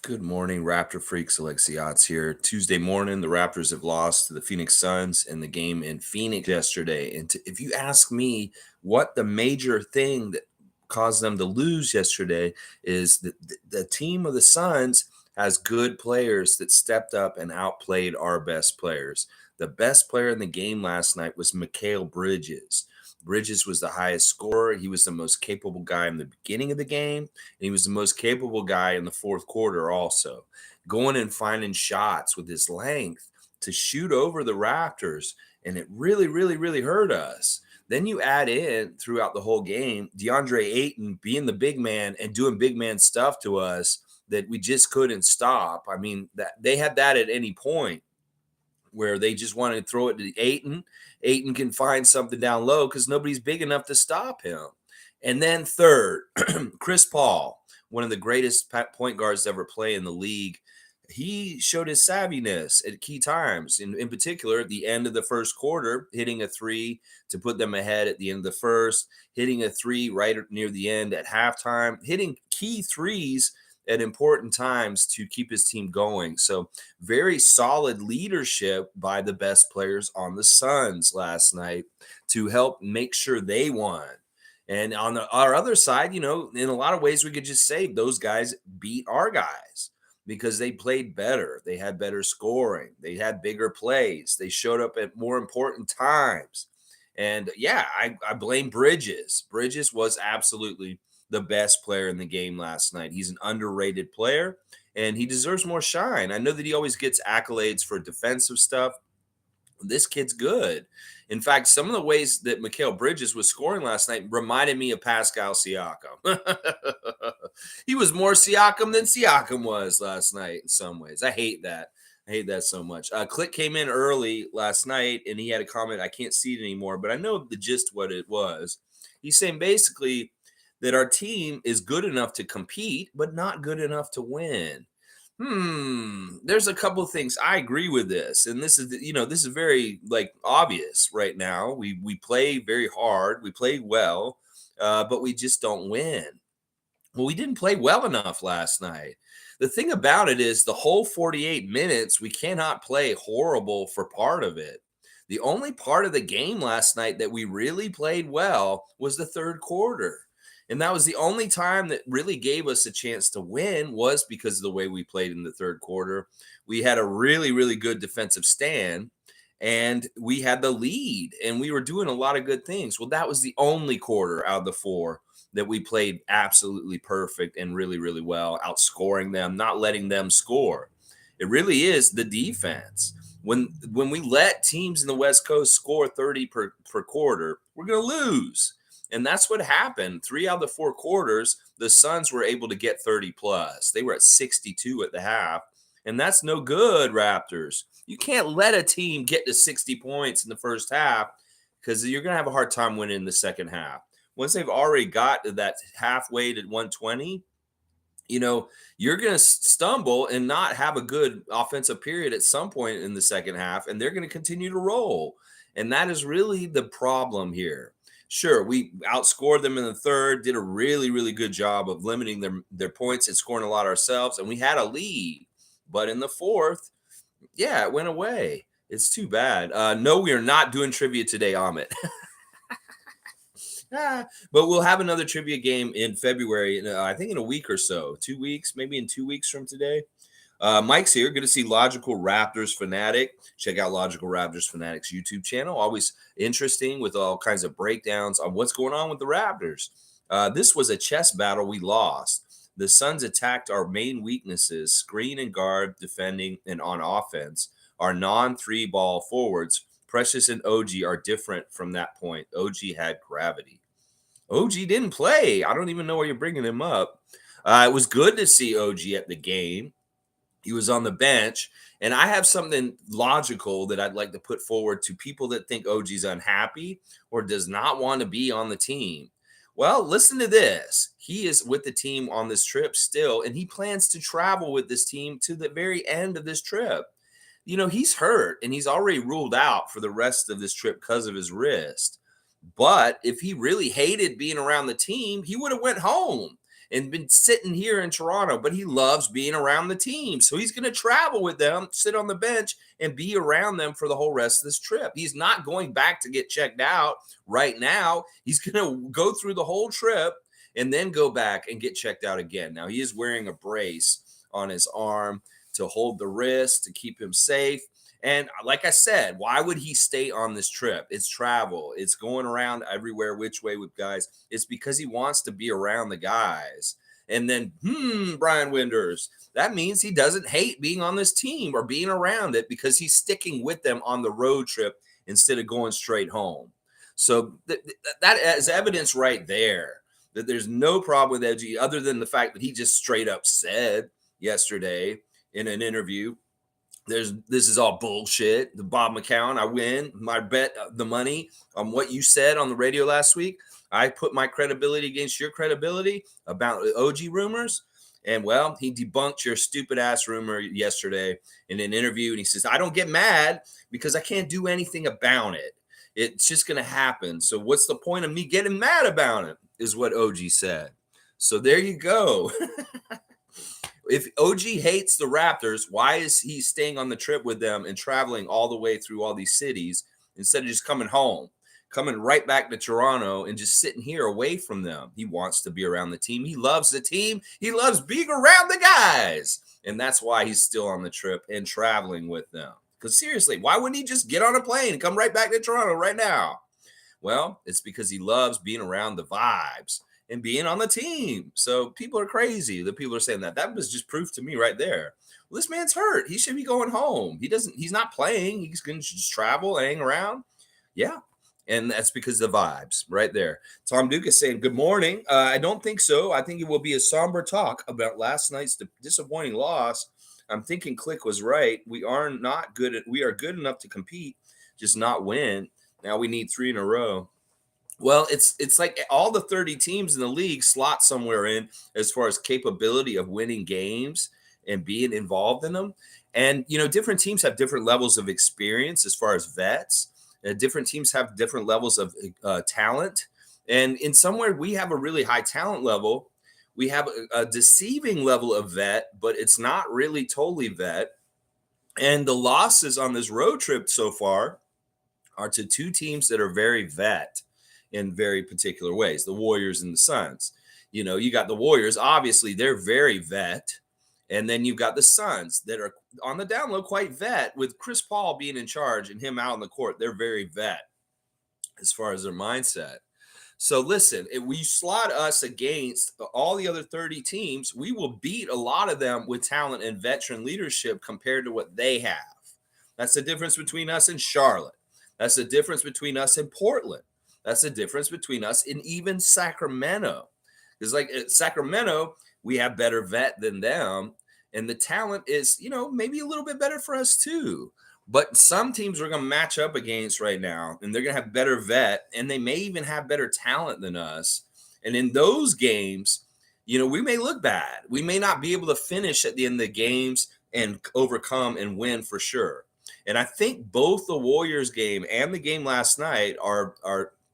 Good morning, Raptor freaks. Alexiot's here. Tuesday morning, the Raptors have lost to the Phoenix Suns in the game in Phoenix yesterday. And if you ask me what the major thing that caused them to lose yesterday is that the team of the Suns has good players that stepped up and outplayed our best players. The best player in the game last night was Mikal Bridges. Bridges was the highest scorer. He was the most capable guy in the beginning of the game. And he was the most capable guy in the fourth quarter also. Going and finding shots with his length to shoot over the Raptors. And it really, really, really hurt us. Then you add in throughout the whole game, Deandre Ayton being the big man and doing big man stuff to us that we just couldn't stop. I mean, that they had that at any point where they just wanted to throw it to Ayton. Ayton can find something down low because nobody's big enough to stop him. And then third, Chris Paul, one of the greatest point guards to ever play in the league. He showed his savviness at key times, in particular at the end of the first quarter, hitting a three to put them ahead at the end of the first, hitting a three right near the end at halftime, hitting key threes at important times to keep his team going. So very solid leadership by the best players on the Suns last night to help make sure they won. And on our other side, in a lot of ways, we could just say those guys beat our guys because they played better. They had better scoring. They had bigger plays. They showed up at more important times. And yeah, I blame Bridges. Bridges was absolutely the best player in the game last night. He's an underrated player, and he deserves more shine. I know that he always gets accolades for defensive stuff. This kid's good. In fact, some of the ways that Mikal Bridges was scoring last night reminded me of Pascal Siakam. He was more Siakam than Siakam was last night in some ways. I hate that. I hate that so much. Click came in early last night, and he had a comment. I can't see it anymore, but I know the gist of what it was. He's saying basically that our team is good enough to compete, but not good enough to win. There's a couple of things. I agree with this. And this is very obvious right now. We play very hard. We play well, but we just don't win. Well, we didn't play well enough last night. The thing about it is the whole 48 minutes, we cannot play horrible for part of it. The only part of the game last night that we really played well was the third quarter. And that was the only time that really gave us a chance to win was because of the way we played in the third quarter. We had a really, really good defensive stand, and we had the lead, and we were doing a lot of good things. Well, that was the only quarter out of the four that we played absolutely perfect and really, really well, outscoring them, not letting them score. It really is the defense. When we let teams in the West Coast score 30 per quarter, we're going to lose. And that's what happened. 3 out of the 4 quarters, the Suns were able to get 30 plus. They were at 62 at the half. And that's no good, Raptors. You can't let a team get to 60 points in the first half because you're going to have a hard time winning in the second half. Once they've already got to that halfway to 120, you're going to stumble and not have a good offensive period at some point in the second half, and they're going to continue to roll. And that is really the problem here. Sure, we outscored them in the third, did a really, really good job of limiting their points and scoring a lot ourselves, and we had a lead. But in the fourth, yeah, it went away. It's too bad. No, we are not doing trivia today, Amit. But we'll have another trivia game in February, I think in a week or so. 2 weeks, maybe in 2 weeks from today. Mike's here. Good to see Logical Raptors Fanatic. Check out Logical Raptors Fanatic's YouTube channel. Always interesting with all kinds of breakdowns on what's going on with the Raptors. This was a chess battle we lost. The Suns attacked our main weaknesses, screen and guard, defending, and on offense. Our non-3 ball forwards, Precious and OG, are different from that point. OG had gravity. OG didn't play. I don't even know why you're bringing him up. It was good to see OG at the game. He was on the bench, and I have something logical that I'd like to put forward to people that think OG's unhappy or does not want to be on the team. Well, listen to this. He is with the team on this trip still, and he plans to travel with this team to the very end of this trip. He's hurt, and he's already ruled out for the rest of this trip because of his wrist. But if he really hated being around the team, he would have went home. and been sitting here in Toronto, but he loves being around the team. So he's going to travel with them, sit on the bench, and be around them for the whole rest of this trip. He's not going back to get checked out right now. He's going to go through the whole trip and then go back and get checked out again. Now, he is wearing a brace on his arm to hold the wrist, to keep him safe. And like I said, why would he stay on this trip? It's travel. It's going around everywhere, which way with guys. It's because he wants to be around the guys. And then, Brian Winders, that means he doesn't hate being on this team or being around it because he's sticking with them on the road trip instead of going straight home. So that is evidence right there that there's no problem with OG other than the fact that he just straight up said yesterday in an interview, this is all bullshit. The Bob McCown, I win. My bet, the money on what you said on the radio last week. I put my credibility against your credibility about OG rumors. And well, he debunked your stupid ass rumor yesterday in an interview. And he says, I don't get mad because I can't do anything about it. It's just going to happen. So what's the point of me getting mad about it is what OG said. So there you go. If OG hates the Raptors, why is he staying on the trip with them and traveling all the way through all these cities instead of just coming home, coming right back to Toronto and just sitting here away from them? He wants to be around the team. He loves the team. He loves being around the guys. And that's why he's still on the trip and traveling with them. Because seriously, why wouldn't he just get on a plane and come right back to Toronto right now? Well, it's because he loves being around the vibes and being on the team. So people are crazy. The people are saying that. That was just proof to me right there. Well, this man's hurt. He should be going home. He's not playing. He's going to just travel, hang around. Yeah. And that's because of the vibes right there. Tom Duke is saying, good morning. I don't think so. I think it will be a somber talk about last night's disappointing loss. I'm thinking Click was right. We are good enough to compete, just not win. Now we need 3 in a row. Well, it's like all the 30 teams in the league slot somewhere in as far as capability of winning games and being involved in them. And, different teams have different levels of experience as far as vets. Different teams have different levels of talent. And in somewhere we have a really high talent level. We have a deceiving level of vet, but it's not really totally vet. And the losses on this road trip so far are to 2 teams that are very vet in very particular ways, the Warriors and the Suns. You got the Warriors, obviously they're very vet. And then you've got the Suns that are on the down low quite vet with Chris Paul being in charge and him out on the court. They're very vet as far as their mindset. So listen, if we slot us against all the other 30 teams, we will beat a lot of them with talent and veteran leadership compared to what they have. That's the difference between us and Charlotte. That's the difference between us and Portland. That's the difference between us and even Sacramento. Because like at Sacramento, we have better vet than them. And the talent is, maybe a little bit better for us too. But some teams we're going to match up against right now, and they're going to have better vet, and they may even have better talent than us. And in those games, we may look bad. We may not be able to finish at the end of the games and overcome and win for sure. And I think both the Warriors game and the game last night are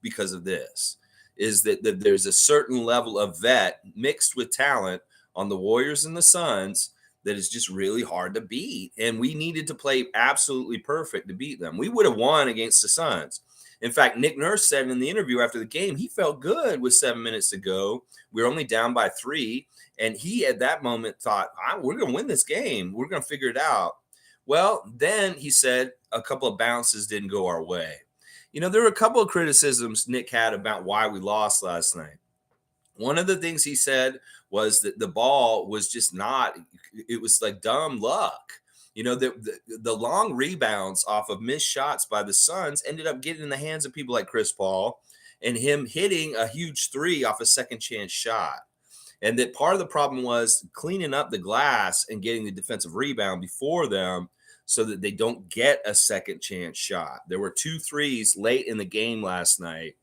because of this, is that there's a certain level of vet mixed with talent on the Warriors and the Suns that is just really hard to beat. And we needed to play absolutely perfect to beat them. We would have won against the Suns. In fact, Nick Nurse said in the interview after the game, he felt good with 7 minutes to go. We were only down by 3. And he, at that moment, thought, we're going to win this game. We're going to figure it out. Well, then he said a couple of bounces didn't go our way. There were a couple of criticisms Nick had about why we lost last night. One of the things he said was that the ball was just it was like dumb luck. The long rebounds off of missed shots by the Suns ended up getting in the hands of people like Chris Paul and him hitting a huge 3 off a second chance shot. And that part of the problem was cleaning up the glass and getting the defensive rebound before them so that they don't get a second chance shot. There were 2 threes late in the game last night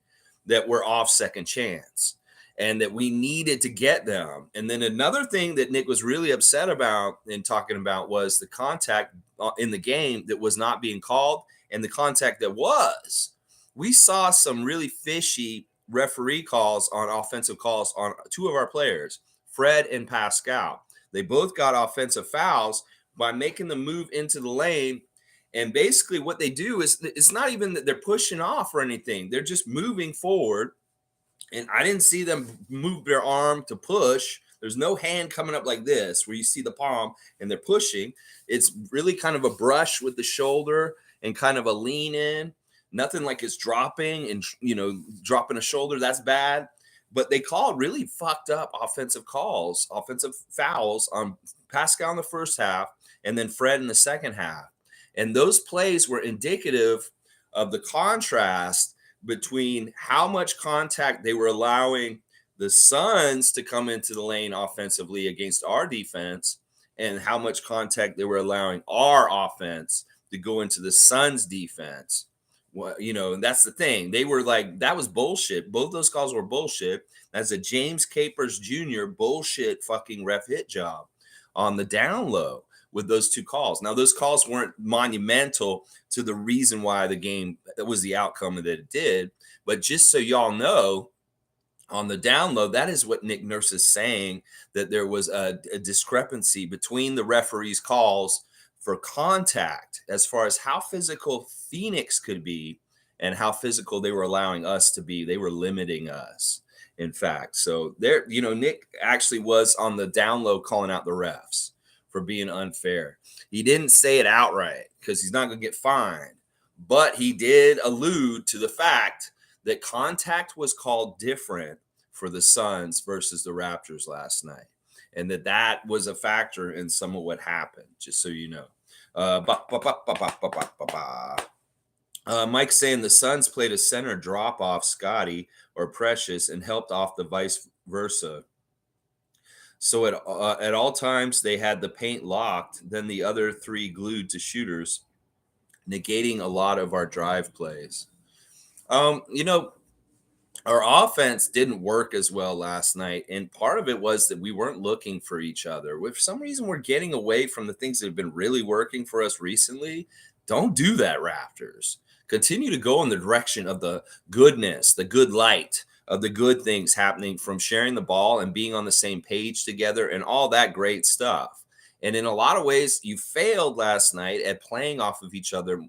that were off second chance and that we needed to get them. And then another thing that Nick was really upset about and talking about was the contact in the game that was not being called and the contact that was. We saw some really fishy referee calls on offensive calls on 2 of our players. Fred and Pascal. They both got offensive fouls by making the move into the lane. And basically what they do is it's not even that they're pushing off or anything. They're just moving forward. And I didn't see them move their arm to push. There's no hand coming up like this where you see the palm and they're pushing. It's really kind of a brush with the shoulder and kind of a lean in. Nothing like it's dropping and, dropping a shoulder. That's bad. But they called really fucked up offensive fouls on Pascal in the first half and then Fred in the second half. And those plays were indicative of the contrast between how much contact they were allowing the Suns to come into the lane offensively against our defense and how much contact they were allowing our offense to go into the Suns defense. Well, and that's the thing. They were like, that was bullshit. Both those calls were bullshit. That's a James Capers Jr. bullshit fucking ref hit job on the down low with those two calls. Now, those calls weren't monumental to the reason why the game, that was the outcome that it did. But just so y'all know, on the down low, that is what Nick Nurse is saying, that there was a discrepancy between the referee's calls for contact as far as how physical Phoenix could be and how physical they were allowing us to be. They were limiting us, in fact. So there, Nick actually was on the down low calling out the refs for being unfair. He didn't say it outright because he's not going to get fined, but he did allude to the fact that contact was called different for the Suns versus the Raptors last night, and that was a factor in some of what happened, just so you know. Mike's saying the Suns played a center drop off Scottie or Precious and helped off the vice versa. So at all times they had the paint locked, then the other three glued to shooters, negating a lot of our drive plays. Our offense didn't work as well last night, and part of it was that we weren't looking for each other. For some reason, we're getting away from the things that have been really working for us recently. Don't do that, Raptors. Continue to go in the direction of the goodness, the good light, of the good things happening from sharing the ball and being on the same page together and all that great stuff. And in a lot of ways, you failed last night at playing off of each other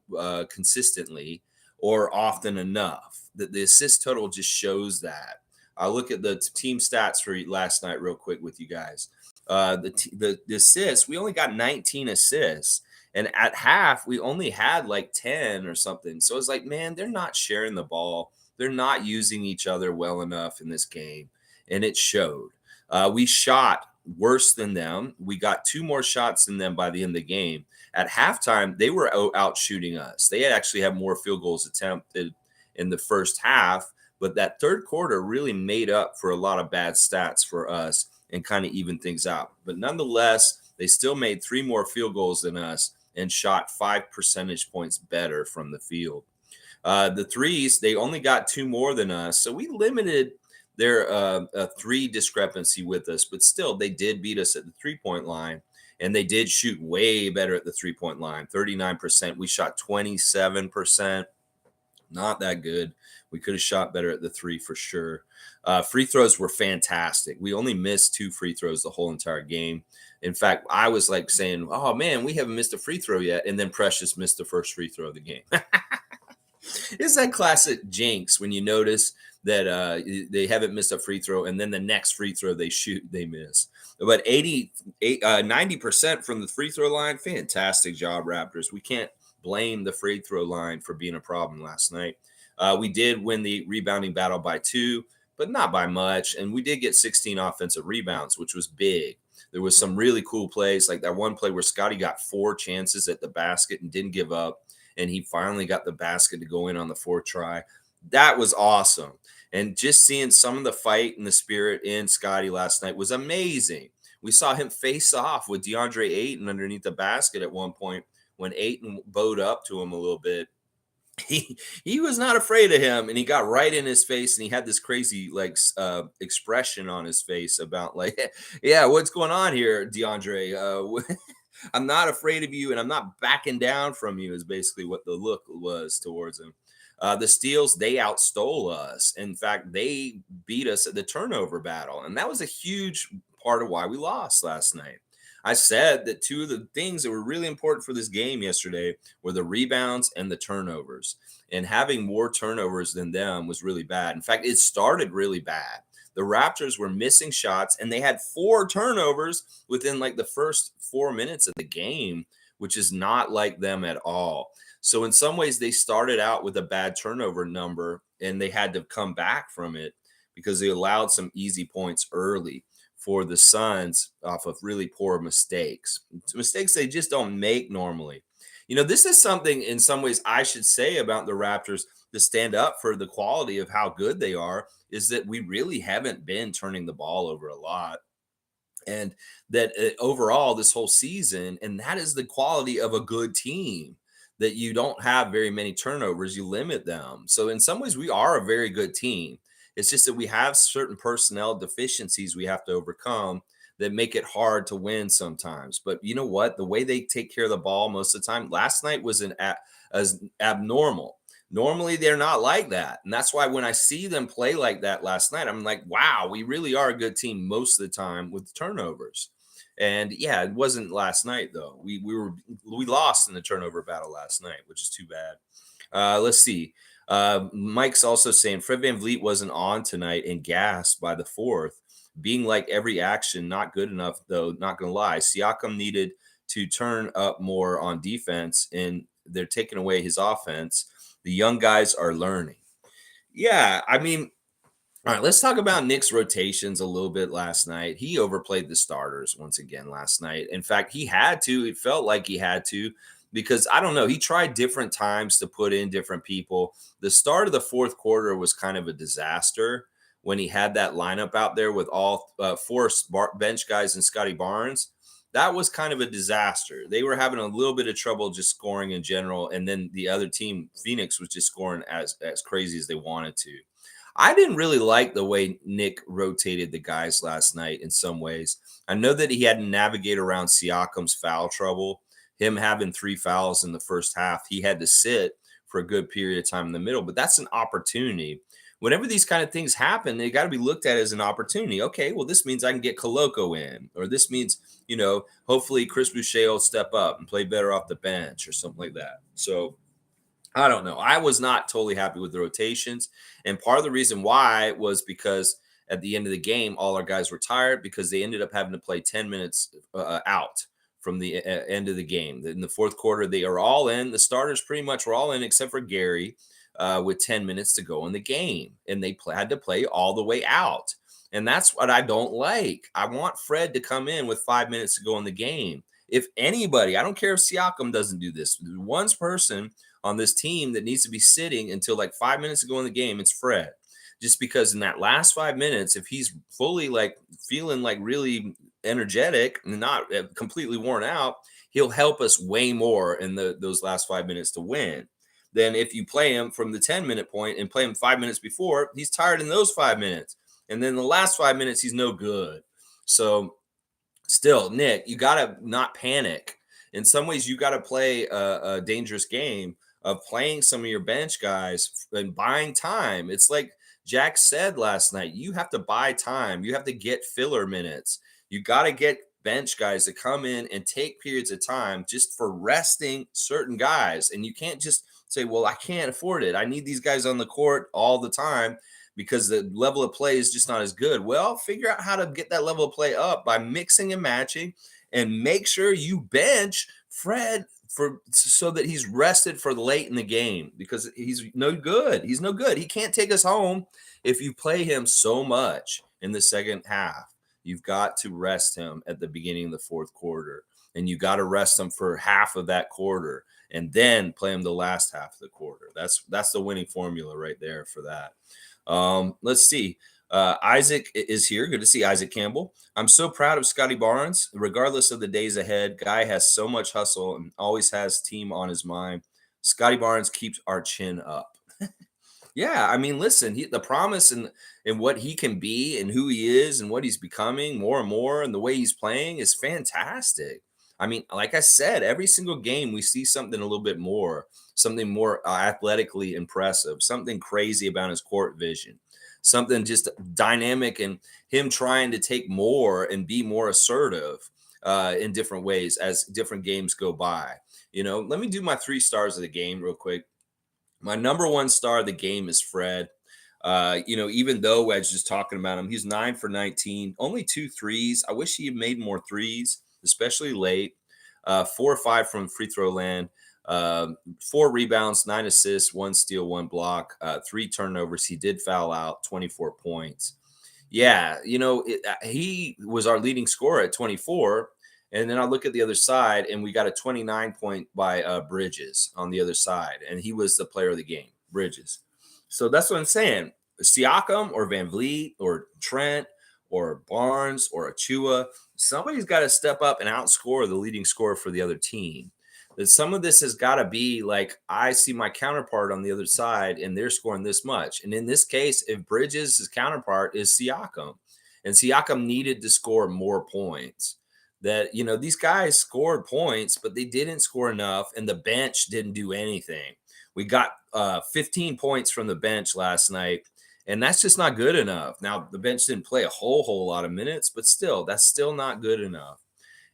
consistently or often enough. The assist total just shows that. I'll look at the team stats for last night real quick with you guys. The assists, we only got 19 assists. And at half, we only had like 10 or something. So it's like, man, they're not sharing the ball. They're not using each other well enough in this game. And it showed. We shot worse than them. We got 2 more shots than them by the end of the game. At halftime, they were out shooting us. They actually had more field goals attempted in the first half, but that third quarter really made up for a lot of bad stats for us and kind of evened things out. But nonetheless, they still made 3 more field goals than us and shot 5 percentage points better from the field. The threes, they only got 2 more than us, so we limited their 3 discrepancy with us, but still they did beat us at the 3-point line, and they did shoot way better at the 3-point line, 39%. We shot 27%. Not that good. We could have shot better at the 3 for sure. Free throws were fantastic. We only missed 2 free throws the whole entire game. In fact, I was like saying, oh man, we haven't missed a free throw yet. And then Precious missed the first free throw of the game. It's that classic jinx when you notice that they haven't missed a free throw, and then the next free throw they shoot, they miss. But 90% from the free throw line, fantastic job, Raptors. We can't blame the free throw line for being a problem last night. We did win the rebounding battle by 2, but not by much. And we did get 16 offensive rebounds, which was big. There was some really cool plays, like that one play where Scottie got 4 chances at the basket and didn't give up. And he finally got the basket to go in on the 4th try. That was awesome. And just seeing some of the fight and the spirit in Scottie last night was amazing. We saw him face off with Deandre Ayton underneath the basket at one point when Ayton bowed up to him a little bit. He was not afraid of him, and he got right in his face, and he had this crazy expression on his face about yeah, what's going on here, DeAndre? I'm not afraid of you, and I'm not backing down from you is basically what the look was towards him. The steals, they outstole us. In fact, they beat us at the turnover battle, and that was a huge part of why we lost last night. I said that two of the things that were really important for this game yesterday were the rebounds and the turnovers. And having more turnovers than them was really bad. In fact, it started really bad. The Raptors were missing shots and they had 4 turnovers within like the first 4 minutes of the game, which is not like them at all. So in some ways, they started out with a bad turnover number and they had to come back from it because they allowed some easy points early for the Suns off of really poor mistakes. Mistakes they just don't make normally. This is something in some ways I should say about the Raptors to stand up for the quality of how good they are is that we really haven't been turning the ball over a lot. And that overall, this whole season, and that is the quality of a good team, that you don't have very many turnovers, you limit them. So, in some ways, we are a very good team. It's just that we have certain personnel deficiencies we have to overcome that make it hard to win sometimes. But you know what? The way they take care of the ball most of the time, last night was as abnormal. Normally, they're not like that. And that's why when I see them play like that last night, I'm like, wow, we really are a good team most of the time with turnovers. And yeah, it wasn't last night though. We lost in the turnover battle last night, which is too bad. Let's see. Mike's also saying Fred VanVleet wasn't on tonight and gassed by the fourth, being like every action not good enough though. Not gonna lie, Siakam needed to turn up more on defense, and they're taking away his offense. The young guys are learning. Yeah, I mean, all right, let's talk about Nick's rotations a little bit last night. He overplayed the starters once again last night. In fact, he had to. It felt like he had to because I don't know. He tried different times to put in different people. The start of the fourth quarter was kind of a disaster when he had that lineup out there with all four bench guys and Scottie Barnes. That was kind of a disaster. They were having a little bit of trouble just scoring in general, and then the other team, Phoenix, was just scoring as crazy as they wanted to. I didn't really like the way Nick rotated the guys last night in some ways. I know that he had to navigate around Siakam's foul trouble, him having 3 fouls in the first half. He had to sit for a good period of time in the middle, but that's an opportunity. Whenever these kind of things happen, they got to be looked at as an opportunity. Okay, well, this means I can get Koloko in, or this means, hopefully Chris Boucher will step up and play better off the bench or something like that. So I don't know. I was not totally happy with the rotations. And part of the reason why was because at the end of the game, all our guys were tired because they ended up having to play 10 minutes out from the end of the game. In the fourth quarter, they are all in. The starters pretty much were all in except for Gary with 10 minutes to go in the game. And they had to play all the way out. And that's what I don't like. I want Fred to come in with 5 minutes to go in the game. If anybody, I don't care if Siakam doesn't do this, one person on this team that needs to be sitting until like 5 minutes to go in the game, it's Fred. Just because in that last 5 minutes, if he's fully like feeling like really energetic and not completely worn out, he'll help us way more in those last 5 minutes to win. Then if you play him from the 10-minute point and play him 5 minutes before, he's tired in those 5 minutes. And then the last 5 minutes, he's no good. So still, Nick, you got to not panic. In some ways, you got to play a dangerous game of playing some of your bench guys and buying time. It's like Jack said last night, you have to buy time. You have to get filler minutes. You got to get bench guys to come in and take periods of time just for resting certain guys. And you can't just say, well, I can't afford it. I need these guys on the court all the time because the level of play is just not as good. Well, figure out how to get that level of play up by mixing and matching, and make sure you bench Fred so that he's rested for late in the game, because he's no good. He's no good. He can't take us home if you play him so much in the second half. You've got to rest him at the beginning of the fourth quarter, and you got to rest him for half of that quarter, and then play him the last half of the quarter. That's the winning formula right there for that. Let's see. Isaac is here. Good to see Isaac Campbell. I'm so proud of Scottie Barnes. Regardless of the days ahead, guy has so much hustle and always has team on his mind. Scottie Barnes keeps our chin up. Yeah, I mean, listen, the promise and what he can be and who he is and what he's becoming more and more and the way he's playing is fantastic. I mean, like I said, every single game we see something a little bit more, something more athletically impressive, something crazy about his court vision. something just dynamic, and him trying to take more and be more assertive in different ways as different games go by. Let me do my 3 stars of the game real quick. My number 1 star of the game is Fred. Even though I was just talking about him, he's 9 for 19, only 2 threes. I wish he had made more threes, especially late. 4 or 5 from free throw land, 4 rebounds, 9 assists, 1 steal, 1 block, 3 turnovers. He did foul out, 24 points. Yeah, he was our leading scorer at 24. And then I look at the other side, and we got a 29 point by Bridges on the other side. And he was the player of the game, Bridges. So that's what I'm saying. Siakam or Van Vliet or Trent or Barnes or Achua, somebody's got to step up and outscore the leading scorer for the other team. That some of this has got to be like, I see my counterpart on the other side and they're scoring this much. And in this case, if Bridges' counterpart is Siakam, and Siakam needed to score more points, that, these guys scored points, but they didn't score enough, and the bench didn't do anything. We got 15 points from the bench last night, and that's just not good enough. Now, the bench didn't play a whole lot of minutes, but still, that's still not good enough.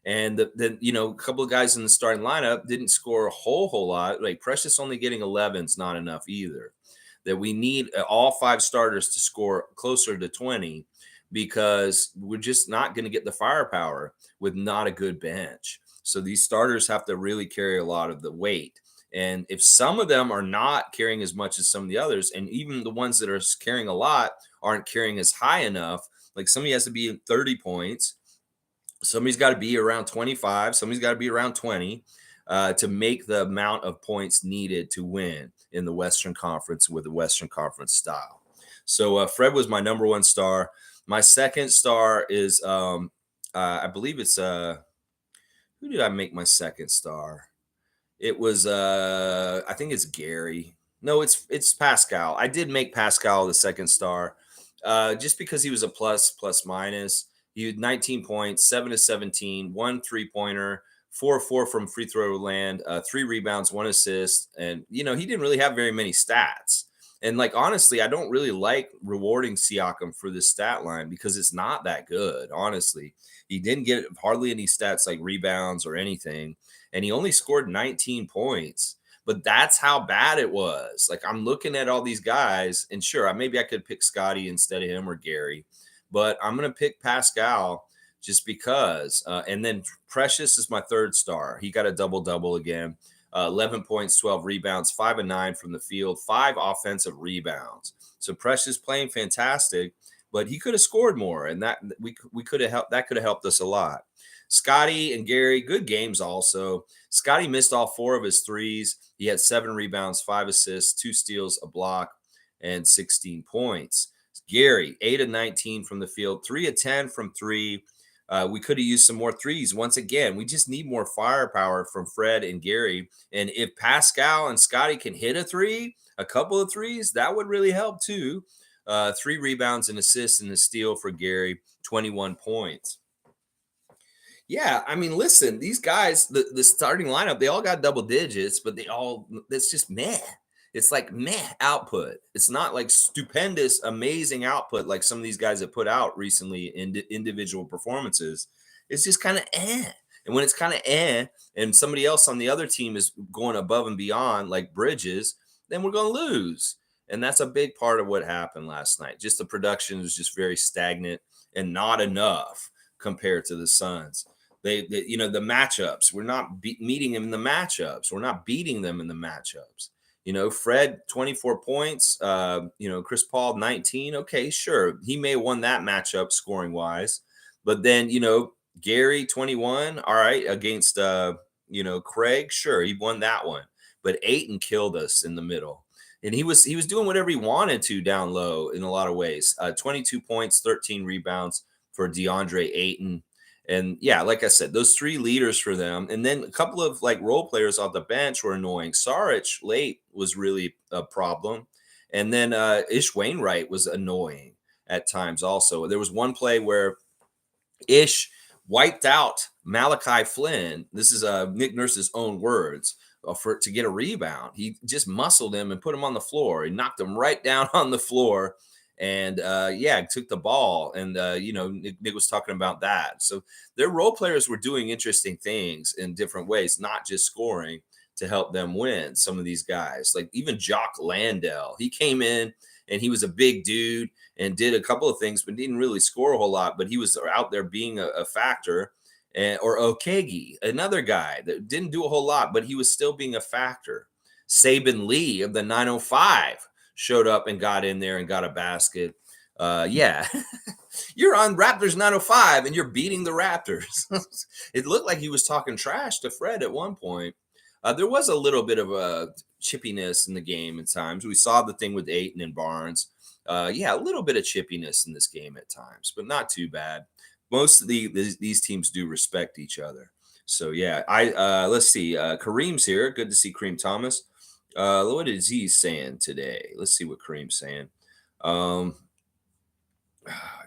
And a couple of guys in the starting lineup didn't score a whole lot. Like Precious only getting 11 is not enough either. That we need all 5 starters to score closer to 20, because we're just not going to get the firepower with not a good bench. So these starters have to really carry a lot of the weight. And if some of them are not carrying as much as some of the others, and even the ones that are carrying a lot aren't carrying as high enough, like somebody has to be at 30 points, somebody's got to be around 25, somebody's got to be around 20 to make the amount of points needed to win in the Western Conference with the Western Conference style. So Fred was my number 1 star. My second star is, I believe it's, who did I make my second star? It was, I think it's Gary. No, it's Pascal. I did make Pascal the second star, just because he was a plus minus. He had 19 points, 7 to 17, 1 3-pointer, 4 from free throw land, 3 rebounds, 1 assist, and he didn't really have very many stats. And honestly, I don't really like rewarding Siakam for this stat line because it's not that good. Honestly, he didn't get hardly any stats like rebounds or anything, and he only scored 19 points. But that's how bad it was. I'm looking at all these guys, and sure, maybe I could pick Scottie instead of him or Gary, but I'm going to pick Pascal just because. And then Precious is my third star. He got a double-double again. 11 points, 12 rebounds, 5 and 9 from the field, 5 offensive rebounds. So Precious playing fantastic, but he could have scored more, and that we could have helped. That could have helped us a lot. Scottie and Gary, good games also. Scottie missed all 4 of his threes. He had 7 rebounds, 5 assists, 2 steals, a block, and 16 points. Gary, 8 of 19 from the field, 3 of 10 from 3. We could have used some more threes. Once again, we just need more firepower from Fred and Gary. And if Pascal and Scottie can hit a couple of threes, that would really help too. 3 rebounds and assists and a steal for Gary, 21 points. Yeah, listen, these guys, the starting lineup, they all got double digits, but it's just meh. It's like meh output. It's not like stupendous, amazing output like some of these guys have put out recently in individual performances. It's just kind of eh. And when it's kind of eh, and somebody else on the other team is going above and beyond, like Bridges, then we're going to lose. And that's a big part of what happened last night. Just the production was just very stagnant and not enough compared to the Suns. The matchups, we're not meeting them in the matchups. We're not beating them in the matchups. Fred, 24 points, Chris Paul, 19. Okay, sure. He may have won that matchup scoring wise. But then, Gary, 21. All right. Against, Craig. Sure. He won that one. But Ayton killed us in the middle. And he was doing whatever he wanted to down low in a lot of ways. 22 points, 13 rebounds for Deandre Ayton. And yeah, like I said, those 3 leaders for them. And then a couple of role players off the bench were annoying. Saric late was really a problem. And then Ish Wainwright was annoying at times also. There was one play where Ish wiped out Malachi Flynn. This is Nick Nurse's own words. To get a rebound. He just muscled him and put him on the floor. He knocked him right down on the floor. And took the ball. And Nick was talking about that. So their role players were doing interesting things in different ways, not just scoring to help them win. Some of these guys, like even Jock Landale, he came in and he was a big dude and did a couple of things, but didn't really score a whole lot. But he was out there being a factor. Or Okegi, another guy that didn't do a whole lot, but he was still being a factor. Saban Lee of the 905 showed up and got in there and got a basket. You're on Raptors 905 and you're beating the Raptors. It looked like he was talking trash to Fred at one point. There was a little bit of a chippiness in the game at times. We saw the thing with Ayton and Barnes. A little bit of chippiness in this game at times, but not too bad. Most of these teams do respect each other. So let's see. Kareem's here. Good to see Kareem Thomas. What is he saying today? Let's see what Kareem's saying.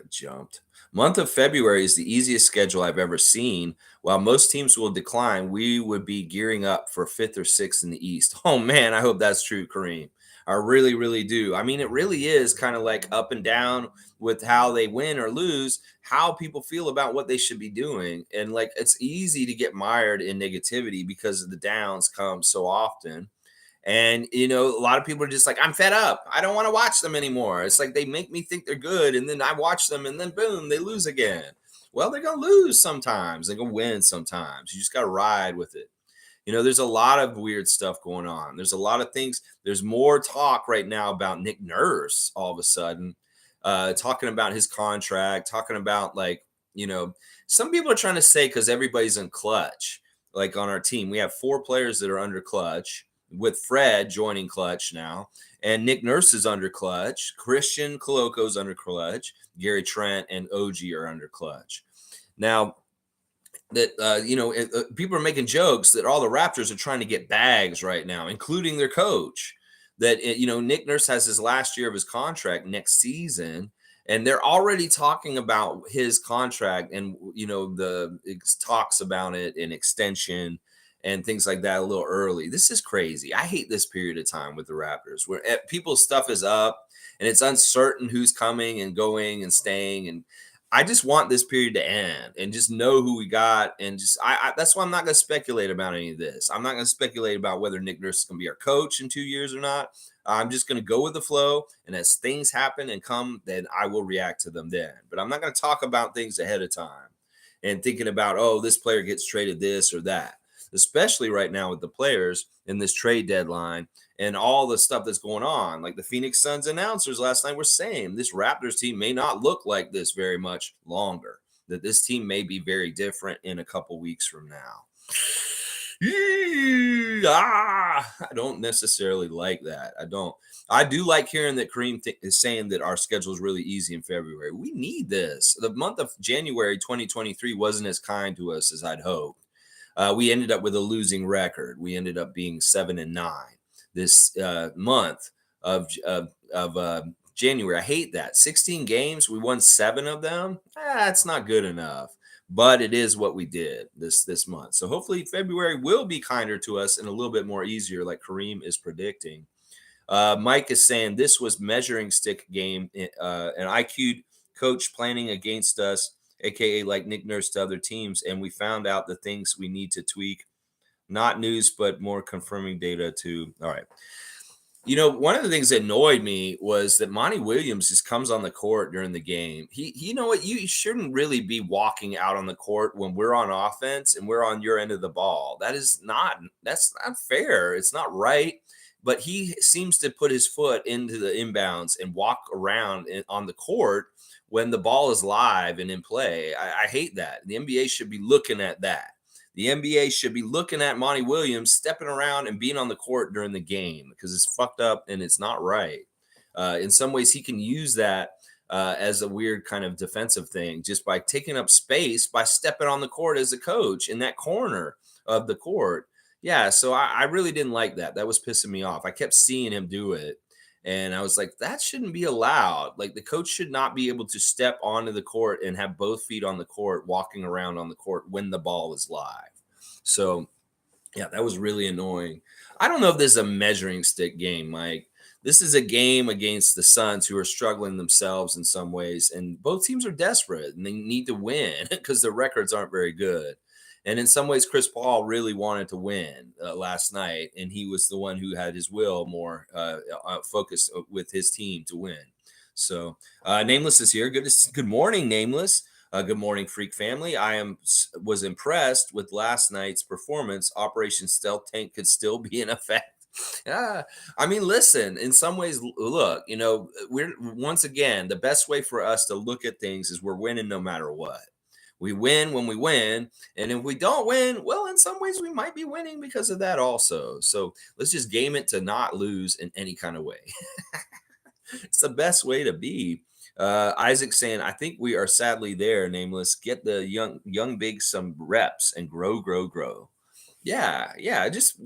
Jumped. Month of February is the easiest schedule I've ever seen. While most teams will decline, we would be gearing up for 5th or 6th in the East. Oh man, I hope that's true, Kareem. I really, really do. I mean, it really is kind of like up and down with how they win or lose, how people feel about what they should be doing. And like, it's easy to get mired in negativity because the downs come so often. And, a lot of people are just like, I'm fed up. I don't want to watch them anymore. It's like they make me think they're good. And then I watch them and then boom, they lose again. Well, they're going to lose sometimes. They're going to win sometimes. You just got to ride with it. There's a lot of weird stuff going on. There's a lot of things. There's more talk right now about Nick Nurse all of a sudden, talking about his contract, talking about some people are trying to say because everybody's in Klutch. Like on our team, we have 4 players that are under Klutch, with Fred joining Klutch now, and Nick Nurse is under Klutch. Christian Coloco's under Klutch. Gary Trent and OG are under Klutch. Now, that people are making jokes that all the Raptors are trying to get bags right now, including their coach. That Nick Nurse has his last year of his contract next season, and they're already talking about his contract, and the talks about it and extension and things like that a little early. This is crazy. I hate this period of time with the Raptors where people's stuff is up and it's uncertain who's coming and going and staying. And I just want this period to end and just know who we got. And just, that's why I'm not going to speculate about any of this. I'm not going to speculate about whether Nick Nurse is going to be our coach in 2 years or not. I'm just going to go with the flow. And as things happen and come, then I will react to them then. But I'm not going to talk about things ahead of time and thinking about, oh, this player gets traded this or that. Especially right now with the players in this trade deadline and all the stuff that's going on. Like the Phoenix Suns announcers last night were saying this Raptors team may not look like this very much longer, that this team may be very different in a couple weeks from now. I don't necessarily like that. I do like hearing that Kareem is saying that our schedule is really easy in February. We need this. The month of January 2023 wasn't as kind to us as I'd hoped. We ended up with a losing record. We ended up being 7-9 this month of January. I hate that. 16 games, we won 7 of them. That's not good enough, but it is what we did this month. So hopefully February will be kinder to us and a little bit more easier, like Kareem is predicting. Mike is saying this was measuring stick game, an IQ coach planning against us, aka like Nick Nurse to other teams, and we found out the things we need to tweak. Not news, but more confirming data too. All right. One of the things that annoyed me was that Monty Williams just comes on the court during the game. You know what? You shouldn't really be walking out on the court when we're on offense and we're on your end of the ball. That's not fair. It's not right. But he seems to put his foot into the inbounds and walk around on the court when the ball is live and in play. I hate that. The NBA should be looking at that. The NBA should be looking at Monty Williams stepping around and being on the court during the game because it's fucked up and it's not right. In some ways, he can use that as a weird kind of defensive thing just by taking up space, by stepping on the court as a coach in that corner of the court. Yeah, so I really didn't like that. That was pissing me off. I kept seeing him do it. And I was like, that shouldn't be allowed. Like the coach should not be able to step onto the court and have both feet on the court, walking around on the court when the ball is live. So, yeah, that was really annoying. I don't know if this is a measuring stick game, Mike. this is a game against the Suns, who are struggling themselves in some ways, and both teams are desperate and they need to win because their records aren't very good. And in some ways, Chris Paul really wanted to win last night, and he was the one who had his will more focused with his team to win. So, Nameless is here. Good morning, Nameless. Good morning, Freak family. Was impressed with last night's performance. Operation Stealth Tank could still be in effect. Yeah, I mean, listen. In some ways, look, we're once again the best way for us to look at things is we're winning no matter what. We win when we win, and if we don't win, well, in some ways we might be winning because of that also. So let's just game it to not lose in any kind of way. It's the best way to be. Isaac saying, I think we are sadly there, Nameless. Get the young big some reps and grow, grow, grow. Yeah. Just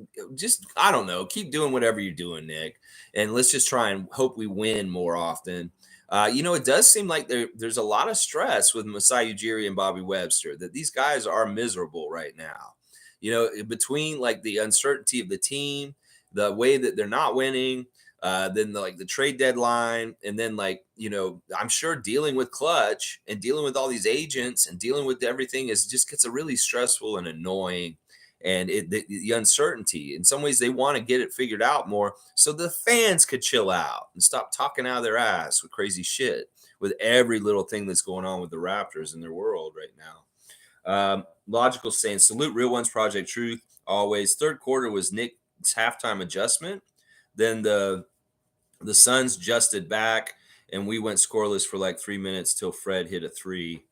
I don't know. Keep doing whatever you're doing, Nick. And let's just try and hope we win more often. It does seem like there's a lot of stress with Masai Ujiri and Bobby Webster, that these guys are miserable right now. Between like the uncertainty of the team, the way that they're not winning, then the trade deadline, and then I'm sure dealing with Klutch and dealing with all these agents and dealing with everything just gets a really stressful and annoying. And the uncertainty, in some ways, they want to get it figured out more so the fans could chill out and stop talking out of their ass with crazy shit with every little thing that's going on with the Raptors in their world right now. Logical saying, salute Real Ones Project Truth. Always. Third quarter was Nick's halftime adjustment. Then the Suns adjusted back, and we went scoreless for like 3 minutes till Fred hit a three.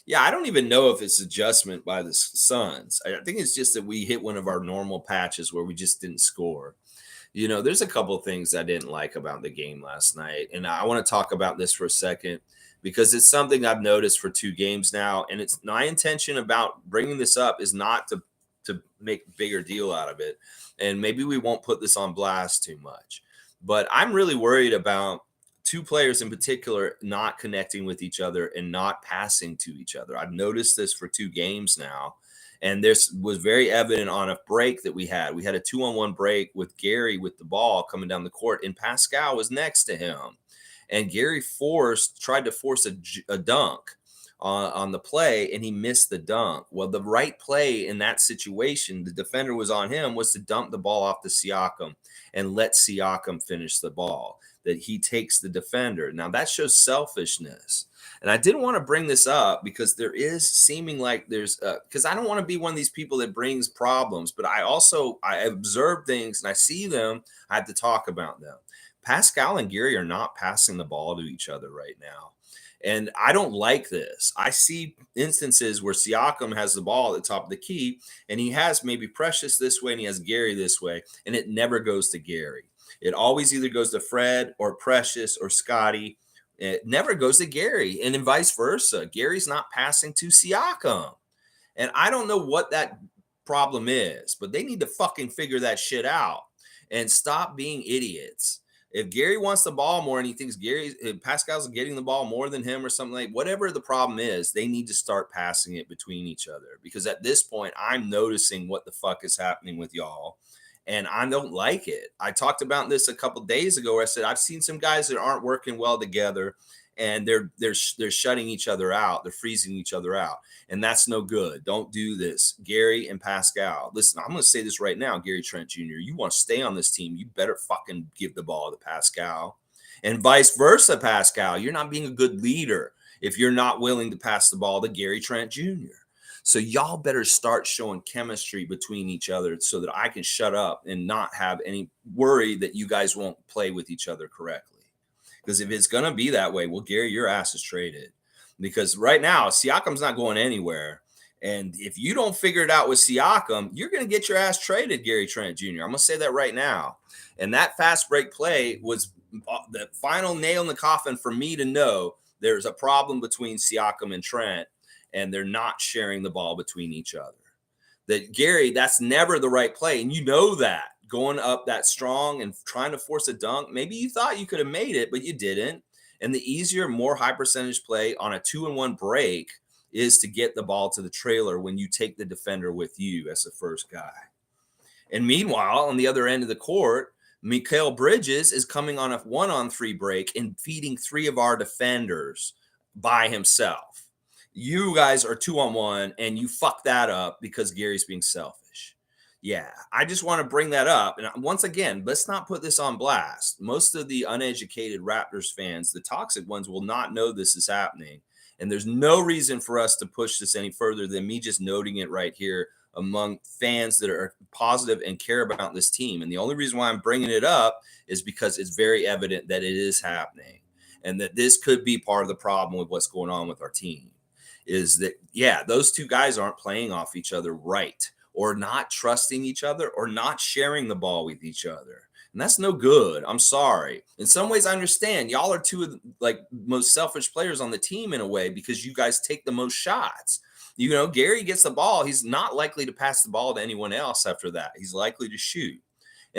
Yeah, I don't even know if it's adjustment by the Suns. I think it's just that we hit one of our normal patches where we just didn't score. There's a couple of things I didn't like about the game last night, and I want to talk about this for a second because it's something I've noticed for 2 games now, and it's my intention about bringing this up is not to make a bigger deal out of it, and maybe we won't put this on blast too much, but I'm really worried about 2 players in particular not connecting with each other and not passing to each other. I've noticed this for 2 games now. And this was very evident on a break that we had. We had a 2-on-1 break with Gary with the ball coming down the court, and Pascal was next to him. And Gary tried to force a dunk on the play, and he missed the dunk. Well, the right play in that situation, the defender was on him, was to dump the ball off to Siakam and let Siakam finish the ball, that he takes the defender. Now, that shows selfishness. And I didn't want to bring this up because there is seeming like because I don't want to be one of these people that brings problems, but I observe things and I see them. I have to talk about them. Pascal and Gary are not passing the ball to each other right now. And I don't like this. I see instances where Siakam has the ball at the top of the key, and he has maybe Precious this way and he has Gary this way, and it never goes to Gary. It always either goes to Fred or Precious or Scottie. It never goes to Gary, and then vice versa. Gary's not passing to Siakam. And I don't know what that problem is, but they need to fucking figure that shit out and stop being idiots. If Gary wants the ball more and he thinks Pascal's getting the ball more than him or something, like whatever the problem is, they need to start passing it between each other. Because at this point, I'm noticing what the fuck is happening with y'all. And I don't like it. I talked about this a couple days ago where I said, I've seen some guys that aren't working well together, and they're shutting each other out. They're freezing each other out. And that's no good. Don't do this. Gary and Pascal. Listen, I'm going to say this right now, Gary Trent Jr., you want to stay on this team, you better fucking give the ball to Pascal. And vice versa, Pascal. You're not being a good leader if you're not willing to pass the ball to Gary Trent Jr. So y'all better start showing chemistry between each other so that I can shut up and not have any worry that you guys won't play with each other correctly. Because if it's going to be that way, well, Gary, your ass is traded. Because right now, Siakam's not going anywhere. And if you don't figure it out with Siakam, you're going to get your ass traded, Gary Trent Jr. I'm going to say that right now. And that fast break play was the final nail in the coffin for me to know there's a problem between Siakam and Trent, and they're not sharing the ball between each other. That Gary, that's never the right play. And you know that. Going up that strong and trying to force a dunk, maybe you thought you could have made it, but you didn't. And the easier, more high percentage play on a 2-and-1 break is to get the ball to the trailer when you take the defender with you as the first guy. And meanwhile, on the other end of the court, Mikal Bridges is coming on a 1-on-3 break and feeding 3 of our defenders by himself. You guys are 2-on-1 and you fuck that up because Gary's being selfish. Yeah, I just want to bring that up. And once again, let's not put this on blast. Most of the uneducated Raptors fans, the toxic ones, will not know this is happening. And there's no reason for us to push this any further than me just noting it right here among fans that are positive and care about this team. And the only reason why I'm bringing it up is because it's very evident that it is happening and that this could be part of the problem with what's going on with our team. Is that, yeah, those two guys aren't playing off each other right, or not trusting each other, or not sharing the ball with each other. And that's no good. I'm sorry. In some ways, I understand. Y'all are two of the like most selfish players on the team in a way because you guys take the most shots. You know, Gary gets the ball. He's not likely to pass the ball to anyone else after that. He's likely to shoot.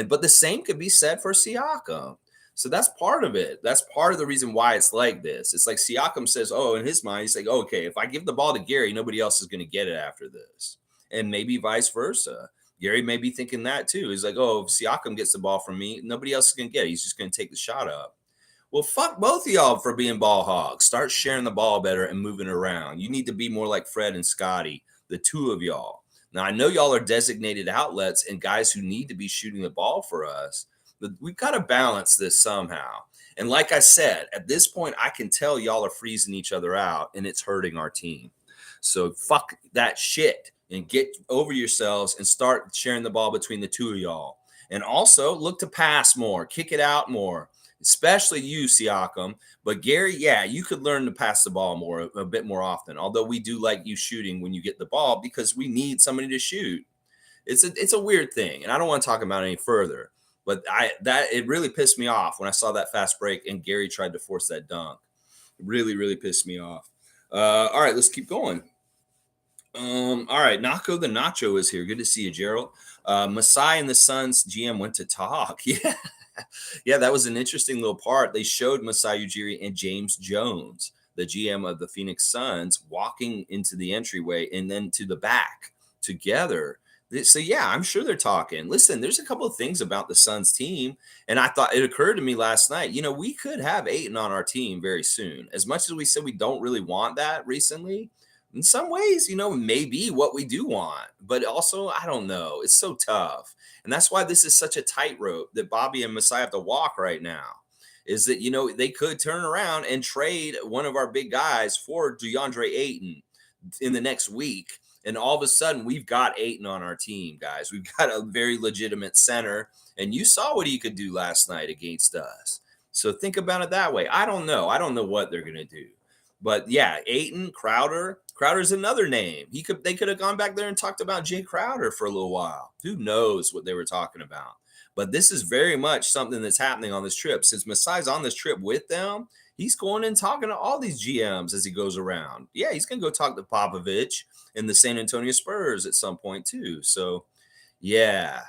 But the same could be said for Siakam. So that's part of it. That's part of the reason why it's like this. It's like Siakam says, oh, in his mind, he's like, okay, if I give the ball to Gary, nobody else is going to get it after this. And maybe vice versa. Gary may be thinking that too. He's like, oh, if Siakam gets the ball from me, nobody else is going to get it. He's just going to take the shot up. Well, fuck both of y'all for being ball hogs. Start sharing the ball better and moving around. You need to be more like Fred and Scottie, the two of y'all. Now, I know y'all are designated outlets and guys who need to be shooting the ball for us, but we've got to balance this somehow. And like I said, at this point, I can tell y'all are freezing each other out and it's hurting our team. So fuck that shit and get over yourselves and start sharing the ball between the two of y'all. And also look to pass more, kick it out more, especially you, Siakam. But Gary, yeah, you could learn to pass the ball more, a bit more often. Although we do like you shooting when you get the ball because we need somebody to shoot. It's a weird thing, and I don't want to talk about it any further. But it really pissed me off when I saw that fast break and Gary tried to force that dunk. It really, really pissed me off. All right, let's keep going. All right, Nacho the Nacho is here. Good to see you, Gerald. Masai and the Suns GM went to talk. Yeah. Yeah, that was an interesting little part. They showed Masai Ujiri and James Jones, the GM of the Phoenix Suns, walking into the entryway and then to the back together. So, yeah, I'm sure they're talking. Listen, there's a couple of things about the Suns team, and I thought it occurred to me last night, you know, we could have Ayton on our team very soon. As much as we said we don't really want that recently, in some ways, you know, maybe what we do want, but also, I don't know. It's so tough. And that's why this is such a tightrope that Bobby and Masai have to walk right now. Is that, you know, they could turn around and trade one of our big guys for DeAndre Ayton in the next week. And all of a sudden, we've got Ayton on our team, guys. We've got a very legitimate center. And you saw what he could do last night against us. So think about it that way. I don't know. I don't know what they're going to do. But yeah, Ayton, Crowder's another name. They could have gone back there and talked about Jay Crowder for a little while. Who knows what they were talking about? But this is very much something that's happening on this trip. Since Masai's on this trip with them, he's going and talking to all these GMs as he goes around. Yeah, he's going to go talk to Popovich and the San Antonio Spurs at some point too. So, yeah,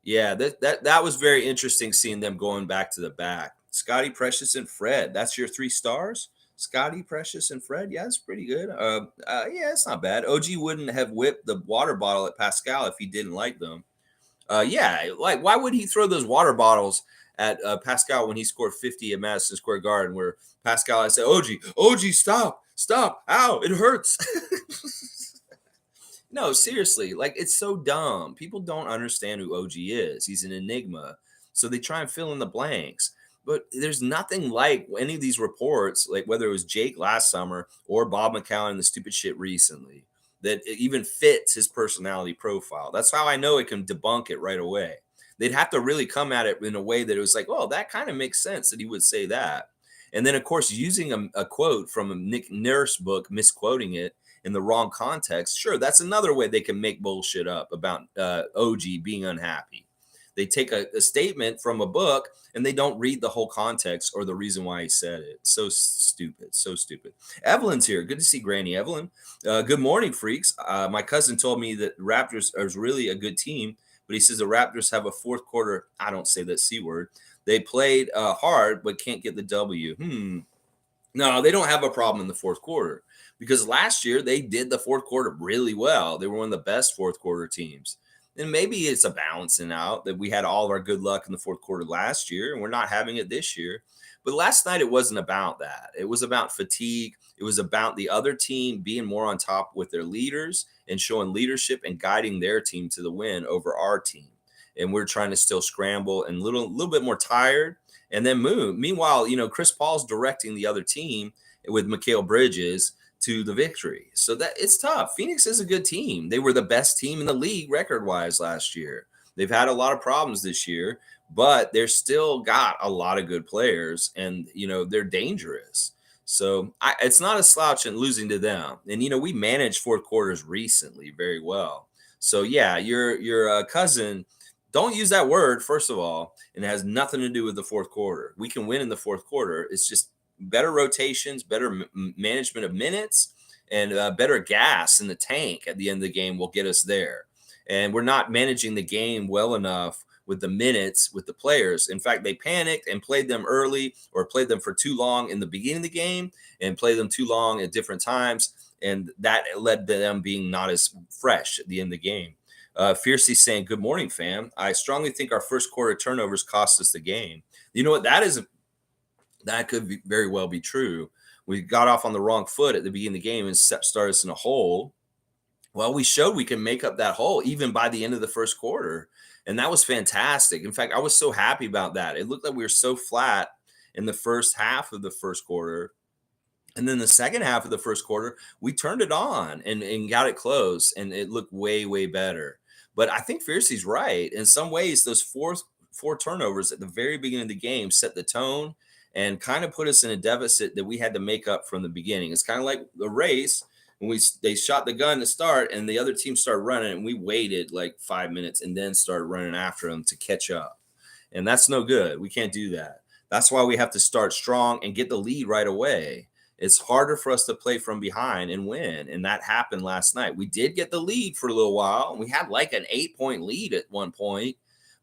that was very interesting seeing them going back to the back. Scottie, Precious, and Fred. That's your 3 stars? Scottie, Precious, and Fred. Yeah, it's pretty good. Yeah, it's not bad. OG wouldn't have whipped the water bottle at Pascal if he didn't like them. Yeah, like why would he throw those water bottles at Pascal when he scored 50 at Madison Square Garden? Where Pascal, I said, OG, stop, ow, it hurts. No, seriously, like it's so dumb. People don't understand who OG is. He's an enigma, so they try and fill in the blanks. But there's nothing like any of these reports, like whether it was Jake last summer or Bob McCown and the stupid shit recently, that it even fits his personality profile. That's how I know it can debunk it right away. They'd have to really come at it in a way that it was like, oh, that kind of makes sense that he would say that. And then, of course, using a quote from a Nick Nurse book, misquoting it in the wrong context. Sure, that's another way they can make bullshit up about OG being unhappy. They take a statement from a book and they don't read the whole context or the reason why he said it. So stupid. Evelyn's here. Good to see Granny Evelyn. Good morning, freaks. My cousin told me that Raptors are really a good team, but he says the Raptors have a fourth quarter. I don't say that C word. They played hard, but can't get the W. No, they don't have a problem in the fourth quarter because last year they did the fourth quarter really well. They were one of the best fourth quarter teams. And maybe it's a balancing out that we had all of our good luck in the fourth quarter last year and we're not having it this year. But last night, it wasn't about that. It was about fatigue. It was about the other team being more on top with their leaders and showing leadership and guiding their team to the win over our team. And we're trying to still scramble and little bit more tired and then move. Meanwhile, Chris Paul's directing the other team with Mikal Bridges to the victory. So that it's tough. Phoenix is a good team. They were the best team in the league record-wise last year. They've had a lot of problems this year, but they're still got a lot of good players, and they're dangerous. So it's not a slouch in losing to them. And we managed fourth quarters recently very well. So yeah, your cousin. Don't use that word, first of all, and it has nothing to do with the fourth quarter. We can win in the fourth quarter. It's just better rotations, better management of minutes, and better gas in the tank at the end of the game will get us there. And we're not managing the game well enough with the minutes with the players. In fact, they panicked and played them early or played them for too long in the beginning of the game and played them too long at different times. And that led to them being not as fresh at the end of the game. Fiercey saying, good morning, fam. I strongly think our first quarter turnovers cost us the game. You know what? That could very well be true. We got off on the wrong foot at the beginning of the game and started us in a hole. Well, we showed we can make up that hole even by the end of the first quarter. And that was fantastic. In fact, I was so happy about that. It looked like we were so flat in the first half of the first quarter. And then the second half of the first quarter, we turned it on and got it close, and it looked way, way better. But I think Fiercey's right. In some ways, those four turnovers at the very beginning of the game set the tone and kind of put us in a deficit that we had to make up from the beginning. It's kind of like the race when they shot the gun to start and the other team started running, and we waited like 5 minutes and then started running after them to catch up. And that's no good. We can't do that. That's why we have to start strong and get the lead right away. It's harder for us to play from behind and win. And that happened last night. We did get the lead for a little while. We had like an 8-point lead at one point.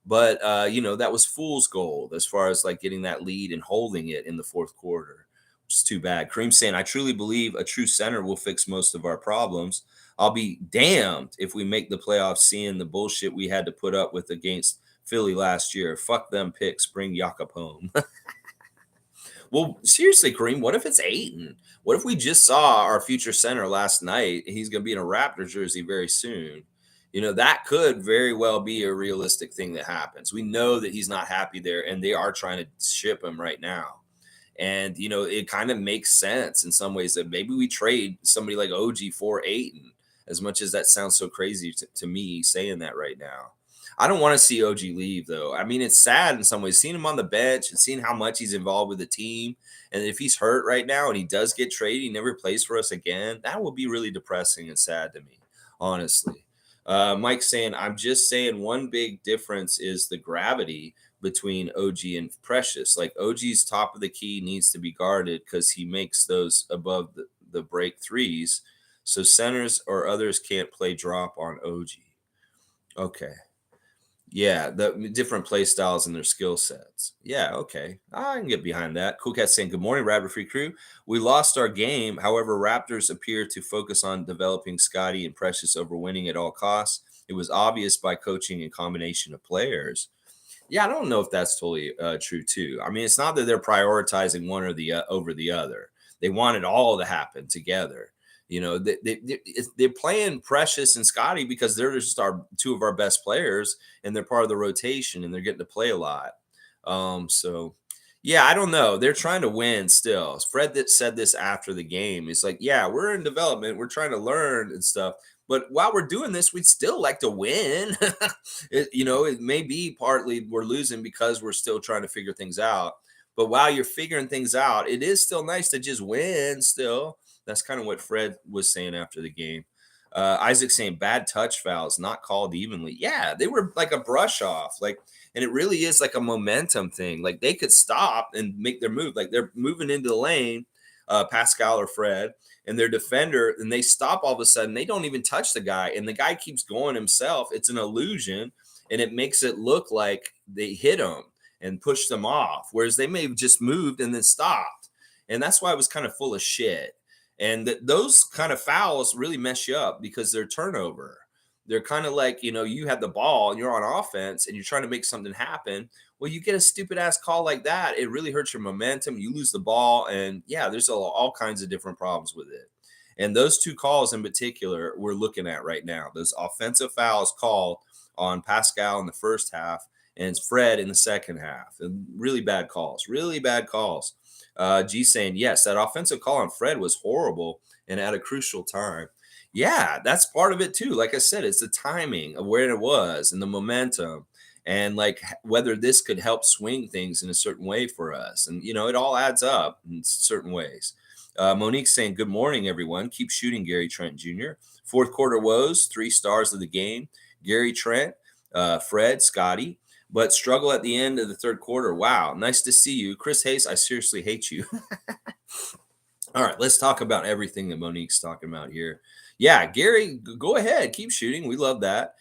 But, that was fool's gold as far as like getting that lead and holding it in the fourth quarter, which is too bad. Kareem saying, I truly believe a true center will fix most of our problems. I'll be damned if we make the playoffs seeing the bullshit we had to put up with against Philly last year. Fuck them picks. Bring Jakob home. Well, seriously, Kareem, what if it's Ayton? What if we just saw our future center last night and he's going to be in a Raptors jersey very soon? That could very well be a realistic thing that happens. We know that he's not happy there, and they are trying to ship him right now. And, it kind of makes sense in some ways that maybe we trade somebody like OG for Ayton, as much as that sounds so crazy to me saying that right now. I don't want to see OG leave, though. I mean, it's sad in some ways, seeing him on the bench and seeing how much he's involved with the team. And if he's hurt right now and he does get traded, he never plays for us again, that will be really depressing and sad to me, honestly. Mike saying, I'm just saying one big difference is the gravity between OG and Precious. Like OG's top of the key needs to be guarded because he makes those above the break threes. So centers or others can't play drop on OG. Okay. Yeah, the different play styles and their skill sets. Yeah, okay. I can get behind that. Cool Cat saying, good morning, Rabbit Free Crew. We lost our game. However, Raptors appear to focus on developing Scottie and Precious over winning at all costs. It was obvious by coaching and combination of players. Yeah, I don't know if that's totally true, too. I mean, it's not that they're prioritizing one or the over the other. They want it all to happen together. They're playing Precious and Scottie because they're just two of our best players, and they're part of the rotation, and they're getting to play a lot. So, yeah, I don't know. They're trying to win still. Fred that said this after the game. He's like, yeah, we're in development. We're trying to learn and stuff. But while we're doing this, we'd still like to win. It may be partly we're losing because we're still trying to figure things out. But while you're figuring things out, it is still nice to just win still. That's kind of what Fred was saying after the game. Isaac saying bad touch fouls, not called evenly. Yeah, they were like a brush off. And it really is like a momentum thing. Like they could stop and make their move. Like they're moving into the lane, Pascal or Fred, and their defender, and they stop all of a sudden. They don't even touch the guy, and the guy keeps going himself. It's an illusion, and it makes it look like they hit him and pushed them off, whereas they may have just moved and then stopped. And that's why it was kind of full of shit. And those kind of fouls really mess you up because they're turnover. They're kind of like, you have the ball and you're on offense and you're trying to make something happen. Well, you get a stupid ass call like that. It really hurts your momentum. You lose the ball. And yeah, there's all kinds of different problems with it. And those two calls in particular, we're looking at right now. Those offensive fouls called on Pascal in the first half and Fred in the second half. And really bad calls, really bad calls. G saying, yes, that offensive call on Fred was horrible and at a crucial time. Yeah, that's part of it too. Like I said, it's the timing of where it was and the momentum and like whether this could help swing things in a certain way for us. And, it all adds up in certain ways. Monique saying, good morning, everyone. Keep shooting, Gary Trent Jr. Fourth quarter woes, 3 stars of the game. Gary Trent, Fred, Scottie, but struggle at the end of the third quarter. Wow, nice to see you. Chris Hayes, I seriously hate you. All right, let's talk about everything that Monique's talking about here. Yeah, Gary, go ahead. Keep shooting. We love that.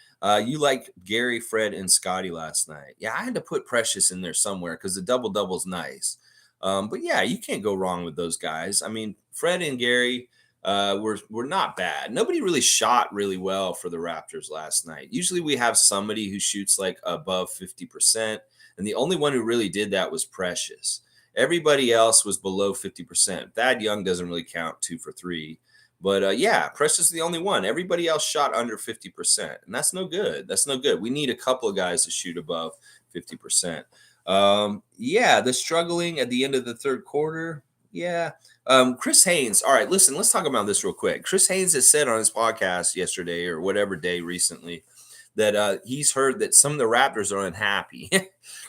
You like Gary, Fred, and Scottie last night. Yeah, I had to put Precious in there somewhere because the double-double's nice. But yeah, you can't go wrong with those guys. I mean, Fred and Gary were not bad. Nobody really shot really well for the Raptors last night. Usually we have somebody who shoots like above 50%, and the only one who really did that was Precious. Everybody else was below 50%. Thad Young doesn't really count 2 for 3. But yeah, Precious is the only one. Everybody else shot under 50%. And that's no good. That's no good. We need a couple of guys to shoot above 50%. Yeah, the struggling at the end of the third quarter. Yeah. Chris Haynes. All right, listen, let's talk about this real quick. Chris Haynes has said on his podcast yesterday or whatever day recently that he's heard that some of the Raptors are unhappy.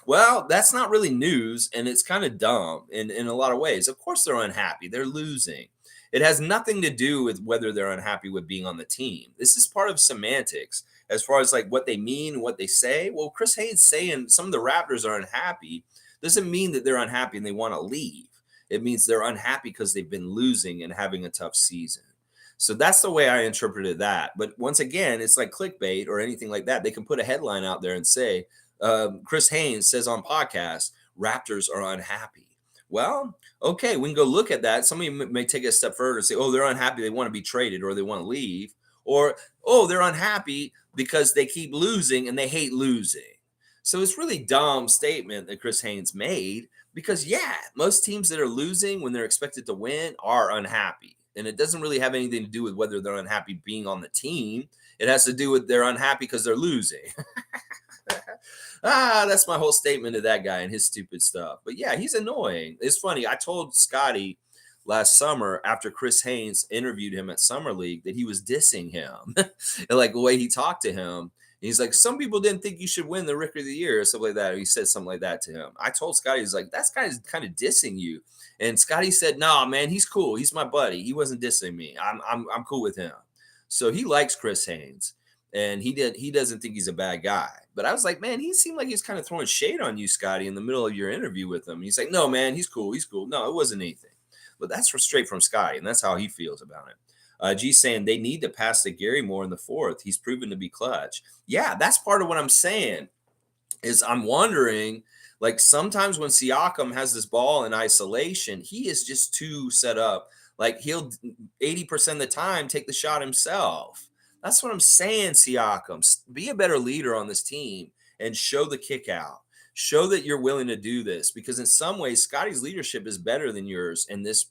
Well, that's not really news, and it's kind of dumb in a lot of ways. Of course they're unhappy. They're losing. It has nothing to do with whether they're unhappy with being on the team. This is part of semantics as far as like what they mean, what they say. Well, Chris Haynes saying some of the Raptors are unhappy doesn't mean that they're unhappy and they want to leave. It means they're unhappy because they've been losing and having a tough season. So that's the way I interpreted that. But once again, it's like clickbait or anything like that. They can put a headline out there and say, Chris Haynes says on podcast, Raptors are unhappy. Well, okay, we can go look at that. Somebody may take it a step further and say, oh, they're unhappy. They want to be traded or they want to leave. Or, oh, they're unhappy because they keep losing and they hate losing. So it's really dumb statement that Chris Haynes made because, yeah, most teams that are losing when they're expected to win are unhappy. And it doesn't really have anything to do with whether they're unhappy being on the team. It has to do with they're unhappy because they're losing. That's my whole statement to that guy and his stupid stuff. But yeah, he's annoying. It's funny. I told Scottie last summer after Chris Haynes interviewed him at Summer League that he was dissing him and like the way he talked to him. He's like, some people didn't think you should win the Rookie of the Year or something like that. Or he said something like that to him. I told Scottie, he's like, that guy's kind of dissing you. And Scottie said, nah, man, he's cool. He's my buddy. He wasn't dissing me. I'm cool with him. So he likes Chris Haynes. And he doesn't think he's a bad guy. But I was like, man, he seemed like he's kind of throwing shade on you, Scottie, in the middle of your interview with him. He's like, no, man, he's cool. He's cool. No, it wasn't anything. But that's straight from Scottie, and that's how he feels about it. G's saying they need to pass to Gary more in the fourth. He's proven to be clutch. Yeah, that's part of what I'm saying is I'm wondering, like sometimes when Siakam has this ball in isolation, he is just too set up. Like he'll 80% of the time take the shot himself. That's what I'm saying, Siakam. Be a better leader on this team and show the kick out. Show that you're willing to do this because in some ways, Scottie's leadership is better than yours in this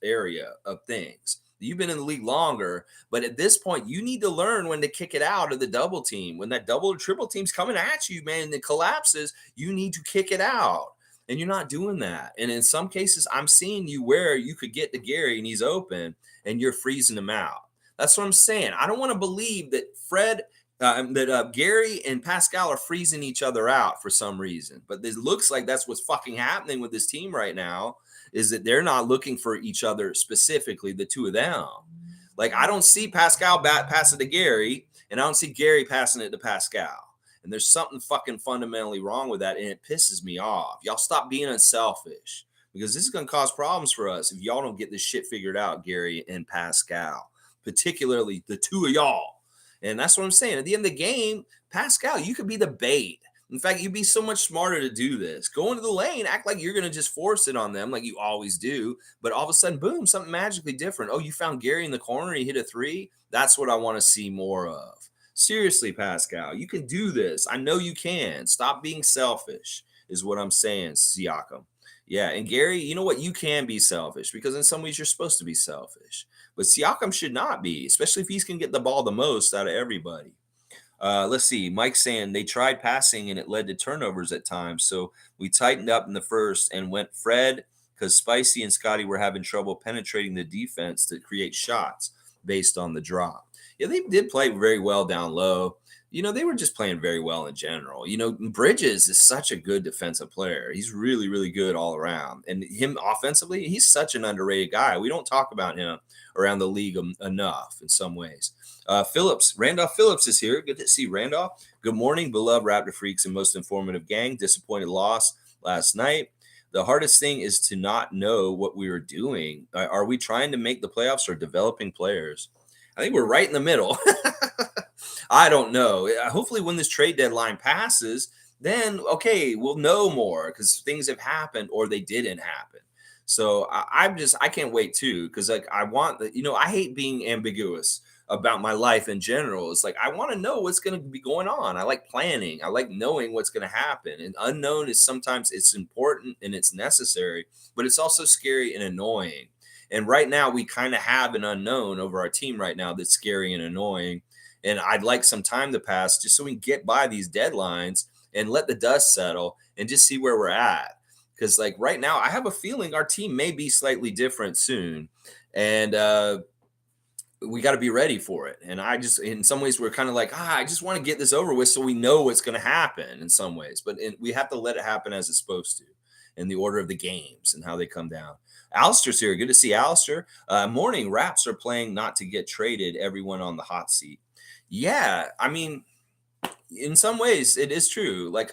area of things. You've been in the league longer, but at this point, you need to learn when to kick it out of the double team. When that double or triple team's coming at you, man, and it collapses, you need to kick it out. And you're not doing that. And in some cases, I'm seeing you where you could get to Gary and he's open and you're freezing him out. That's what I'm saying. I don't want to believe that Gary and Pascal are freezing each other out for some reason. But it looks like that's what's fucking happening with this team right now is that they're not looking for each other specifically, the two of them. Like, I don't see Pascal pass it to Gary, and I don't see Gary passing it to Pascal. And there's something fucking fundamentally wrong with that, and it pisses me off. Y'all stop being unselfish because this is going to cause problems for us if y'all don't get this shit figured out, Gary and Pascal. Particularly the two of y'all. And that's what I'm saying. At the end of the game, Pascal, you could be the bait. In fact, you'd be so much smarter to do this. Go into the lane, act like you're going to just force it on them like you always do. But all of a sudden, boom, something magically different. Oh, you found Gary in the corner. He hit a 3. That's what I want to see more of. Seriously, Pascal, you can do this. I know you can. Stop being selfish, is what I'm saying, Siakam. Yeah, and Gary, you know what? You can be selfish because in some ways you're supposed to be selfish. But Siakam should not be, especially if he's going to get the ball the most out of everybody. Let's see. Mike's saying they tried passing and it led to turnovers at times. So we tightened up in the first and went Fred because Spicy and Scottie were having trouble penetrating the defense to create shots based on the drop. Yeah, they did play very well down low. They were just playing very well in general. Bridges is such a good defensive player. He's really, really good all around. And him offensively, he's such an underrated guy. We don't talk about him around the league enough in some ways. Randolph Phillips is here. Good to see Randolph. Good morning, beloved Raptor freaks and most informative gang. Disappointed loss last night. The hardest thing is to not know what we were doing. Are we trying to make the playoffs or developing players? I think we're right in the middle. I don't know. Hopefully, when this trade deadline passes, then okay, we'll know more because things have happened or they didn't happen. So I can't wait too because I want the. I hate being ambiguous about my life in general. It's like I want to know what's going to be going on. I like planning. I like knowing what's going to happen. And unknown is sometimes it's important and it's necessary, but it's also scary and annoying. And right now we kind of have an unknown over our team right now that's scary and annoying. And I'd like some time to pass just so we can get by these deadlines and let the dust settle and just see where we're at. Because like right now, I have a feeling our team may be slightly different soon. And we got to be ready for it. And in some ways, we're kind of like, I just want to get this over with so we know what's going to happen in some ways. But we have to let it happen as it's supposed to in the order of the games and how they come down. Alistair's here. Good to see Alistair. Morning. Raps are playing not to get traded. Everyone on the hot seat. Yeah. I mean, in some ways, it is true. Like,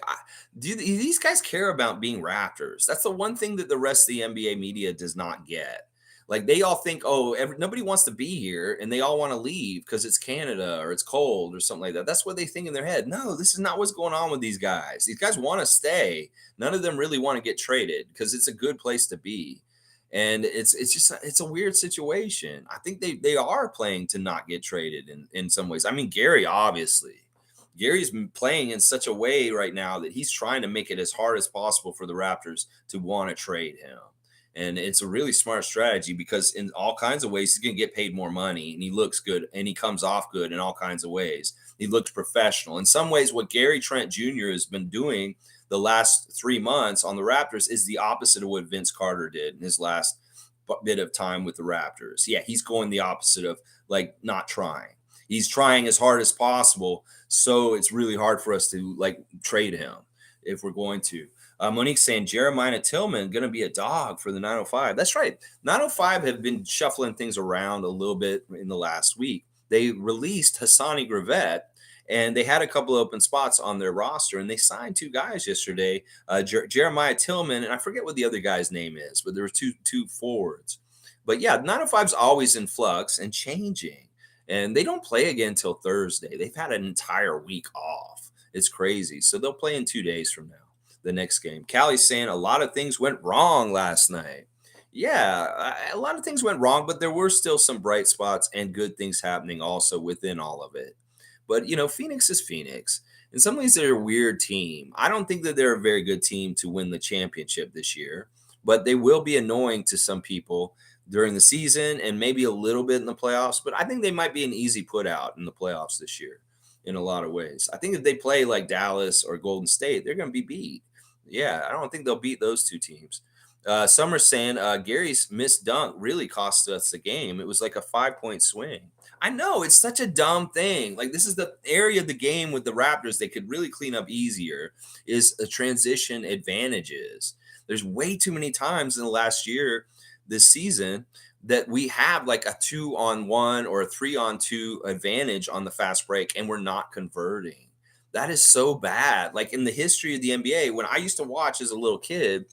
do these guys care about being Raptors? That's the one thing that the rest of the NBA media does not get. Like they all think, nobody wants to be here, and they all want to leave because it's Canada or it's cold or something like that. That's what they think in their head. No, this is not what's going on with these guys. These guys want to stay. None of them really want to get traded because it's a good place to be, and it's a weird situation. I think they are playing to not get traded in some ways. I mean, Gary's playing in such a way right now that he's trying to make it as hard as possible for the Raptors to want to trade him. And it's a really smart strategy because in all kinds of ways, he's going to get paid more money and he looks good and he comes off good in all kinds of ways. He looks professional. In some ways, what Gary Trent Jr. has been doing the last 3 months on the Raptors is the opposite of what Vince Carter did in his last bit of time with the Raptors. Yeah, he's going the opposite of like not trying. He's trying as hard as possible. So it's really hard for us to like trade him if we're going to. Monique saying Jeremiah Tillman going to be a dog for the 905. That's right. 905 have been shuffling things around a little bit in the last week. They released Hassani Gravett, and they had a couple of open spots on their roster, and they signed 2 guys yesterday, Jeremiah Tillman, and I forget what the other guy's name is, but there were two forwards. But yeah, 905's always in flux and changing, and they don't play again until Thursday. They've had an entire week off. It's crazy. So they'll play in 2 days from now. The next game. Callie's saying a lot of things went wrong last night. Yeah, a lot of things went wrong, but there were still some bright spots and good things happening also within all of it. But, Phoenix is Phoenix. In some ways, they're a weird team. I don't think that they're a very good team to win the championship this year, but they will be annoying to some people during the season and maybe a little bit in the playoffs. But I think they might be an easy put out in the playoffs this year in a lot of ways. I think if they play like Dallas or Golden State, they're going to be beat. Yeah, I don't think they'll beat those 2 teams. Summer's saying Gary's missed dunk really cost us the game. It was like a 5-point swing. I know, it's such a dumb thing. Like, this is the area of the game with the Raptors they could really clean up easier is the transition advantages. There's way too many times in the last year, this season, that we have like a 2-on-1 or a 3-on-2 advantage on the fast break, and we're not converting. That is so bad. Like in the history of the NBA, when I used to watch as a little kid,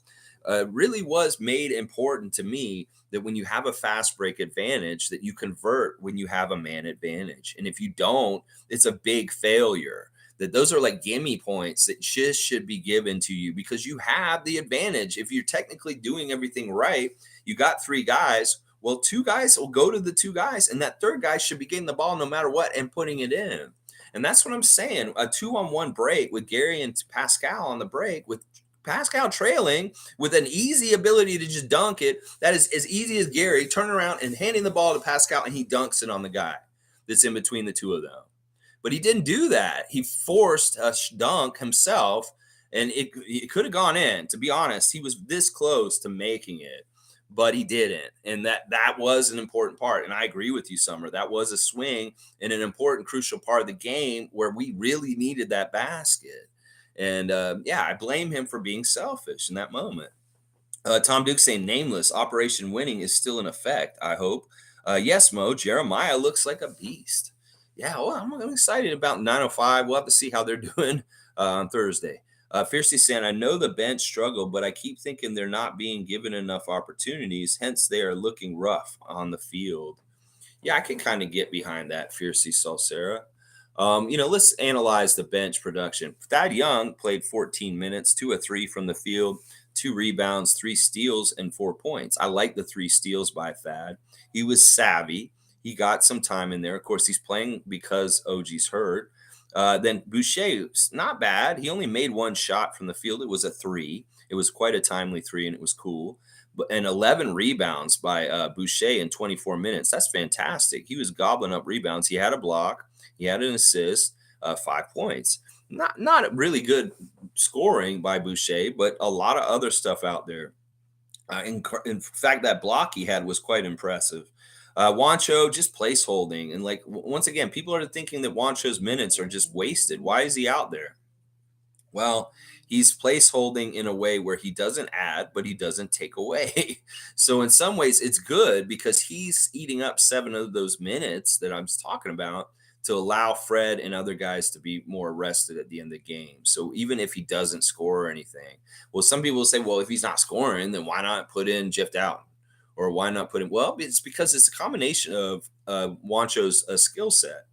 really was made important to me that when you have a fast break advantage, that you convert when you have a man advantage. And if you don't, it's a big failure. That those are like gimme points that just should be given to you because you have the advantage. If you're technically doing everything right, you got 3 guys. Well, 2 guys will go to the 2 guys, and that 3rd guy should be getting the ball no matter what and putting it in. And that's what I'm saying. A 2-on-1 break with Gary and Pascal on the break, with Pascal trailing with an easy ability to just dunk it. That is as easy as Gary turning around and handing the ball to Pascal, and he dunks it on the guy that's in between the two of them. But he didn't do that. He forced a dunk himself, and it could have gone in. To be honest, he was this close to making it, but he didn't. And that was an important part. And I agree with you, Summer. That was a swing and an important, crucial part of the game where we really needed that basket. And yeah, I blame him for being selfish in that moment. Tom Duke saying nameless Operation Winning is still in effect, I hope. Yes, Mo, Jeremiah looks like a beast. Yeah, well, I'm excited about 905. We'll have to see how they're doing on Thursday. Fiercely saying, I know the bench struggled, but I keep thinking they're not being given enough opportunities. Hence, they are looking rough on the field. Yeah, I can kind of get behind that, Fiercely Salsera. Let's analyze the bench production. Thad Young played 14 minutes, 2 of 3 from the field, 2 rebounds, 3 steals, and 4 points. I like the 3 steals by Thad. He was savvy. He got some time in there. Of course, he's playing because OG's hurt. Then Boucher, not bad. He only made 1 shot from the field. It was a 3. It was quite a timely 3, and it was cool. And 11 rebounds by Boucher in 24 minutes. That's fantastic. He was gobbling up rebounds. He had a block. He had an assist, 5 points. Not really good scoring by Boucher, but a lot of other stuff out there. In fact, that block he had was quite impressive. Wancho just placeholding. And once again, people are thinking that Wancho's minutes are just wasted. Why is he out there? Well, he's placeholding in a way where he doesn't add, but he doesn't take away. So in some ways, it's good because he's eating up 7 of those minutes that I'm talking about to allow Fred and other guys to be more rested at the end of the game. So even if he doesn't score or anything, well, some people will say, well, if he's not scoring, then why not put in Jeff Dowden? Or why not put in? Well, it's because it's a combination of Wancho's skill set.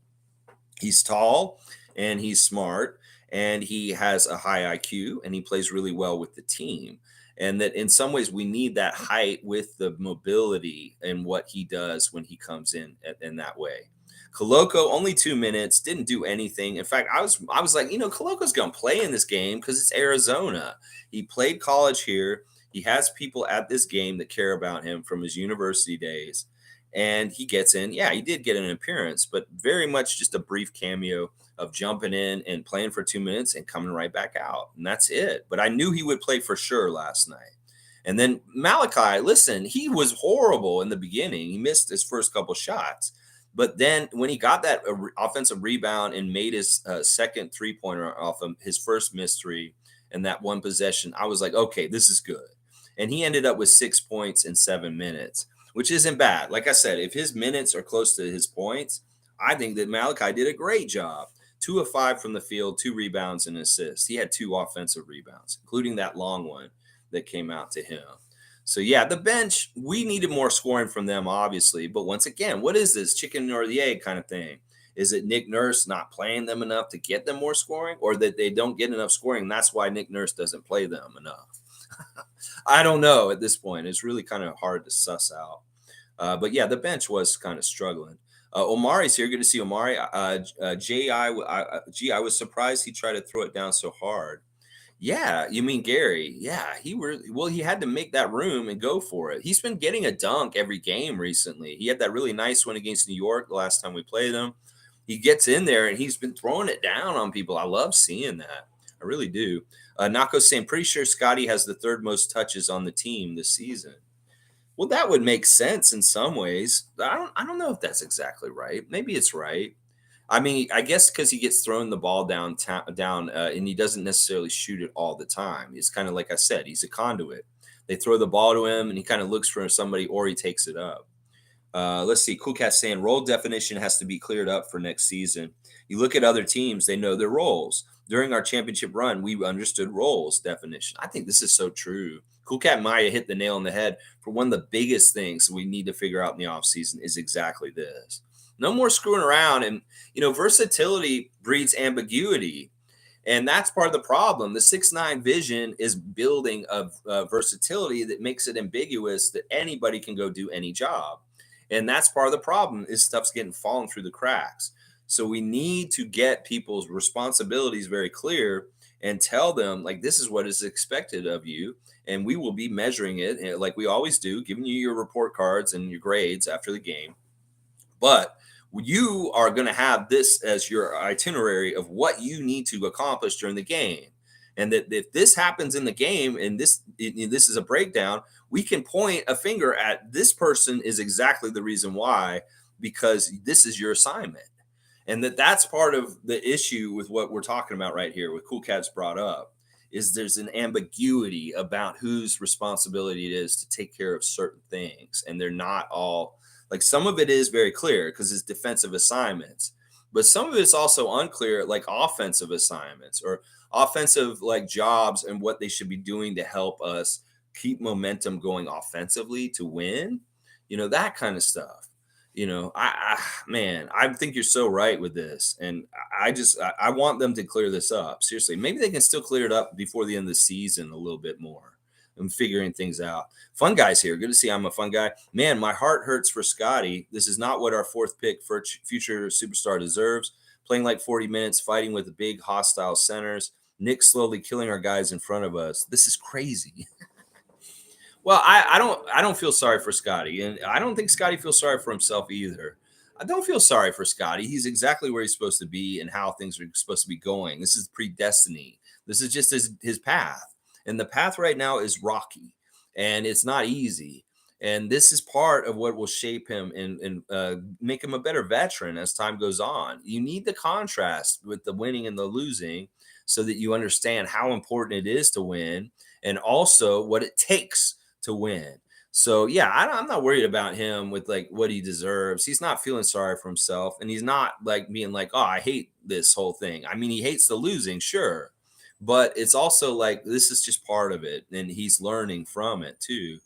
He's tall and he's smart and he has a high IQ and he plays really well with the team. And that in some ways we need that height with the mobility and what he does when he comes in that way. Koloko, only 2 minutes, didn't do anything. In fact, I was like, Koloko's going to play in this game because it's Arizona. He played college here. He has people at this game that care about him from his university days. And he gets in. Yeah, he did get an appearance, but very much just a brief cameo of jumping in and playing for 2 minutes and coming right back out. And that's it. But I knew he would play for sure last night. And then Malachi, listen, he was horrible in the beginning. He missed his first couple shots. But then when he got that offensive rebound and made his second 3-pointer off of his first missed 3 and that 1 possession, I was like, okay, this is good. And he ended up with 6 points in 7 minutes, which isn't bad. Like I said, if his minutes are close to his points, I think that Malachi did a great job. 2 of 5 from the field, 2 rebounds and assists. He had 2 offensive rebounds, including that long one that came out to him. So, yeah, the bench, we needed more scoring from them, obviously. But once again, what is this chicken or the egg kind of thing? Is it Nick Nurse not playing them enough to get them more scoring, or that they don't get enough scoring? And that's why Nick Nurse doesn't play them enough. I don't know at this point. It's really kind of hard to suss out. But, yeah, the bench was kind of struggling. Omari's here. Good to see Omari. I was surprised he tried to throw it down so hard. Yeah, you mean Gary? Yeah, he had to make that room and go for it. He's been getting a dunk every game recently. He had that really nice one against New York the last time we played him. He gets in there and he's been throwing it down on people. I love seeing that. I really do. Nako's saying, pretty sure Scottie has the 3rd most touches on the team this season. Well, that would make sense in some ways. I don't know if that's exactly right. Maybe it's right. I mean, I guess because he gets thrown the ball down, and he doesn't necessarily shoot it all the time. It's kind of like I said, he's a conduit. They throw the ball to him, and he kind of looks for somebody, or he takes it up. Let's see. Cool Cat saying role definition has to be cleared up for next season. You look at other teams; they know their roles. During our championship run, we understood roles definition. I think this is so true. Cool Cat Maya hit the nail on the head for one of the biggest things we need to figure out in the offseason is exactly this. No more screwing around. And, versatility breeds ambiguity. And that's part of the problem. The 6'9" vision is building of versatility that makes it ambiguous that anybody can go do any job. And that's part of the problem is stuff's falling through the cracks. So we need to get people's responsibilities very clear and tell them, like, this is what is expected of you. And we will be measuring it, like we always do, giving you your report cards and your grades after the game. But you are going to have this as your itinerary of what you need to accomplish during the game. And that if this happens in the game and this is a breakdown, we can point a finger at this person is exactly the reason why, because this is your assignment. And that's part of the issue with what we're talking about right here, with Cool Cats brought up, is there's an ambiguity about whose responsibility it is to take care of certain things. And they're not all, like, some of it is very clear because it's defensive assignments, but some of it's also unclear, like offensive assignments or offensive like jobs and what they should be doing to help us keep momentum going offensively to win, that kind of stuff. Man, I think you're so right with this, and I want them to clear this up. Seriously, maybe they can still clear it up before the end of the season a little bit more. I'm figuring things out. Fun guys here. Good to see I'm a fun guy. Man, my heart hurts for Scottie. This is not what our fourth pick for future superstar deserves. Playing like 40 minutes, fighting with the big hostile centers. Nick slowly killing our guys in front of us. This is crazy. Well, I don't feel sorry for Scottie, and I don't think Scottie feels sorry for himself either. I don't feel sorry for Scottie. He's exactly where he's supposed to be and how things are supposed to be going. This is predestiny. This is just his path. And the path right now is rocky and it's not easy. And this is part of what will shape him and make him a better veteran as time goes on. You need the contrast with the winning and the losing so that you understand how important it is to win and also what it takes to win. So yeah, I'm not worried about him with like what he deserves. He's not feeling sorry for himself, and he's not like being like, "Oh, I hate this whole thing." I mean, he hates the losing, sure, but it's also like this is just part of it, and he's learning from it too.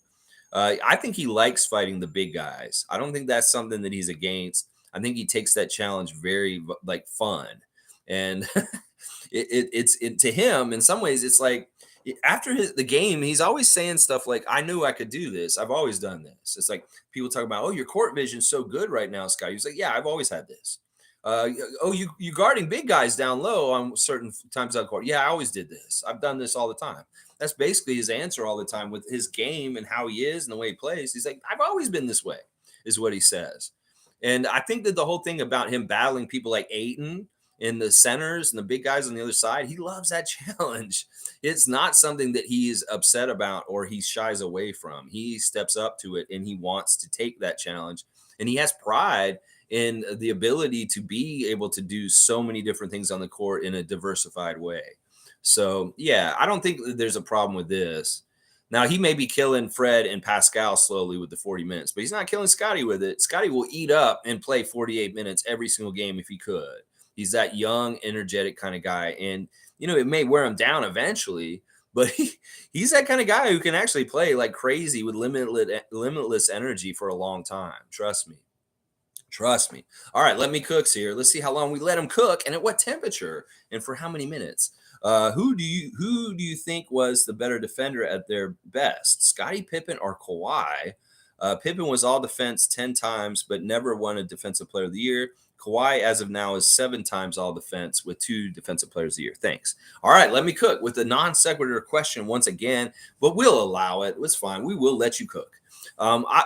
I think he likes fighting the big guys. I don't think that's something that he's against. I think he takes that challenge very like fun, and it's to him in some ways. It's like after the game, he's always saying stuff like, "I knew I could do this. I've always done this." It's like people talk about, "Oh, your court vision's so good right now, Scott." He's like, "Yeah, I've always had this." Oh, you guarding big guys down low on certain times on court. Yeah, I always did this. I've done this all the time. That's basically his answer all the time with his game and how he is and the way he plays. He's like, I've always been this way, is what he says. And I think that the whole thing about him battling people like Ayton and the centers and the big guys on the other side, he loves that challenge. It's not something that he's upset about or he shies away from. He steps up to it and he wants to take that challenge. And he has pride in the ability to be able to do so many different things on the court in a diversified way. So, yeah, I don't think that there's a problem with this. Now, he may be killing Fred and Pascal slowly with the 40 minutes, but he's not killing Scottie with it. Scottie will eat up and play 48 minutes every single game if he could. He's that young, energetic kind of guy. And, it may wear him down eventually, but he's that kind of guy who can actually play like crazy with limitless energy for a long time. Trust me. Trust me. All right, let me cooks here. Let's see how long we let him cook and at what temperature and for how many minutes. Who do you think was the better defender at their best, Scottie Pippen or Kawhi? Pippen was all defense 10 times, but never won a Defensive Player of the Year. Kawhi, as of now, is 7 times all defense with 2 Defensive Players of the Year. Thanks. All right, let me cook with a non sequitur question once again, but we'll allow it. It's fine. We will let you cook.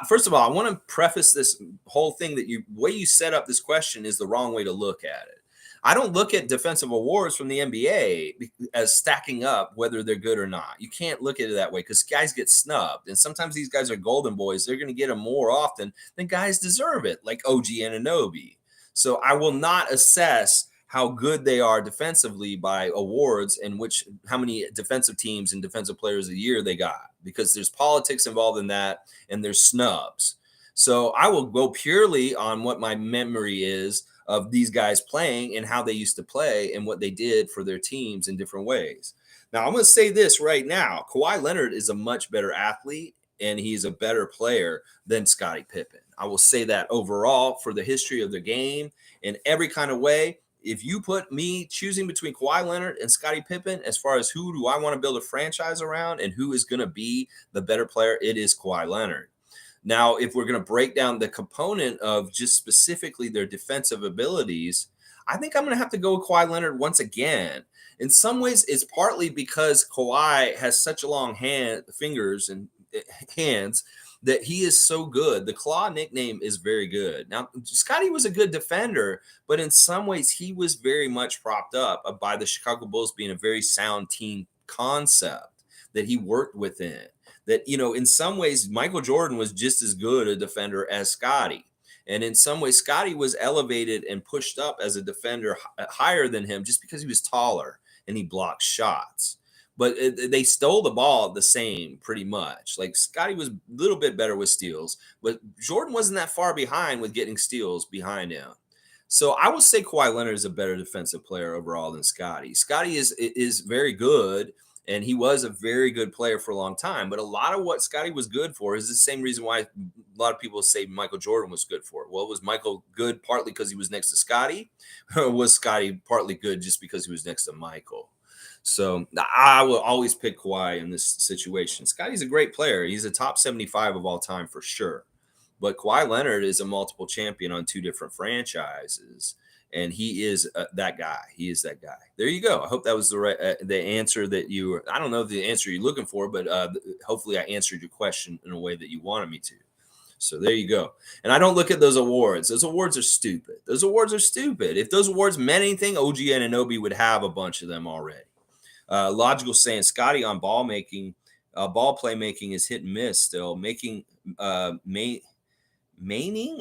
First of all, I want to preface this whole thing that way you set up this question is the wrong way to look at it. I don't look at defensive awards from the NBA as stacking up whether they're good or not. You can't look at it that way because guys get snubbed. And sometimes these guys are golden boys. They're going to get them more often than guys deserve it, like OG Anunoby. So I will not assess how good they are defensively by awards and how many defensive teams and defensive players a year they got, because there's politics involved in that and there's snubs. So I will go purely on what my memory is of these guys playing and how they used to play and what they did for their teams in different ways. Now, I'm going to say this right now. Kawhi Leonard is a much better athlete and he's a better player than Scottie Pippen. I will say that overall for the history of the game in every kind of way. If you put me choosing between Kawhi Leonard and Scottie Pippen, as far as who do I want to build a franchise around and who is going to be the better player, it is Kawhi Leonard. Now, if we're going to break down the component of just specifically their defensive abilities, I think I'm going to have to go with Kawhi Leonard once again. In some ways, it's partly because Kawhi has such a long fingers and hands that he is so good. The Claw nickname is very good. Now, Scottie was a good defender, but in some ways, he was very much propped up by the Chicago Bulls being a very sound team concept that he worked within. That, in some ways, Michael Jordan was just as good a defender as Scottie. And in some ways, Scottie was elevated and pushed up as a defender higher than him just because he was taller and he blocked shots. But they stole the ball the same pretty much. Like Scottie was a little bit better with steals, but Jordan wasn't that far behind with getting steals behind him. So I will say Kawhi Leonard is a better defensive player overall than Scottie. Scottie is very good, and he was a very good player for a long time. But a lot of what Scottie was good for is the same reason why a lot of people say Michael Jordan was good for it. Well, was Michael good partly because he was next to Scottie, or was Scottie partly good just because he was next to Michael? So I will always pick Kawhi in this situation. Scottie's a great player. He's a top 75 of all time for sure. But Kawhi Leonard is a multiple champion on 2 different franchises. And he is that guy. He is that guy. There you go. I hope that was the answer that you were. I don't know the answer you're looking for, but hopefully I answered your question in a way that you wanted me to. So there you go. And I don't look at those awards. Those awards are stupid. Those awards are stupid. If those awards meant anything, OG Anunoby would have a bunch of them already. Logical saying Scottie on ball playmaking is hit and miss still. Making maining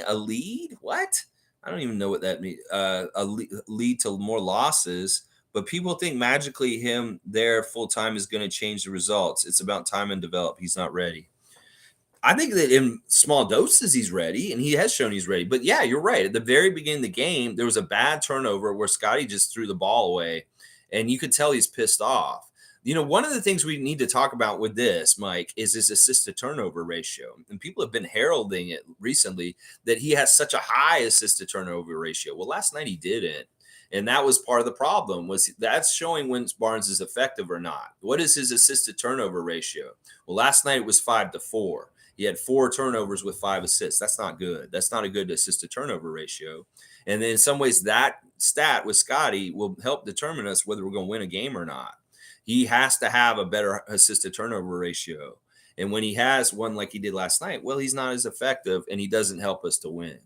a lead? What? I don't even know what that means. Lead to more losses, but people think magically him there full time is going to change the results. It's about time and develop. He's not ready. I think that in small doses he's ready, and he has shown he's ready. But yeah, you're right. At the very beginning of the game, there was a bad turnover where Scottie just threw the ball away, and you could tell he's pissed off. One of the things we need to talk about with this, Mike, is his assist to turnover ratio. And people have been heralding it recently that he has such a high assist to turnover ratio. Well, last night he didn't. And that was part of the problem, was that's showing when Barnes is effective or not. What is his assist to turnover ratio? Well, last night it was 5-4. He had 4 turnovers with 5 assists. That's not good. That's not a good assist to turnover ratio. And then in some ways, that stat with Scottie will help determine us whether we're going to win a game or not. He has to have a better assist to turnover ratio. And when he has one like he did last night, well, he's not as effective and he doesn't help us to win.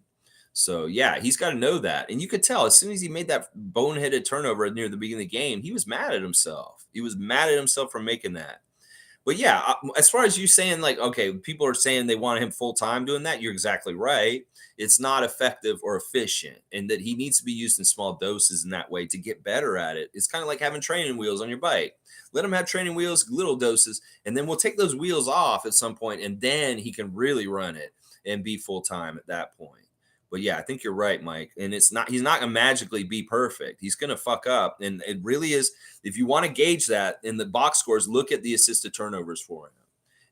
So, yeah, he's got to know that. And you could tell as soon as he made that boneheaded turnover near the beginning of the game, he was mad at himself. He was mad at himself for making that. But yeah, as far as you saying like, okay, people are saying they want him full time doing that. You're exactly right. It's not effective or efficient, and that he needs to be used in small doses in that way to get better at it. It's kind of like having training wheels on your bike. Let him have training wheels, little doses, and then we'll take those wheels off at some point, and then he can really run it and be full time at that point. But yeah, I think you're right, Mike. And he's not going to magically be perfect. He's going to fuck up. And it really is, if you want to gauge that in the box scores, look at the assisted turnovers for him.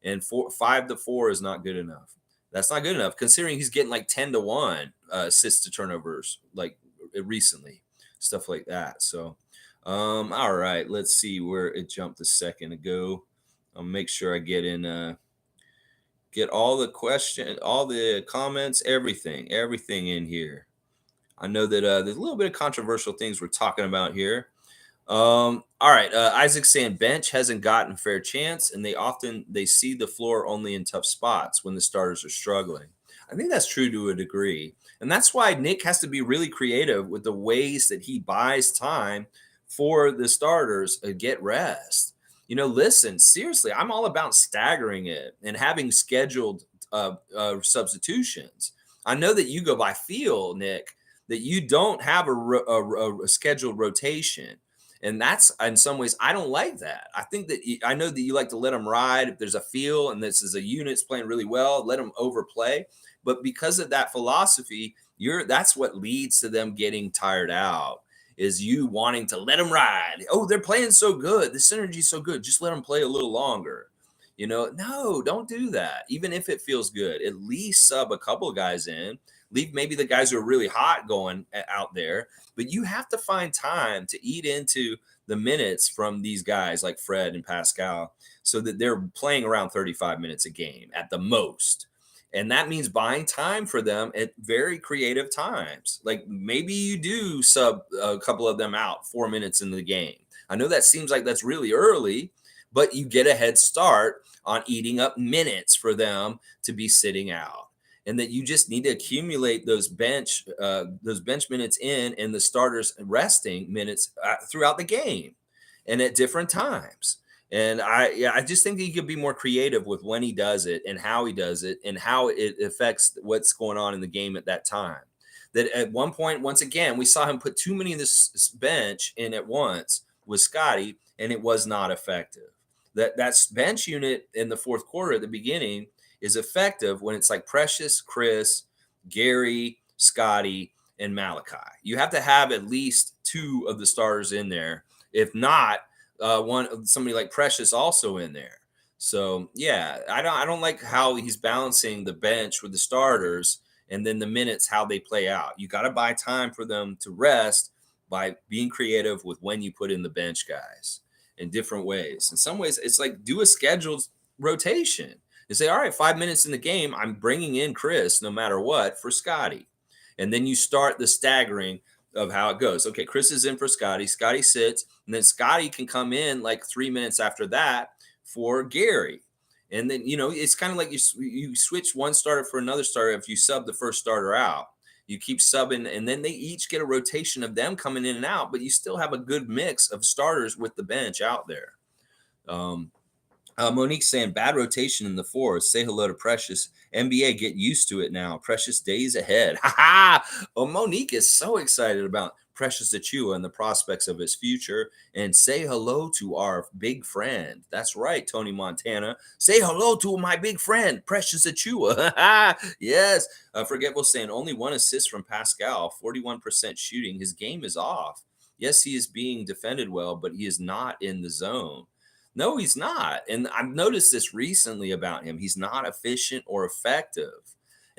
And 5-4 is not good enough. That's not good enough considering he's getting like 10-1 assists to turnovers like recently, stuff like that. So, all right, let's see where it jumped a second ago. I'll make sure I get in, get all the questions, all the comments, everything in here. I know that there's a little bit of controversial things we're talking about here. All right, Isaac saying bench hasn't gotten fair chance, and they see the floor only in tough spots when the starters are struggling. I think that's true to a degree, and that's why Nick has to be really creative with the ways that he buys time for the starters to get rest. Listen, seriously, I'm all about staggering it and having scheduled substitutions. I know that you go by feel, Nick, that you don't have a scheduled rotation. And that's, in some ways, I don't like that. I think that I know that you like to let them ride. If there's a feel and this is a unit's playing really well, let them overplay. But because of that philosophy, that's what leads to them getting tired out, is you wanting to let them ride. Oh, they're playing so good. The synergy is so good. Just let them play a little longer. No, don't do that. Even if it feels good, at least sub a couple of guys in. Leave maybe the guys who are really hot going out there, but you have to find time to eat into the minutes from these guys like Fred and Pascal so that they're playing around 35 minutes a game at the most. And that means buying time for them at very creative times. Like maybe you do sub a couple of them out 4 minutes into the game. I know that seems like that's really early, but you get a head start on eating up minutes for them to be sitting out. And that you just need to accumulate those bench minutes in and the starters resting minutes throughout the game and at different times. And I just think he could be more creative with when he does it and how he does it and how it affects what's going on in the game at that time. That at one point, once again, we saw him put too many of this bench in at once with Scottie, and it was not effective. That bench unit in the fourth quarter at the beginning is effective when it's like Precious, Chris, Gary, Scottie, and Malachi. You have to have at least two of the starters in there. If not, somebody like Precious also in there. So yeah, I don't like how he's balancing the bench with the starters and then the minutes how they play out. You got to buy time for them to rest by being creative with when you put in the bench guys in different ways. In some ways, it's like do a scheduled rotation and say, all right, 5 minutes in the game, I'm bringing in Chris no matter what for Scottie, and then you start the staggering of how it goes. Okay, Chris is in for Scottie. Scottie sits, and then Scottie can come in like 3 minutes after that for Gary. And then, it's kind of like you switch one starter for another starter if you sub the first starter out. You keep subbing, and then they each get a rotation of them coming in and out, but you still have a good mix of starters with the bench out there. Monique saying bad rotation in the fourth. Say hello to Precious. NBA, get used to it now. Precious days ahead. Ha ha! Oh, Monique is so excited about Precious Achua and the prospects of his future. And say hello to our big friend. That's right, Tony Montana. Say hello to my big friend, Precious Achua. Yes. Forgetful saying only one assist from Pascal, 41% shooting. His game is off. Yes, he is being defended well, but he is not in the zone. No, he's not. And I've noticed this recently about him. He's not efficient or effective.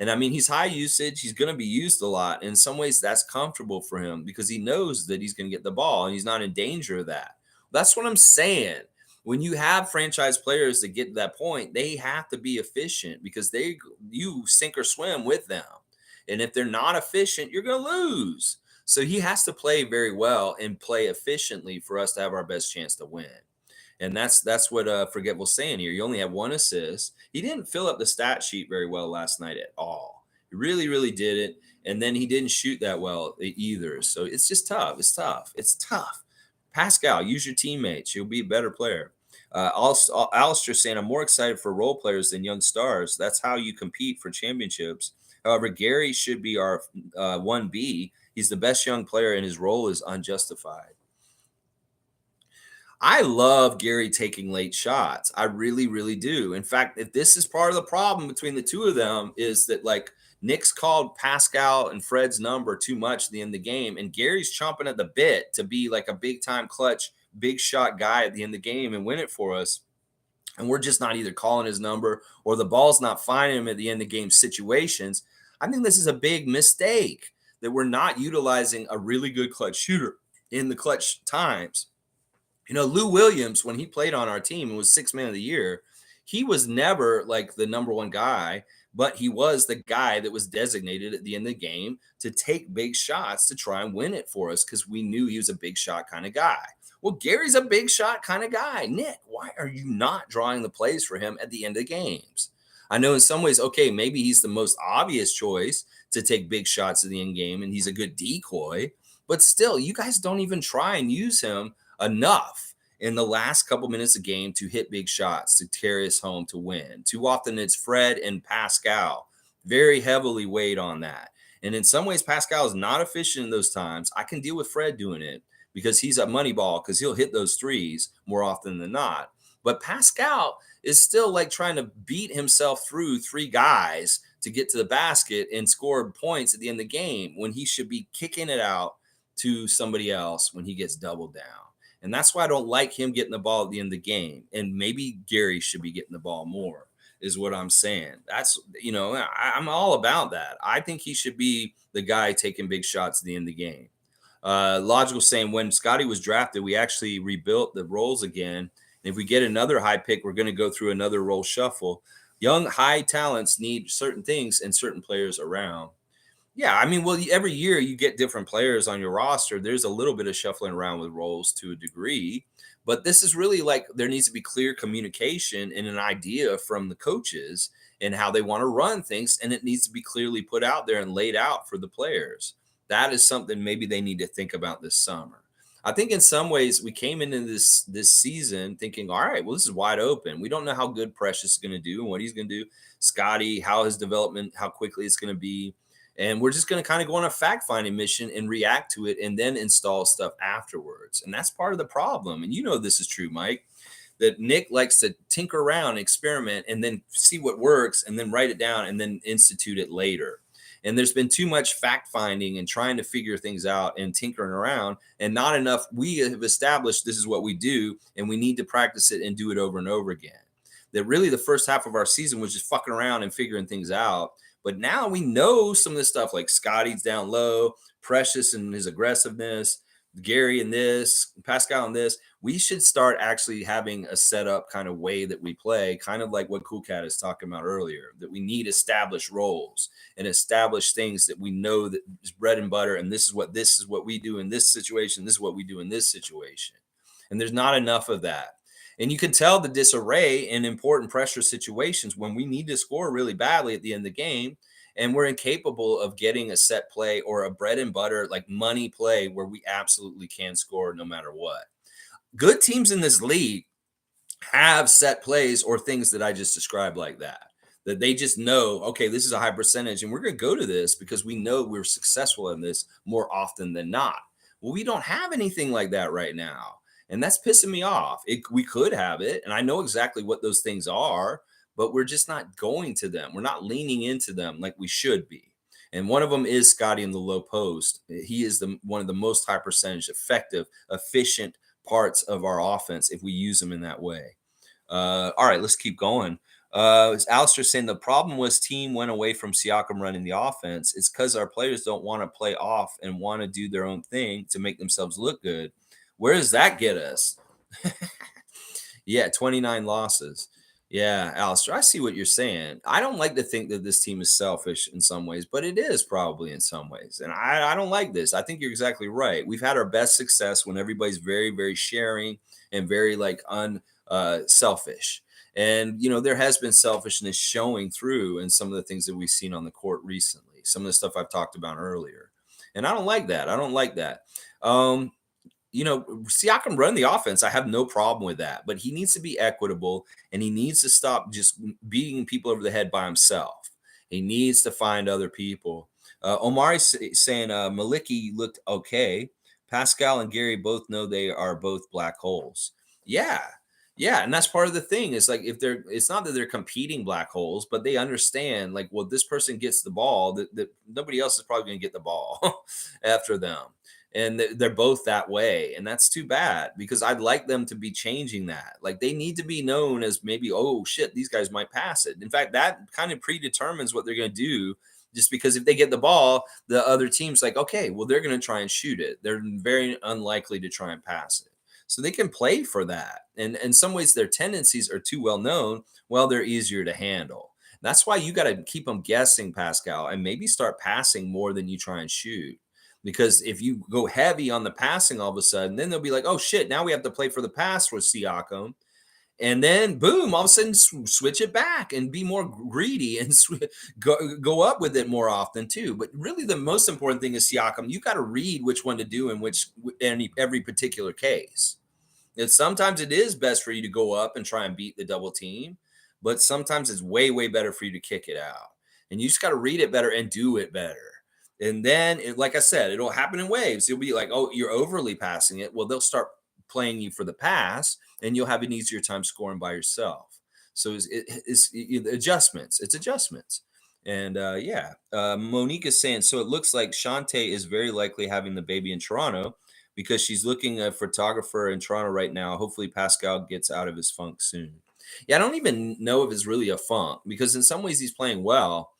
And I mean, he's high usage. He's going to be used a lot. In some ways, that's comfortable for him because he knows that he's going to get the ball and he's not in danger of that. That's what I'm saying. When you have franchise players that get to that point, they have to be efficient because you sink or swim with them. And if they're not efficient, you're going to lose. So he has to play very well and play efficiently for us to have our best chance to win. And that's what Forgetful's saying here. You only have one assist. He didn't fill up the stat sheet very well last night at all. He really, really didn't. And then he didn't shoot that well either. So it's just tough. It's tough. It's tough. Pascal, use your teammates. You'll be a better player. Alistair saying, I'm more excited for role players than young stars. That's how you compete for championships. However, Gary should be our 1B. He's the best young player, and his role is unjustified. I love Gary taking late shots. I really, really do. In fact, if this is part of the problem between the two of them is that like Nick's called Pascal and Fred's number too much at the end of the game, and Gary's chomping at the bit to be like a big time clutch, big shot guy at the end of the game and win it for us. And we're just not either calling his number or the ball's not finding him at the end of game situations. I think this is a big mistake that we're not utilizing a really good clutch shooter in the clutch times. Lou Williams, when he played on our team and was sixth man of the year, he was never like the number one guy, but he was the guy that was designated at the end of the game to take big shots to try and win it for us because we knew he was a big shot kind of guy. Well, Gary's a big shot kind of guy. Nick, why are you not drawing the plays for him at the end of the games? I know in some ways, okay, maybe he's the most obvious choice to take big shots at the end game and he's a good decoy, but still, you guys don't even try and use him enough in the last couple minutes of game to hit big shots to carry us home to win. Too often it's Fred and Pascal very heavily weighed on that. And in some ways, Pascal is not efficient in those times. I can deal with Fred doing it because he's a money ball because he'll hit those threes more often than not. But Pascal is still like trying to beat himself through three guys to get to the basket and score points at the end of the game when he should be kicking it out to somebody else when he gets doubled down. And that's why I don't like him getting the ball at the end of the game. And maybe Gary should be getting the ball more is what I'm saying. That's, I'm all about that. I think he should be the guy taking big shots at the end of the game. Logical saying when Scottie was drafted, we actually rebuilt the roles again. And if we get another high pick, we're going to go through another role shuffle. Young, high talents need certain things and certain players around. Yeah, I mean, well, every year you get different players on your roster. There's a little bit of shuffling around with roles to a degree, but this is really like there needs to be clear communication and an idea from the coaches and how they want to run things, and it needs to be clearly put out there and laid out for the players. That is something maybe they need to think about this summer. I think in some ways we came into this season thinking, all right, well, this is wide open. We don't know how good Precious is going to do and what he's going to do. Scottie, how his development, how quickly it's going to be, and we're just going to kind of go on a fact finding mission and react to it and then install stuff afterwards. And that's part of the problem. And you know, this is true, Mike, that Nick likes to tinker around, experiment, and then see what works and then write it down and then institute it later. And there's been too much fact finding and trying to figure things out and tinkering around, and not enough. We have established this is what we do, and we need to practice it and do it over and over again. That really the first half of our season was just fucking around and figuring things out. But now we know some of this stuff, like Scottie's down low, Precious and his aggressiveness, Gary and this, Pascal and this. We should start actually having a setup kind of way that we play, kind of like what Cool Cat is talking about earlier, that we need established roles and established things that we know that is bread and butter. And this is what we do in this situation. This is what we do in this situation. And there's not enough of that. And you can tell the disarray in important pressure situations when we need to score really badly at the end of the game and we're incapable of getting a set play or a bread and butter, like money play where we absolutely can score no matter what. Good teams in this league have set plays or things that I just described like that. That they just know, okay, this is a high percentage and we're going to go to this because we know we're successful in this more often than not. Well, we don't have anything like that right now. And that's pissing me off. We could have it. And I know exactly what those things are, but we're just not going to them. We're not leaning into them like we should be. And one of them is Scottie in the low post. He is one of the most high percentage effective, efficient parts of our offense if we use them in that way. All right, let's keep going. Alistair saying the problem was team went away from Siakam running the offense. It's because our players don't want to play off and want to do their own thing to make themselves look good. Where does that get us? Yeah, 29 losses. Yeah, Alistair, I see what you're saying. I don't like to think that this team is selfish in some ways, but it is probably in some ways. And I don't like this. I think you're exactly right. We've had our best success when everybody's very, very sharing and very like selfish. And, you know, there has been selfishness showing through in some of the things that we've seen on the court recently, some of the stuff I've talked about earlier. And I don't like that. I don't like that. You know, Siakam run the offense. I have no problem with that, but he needs to be equitable and he needs to stop just beating people over the head by himself. He needs to find other people. Omari saying Maliki looked okay. Pascal and Gary both know they are both black holes. Yeah. Yeah. And that's part of the thing is like it's not that they're competing black holes, but they understand like, well, this person gets the ball that nobody else is probably going to get the ball after them. And they're both that way. And that's too bad because I'd like them to be changing that. Like they need to be known as maybe, oh shit, these guys might pass it. In fact, that kind of predetermines what they're going to do just because if they get the ball, the other team's like, okay, well, they're going to try and shoot it. They're very unlikely to try and pass it. So they can play for that. And in some ways, their tendencies are too well known. Well, they're easier to handle. That's why you got to keep them guessing, Pascal, and maybe start passing more than you try and shoot. Because if you go heavy on the passing all of a sudden, then they'll be like, oh shit, now we have to play for the pass with Siakam. And then boom, all of a sudden switch it back and be more greedy and go up with it more often too. But really the most important thing is Siakam. You got to read which one to do in every particular case. And sometimes it is best for you to go up and try and beat the double team, but sometimes it's way, way better for you to kick it out. And you just got to read it better and do it better. And then, like I said, it'll happen in waves. You'll be like, oh, you're overly passing it. Well, they'll start playing you for the pass, and you'll have an easier time scoring by yourself. So it's adjustments. It's adjustments. And Monique is saying, so it looks like Shantae is very likely having the baby in Toronto because she's looking a photographer in Toronto right now. Hopefully Pascal gets out of his funk soon. Yeah, I don't even know if it's really a funk because in some ways he's playing well.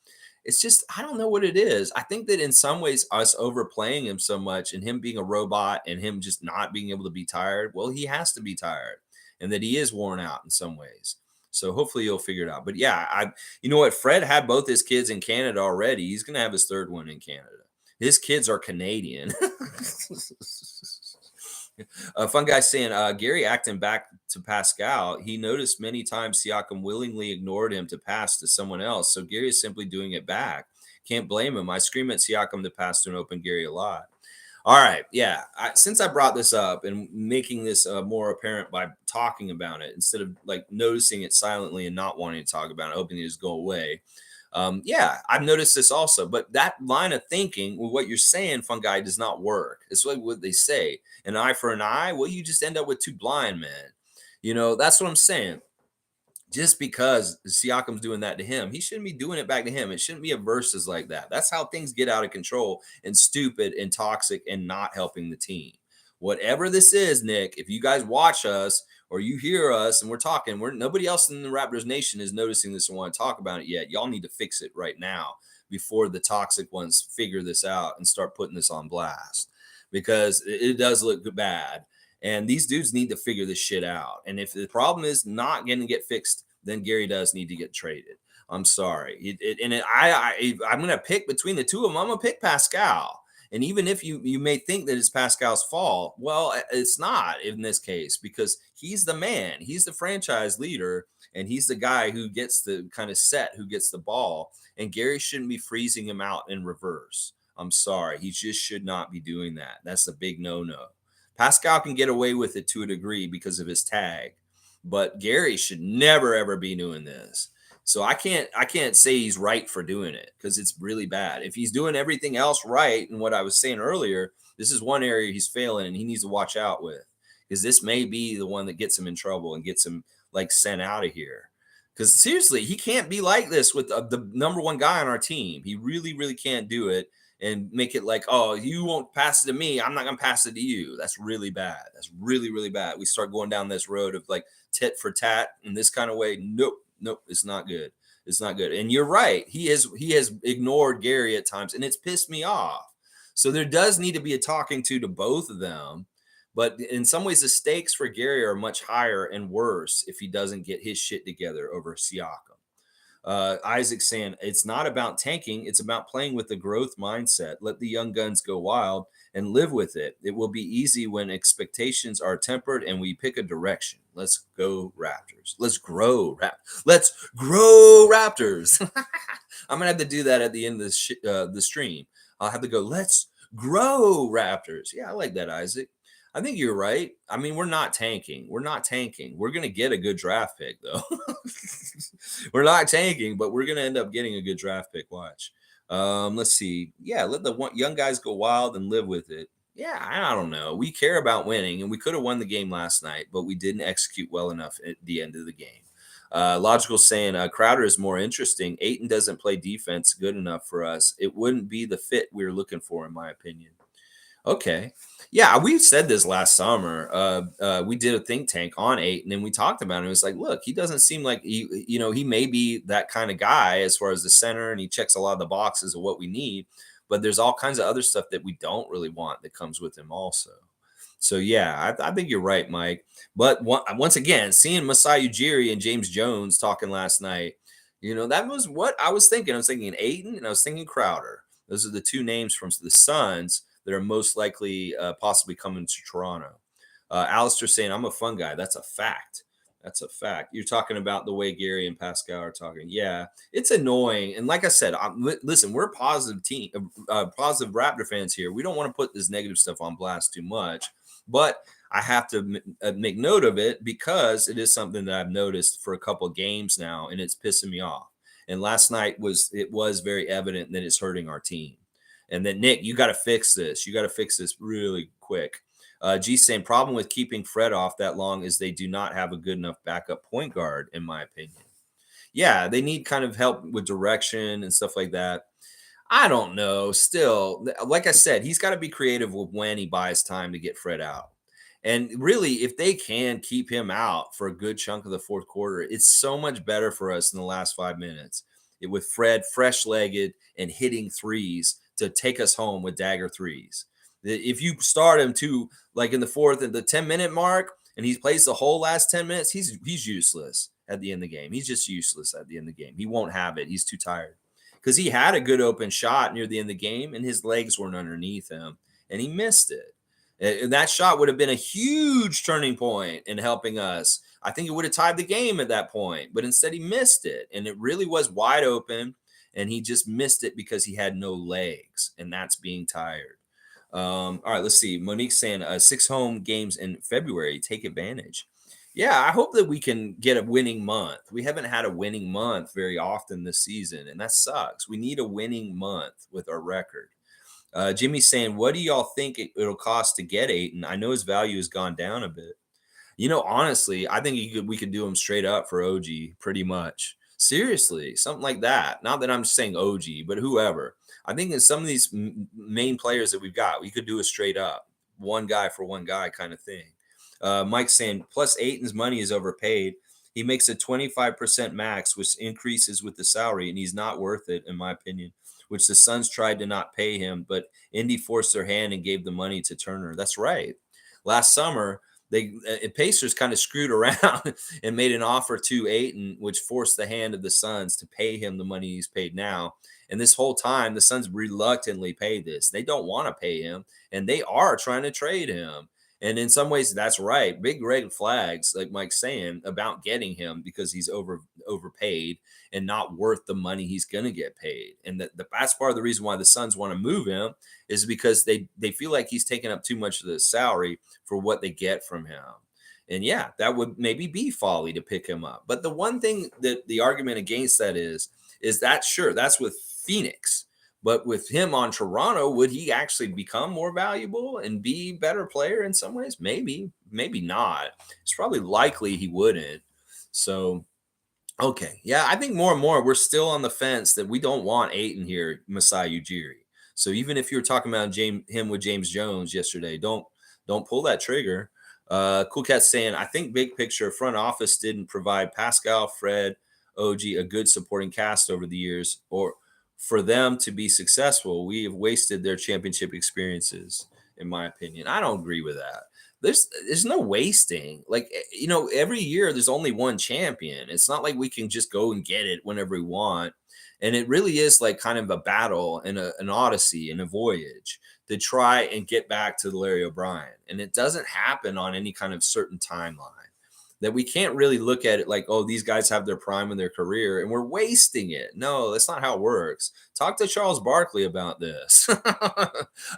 It's just, I don't know what it is. I think that in some ways, us overplaying him so much and him being a robot and him just not being able to be tired, well, he has to be tired and that he is worn out in some ways. So hopefully you'll figure it out. But yeah, you know what? Fred had both his kids in Canada already. He's gonna have his third one in Canada. His kids are Canadian. A fun guy saying, Gary acting back to Pascal. He noticed many times Siakam willingly ignored him to pass to someone else. So Gary is simply doing it back. Can't blame him. I scream at Siakam to pass to an open Gary a lot. All right. Yeah. Since I brought this up and making this more apparent by talking about it instead of like noticing it silently and not wanting to talk about it, hoping it just go away. Yeah, I've noticed this also, but that line of thinking, well, what you're saying, fun guy, does not work. It's like what they say, an eye for an eye. Well, you just end up with two blind men. That's what I'm saying. Just because Siakam's doing that to him, he shouldn't be doing it back to him. It shouldn't be a versus like that. That's how things get out of control and stupid and toxic and not helping the team. Whatever this is, Nick, if you guys watch us or you hear us and we're talking, nobody else in the Raptors nation is noticing this and want to talk about it yet. Y'all need to fix it right now before the toxic ones figure this out and start putting this on blast, because it does look bad. And these dudes need to figure this shit out. And if the problem is not going to get fixed, then Gary does need to get traded. I'm sorry. I'm going to pick between the two of them. I'm going to pick Pascal. And even if you may think that it's Pascal's fault, well, it's not in this case, because he's the man. He's the franchise leader, and he's the guy who gets the kind of set, who gets the ball. And Gary shouldn't be freezing him out in reverse. I'm sorry. He just should not be doing that. That's a big no-no. Pascal can get away with it to a degree because of his tag, but Gary should never ever be doing this. So I can't say he's right for doing it, because it's really bad. If he's doing everything else right, and what I was saying earlier, this is one area he's failing and he needs to watch out with, because this may be the one that gets him in trouble and gets him like sent out of here. Because seriously, he can't be like this with the number one guy on our team. He really, really can't do it and make it like, oh, you won't pass it to me, I'm not going to pass it to you. That's really bad. That's really, really bad. We start going down this road of like tit for tat in this kind of way. Nope, it's not good. It's not good. And you're right. He has ignored Gary at times, and it's pissed me off. So there does need to be a talking to both of them. But in some ways, the stakes for Gary are much higher and worse if he doesn't get his shit together over Siakam. Isaac saying, it's not about tanking. It's about playing with the growth mindset. Let the young guns go wild and live with it. It will be easy when expectations are tempered and we pick a direction. Let's go Raptors. Let's grow Raptors. I'm going to have to do that at the end of the stream. I'll have to go, let's grow Raptors. Yeah, I like that, Isaac. I think you're right. I mean, we're not tanking. We're going to get a good draft pick, though. We're not tanking, but we're going to end up getting a good draft pick. Watch. Let's see. Yeah, let the young guys go wild and live with it. Yeah, I don't know. We care about winning, and we could have won the game last night, but we didn't execute well enough at the end of the game. Logical saying, Crowder is more interesting. Ayton doesn't play defense good enough for us. It wouldn't be the fit we were looking for, in my opinion. Okay. Yeah, we said this last summer. We did a think tank on Ayton, and we talked about it. It was like, look, he doesn't seem like he may be that kind of guy as far as the center, and he checks a lot of the boxes of what we need. But there's all kinds of other stuff that we don't really want that comes with him also. So yeah, I think you're right, Mike. But once again, seeing Masai Ujiri and James Jones talking last night, that was what I was thinking. I was thinking Ayton and I was thinking Crowder. Those are the two names from the Suns that are most likely possibly coming to Toronto. Alistair saying, I'm a fun guy. That's a fact. That's a fact. You're talking about the way Gary and Pascal are talking. Yeah, it's annoying. And like I said, listen, we're a positive team, positive Raptor fans here. We don't want to put this negative stuff on blast too much, but I have to make note of it because it is something that I've noticed for a couple of games now, and it's pissing me off. And last night was very evident that it's hurting our team. And then, Nick, you got to fix this. You got to fix this really quick. G saying, problem with keeping Fred off that long is they do not have a good enough backup point guard, in my opinion. Yeah, they need kind of help with direction and stuff like that. I don't know. Still, like I said, he's got to be creative with when he buys time to get Fred out. And really, if they can keep him out for a good chunk of the fourth quarter, it's so much better for us in the last 5 minutes. With Fred fresh-legged and hitting threes to take us home with dagger threes. If you start him to like in the fourth and the 10-minute mark, and he plays the whole last 10 minutes, he's useless at the end of the game. He's just useless at the end of the game. He won't have it. He's too tired. Because he had a good open shot near the end of the game, and his legs weren't underneath him, and he missed it. And that shot would have been a huge turning point in helping us. I think it would have tied the game at that point, but instead he missed it, and it really was wide open, and he just missed it because he had no legs, and that's being tired. All right, let's see. Monique's saying 6 home games in February. Take advantage. Yeah, I hope that we can get a winning month. We haven't had a winning month very often this season, and that sucks. We need a winning month with our record. Jimmy's saying, what do y'all think it'll cost to get Ayton? I know his value has gone down a bit. Honestly, I think we could do him straight up for OG pretty much. Seriously, something like that. Not that I'm just saying OG, but whoever. I think in some of these main players that we've got, we could do a straight up one guy for one guy kind of thing. Mike's saying, plus Ayton's money is overpaid. He makes a 25% max, which increases with the salary, and he's not worth it, in my opinion, which the Suns tried to not pay him, but Indy forced their hand and gave the money to Turner. That's right. Last summer, Pacers kind of screwed around and made an offer to Ayton, which forced the hand of the Suns to pay him the money he's paid now. And this whole time, the Suns reluctantly pay this. They don't want to pay him, and they are trying to trade him. And in some ways, that's right. Big red flags, like Mike's saying, about getting him because he's overpaid and not worth the money he's going to get paid. And that's part of the reason why the Suns want to move him is because they feel like he's taking up too much of the salary for what they get from him. And yeah, that would maybe be folly to pick him up. But the one thing that the argument against that is that sure, that's with Phoenix. But with him on Toronto, would he actually become more valuable and be a better player in some ways? Maybe, maybe not. It's probably likely he wouldn't. So, okay. Yeah, I think more and more we're still on the fence that we don't want Ayton here, Masai Ujiri. So even if you're talking about him with James Jones yesterday, don't pull that trigger. Cool Cat's saying, I think big picture, front office didn't provide Pascal, Fred, OG a good supporting cast over the years, or for them to be successful, we have wasted their championship experiences, in my opinion. I don't agree with that. There's no wasting. Like, every year there's only one champion. It's not like we can just go and get it whenever we want. And it really is like kind of a battle and an odyssey and a voyage to try and get back to Larry O'Brien. And it doesn't happen on any kind of certain timeline. That we can't really look at it like, oh, these guys have their prime in their career and we're wasting it. No, that's not how it works. Talk to Charles Barkley about this,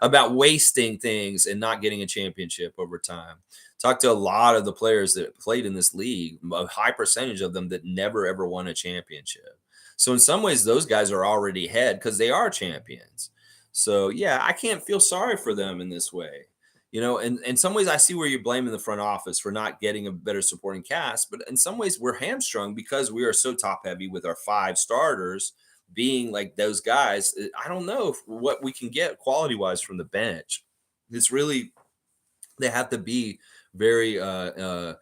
about wasting things and not getting a championship over time. Talk to a lot of the players that played in this league, a high percentage of them that never, ever won a championship. So in some ways, those guys are already ahead because they are champions. So, yeah, I can't feel sorry for them in this way. In some ways, I see where you're blaming the front office for not getting a better supporting cast. But in some ways, we're hamstrung because we are so top heavy with our 5 starters being like those guys. I don't know what we can get quality wise from the bench. It's really, they have to be very, what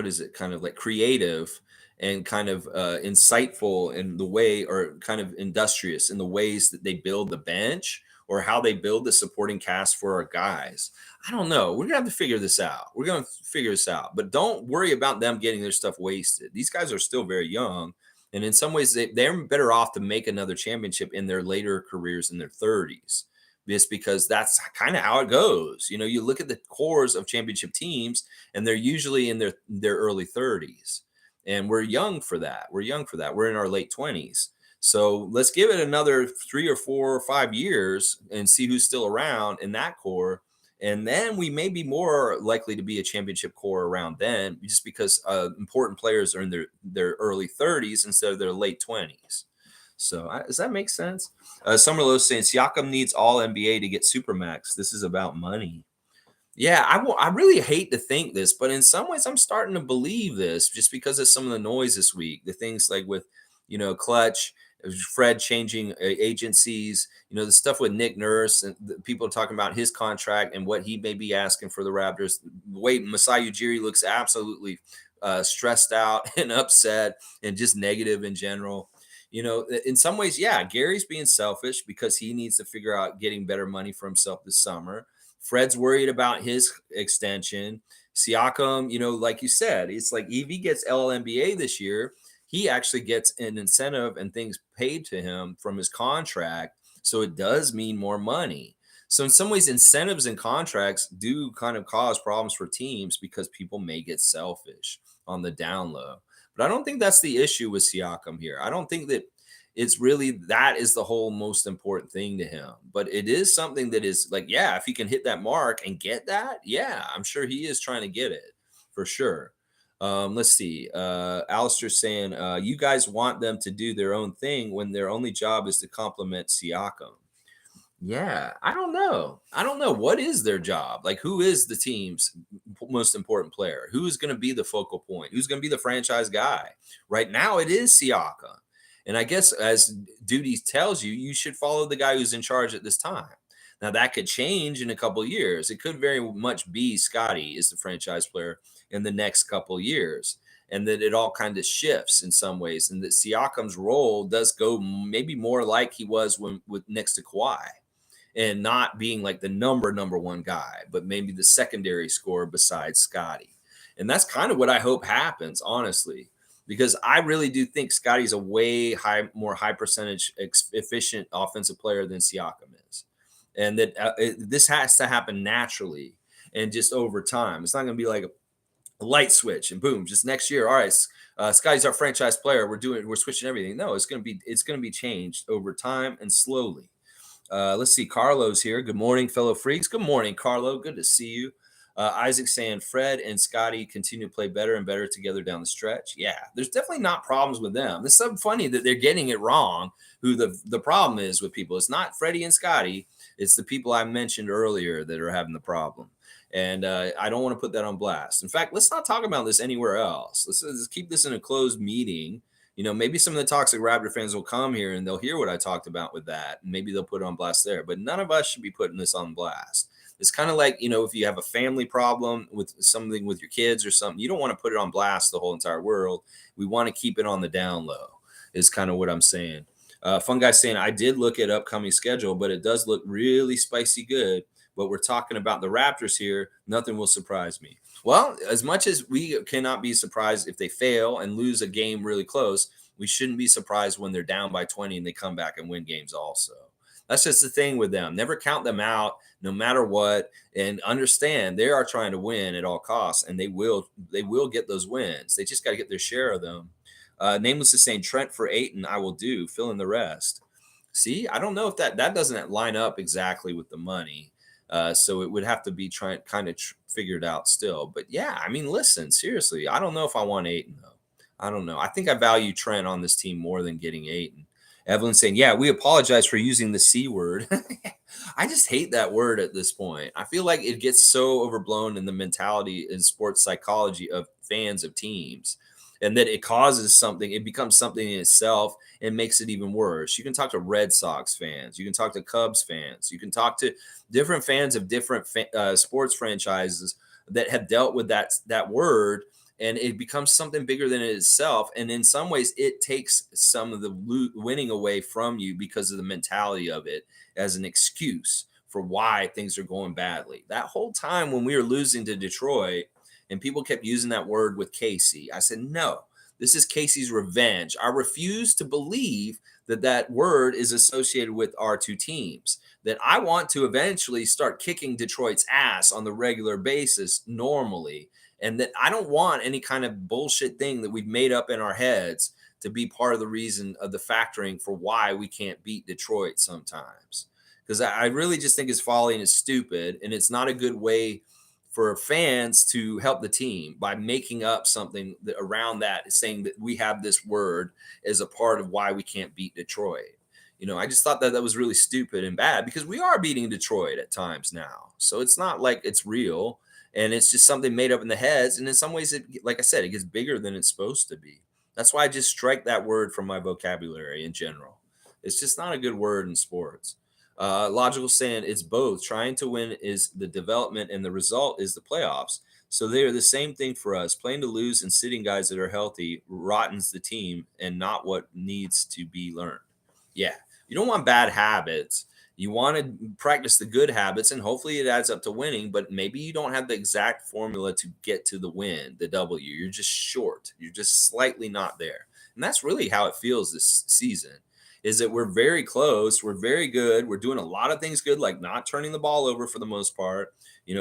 is it? Kind of like creative and kind of insightful in the way, or kind of industrious in the ways that they build the bench, or how they build the supporting cast for our guys. I don't know. We're going to have to figure this out. We're going to figure this out. But don't worry about them getting their stuff wasted. These guys are still very young. And in some ways, they're better off to make another championship in their later careers in their 30s. Just because that's kind of how it goes. You look at the cores of championship teams, and they're usually in their early 30s. And we're young for that. We're in our late 20s. So let's give it another 3 or 4 or 5 years and see who's still around in that core. And then we may be more likely to be a championship core around then, just because important players are in their early 30s instead of their late 20s. So does that make sense? Summer Lowe saying Siakam needs all NBA to get Supermax. This is about money. Yeah, I really hate to think this, but in some ways I'm starting to believe this just because of some of the noise this week. The things like with, Klutch, Fred changing agencies, the stuff with Nick Nurse and people talking about his contract and what he may be asking for the Raptors. The way Masai Ujiri looks absolutely stressed out and upset and just negative in general. In some ways, yeah, Gary's being selfish because he needs to figure out getting better money for himself this summer. Fred's worried about his extension. Siakam, like you said, it's like if he gets LNBA this year, he actually gets an incentive and things paid to him from his contract. So it does mean more money. So in some ways, incentives and contracts do kind of cause problems for teams because people may get selfish on the down low. But I don't think that's the issue with Siakam here. I don't think that it's really that is the whole most important thing to him. But it is something that is like, yeah, if he can hit that mark and get that, yeah, I'm sure he is trying to get it for sure. Let's see. Alistair's saying, you guys want them to do their own thing when their only job is to compliment Siakam. Yeah, I don't know. I don't know. What is their job? Like, who is the team's most important player? Who's going to be the focal point? Who's going to be the franchise guy? Right now, it is Siakam. And I guess as duty tells you, you should follow the guy who's in charge at this time. Now, that could change in a couple of years. It could very much be Scottie is the franchise player in the next couple of years. And that it all kind of shifts in some ways. And that Siakam's role does go maybe more like he was with next to Kawhi, and not being like the number one guy, but maybe the secondary scorer besides Scottie. And that's kind of what I hope happens, honestly, because I really do think Scottie's a way more high percentage efficient offensive player than Siakam is. And that this has to happen naturally and just over time. It's not going to be like a light switch and boom, just next year. All right, Scottie's our franchise player. We're switching everything. No, it's going to be changed over time and slowly. Let's see. Carlo's here. Good morning, fellow freaks. Good morning, Carlo. Good to see you. Isaac saying Fred and Scottie continue to play better and better together down the stretch. Yeah, there's definitely not problems with them. It's so funny that they're getting it wrong. Who the problem is with people? It's not Freddie and Scottie. It's the people I mentioned earlier that are having the problem. And I don't want to put that on blast. In fact, let's not talk about this anywhere else. Let's keep this in a closed meeting. Maybe some of the toxic Raptor fans will come here and they'll hear what I talked about with that. And maybe they'll put it on blast there. But none of us should be putting this on blast. It's kind of like, if you have a family problem with something with your kids or something, you don't want to put it on blast the whole entire world. We want to keep it on the down low is kind of what I'm saying. Fun guy saying, I did look at upcoming schedule, but it does look really spicy good. But we're talking about the Raptors here. Nothing will surprise me. Well, as much as we cannot be surprised if they fail and lose a game really close, we shouldn't be surprised when they're down by 20 and they come back and win games also. That's just the thing with them. Never count them out no matter what, and understand they are trying to win at all costs, and they will get those wins. They just got to get their share of them. Nameless is saying Trent for Ayton, I will do. Fill in the rest. See, I don't know if that doesn't line up exactly with the money. So it would have to be figured out still. But yeah, I mean, listen, seriously, I don't know if I want Ayton, though. I don't know. I think I value Trent on this team more than getting Ayton. Evelyn saying, yeah, we apologize for using the C word. I just hate that word at this point. I feel like it gets so overblown in the mentality and sports psychology of fans of teams, and that it causes something. It becomes something in itself and makes it even worse. You can talk to Red Sox fans. You can talk to Cubs fans. You can talk to different fans of different sports franchises that have dealt with that word, and it becomes something bigger than it itself. And in some ways, it takes some of the winning away from you because of the mentality of it as an excuse for why things are going badly. That whole time when we were losing to Detroit, and people kept using that word with Casey, I said, no, this is Casey's revenge. I refuse to believe that word is associated with our two teams, that I want to eventually start kicking Detroit's ass on the regular basis normally, and that I don't want any kind of bullshit thing that we've made up in our heads to be part of the reason of the factoring for why we can't beat Detroit sometimes. Because I really just think it's folly and it's stupid, and it's not a good way for fans to help the team by making up something around that, saying that we have this word as a part of why we can't beat Detroit. I just thought that was really stupid and bad, because we are beating Detroit at times now. So it's not like it's real, and it's just something made up in the heads. And in some ways, like I said, it gets bigger than it's supposed to be. That's why I just strike that word from my vocabulary in general. It's just not a good word in sports. Logical saying it's both. Trying to win is the development, and the result is the playoffs. So they are the same thing for us. Playing to lose and sitting guys that are healthy rottens the team and not what needs to be learned. Yeah, you don't want bad habits. You want to practice the good habits, and hopefully it adds up to winning, but maybe you don't have the exact formula to get to the win, the W. You're just short. You're just slightly not there. And that's really how it feels this season, is that we're very close. We're very good. We're doing a lot of things good, like not turning the ball over for the most part,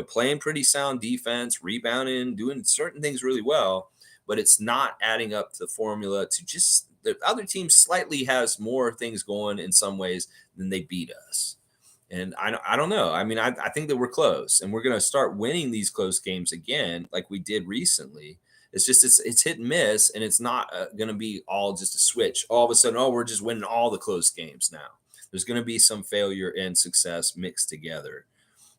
playing pretty sound defense, rebounding, doing certain things really well, but it's not adding up to the formula to just the other team slightly has more things going in some ways than they beat us. And I don't know. I mean, I think that we're close and we're going to start winning these close games again, like we did recently. It's just, it's hit and miss, and it's not going to be all just a switch. All of a sudden, oh, we're just winning all the close games now. There's going to be some failure and success mixed together.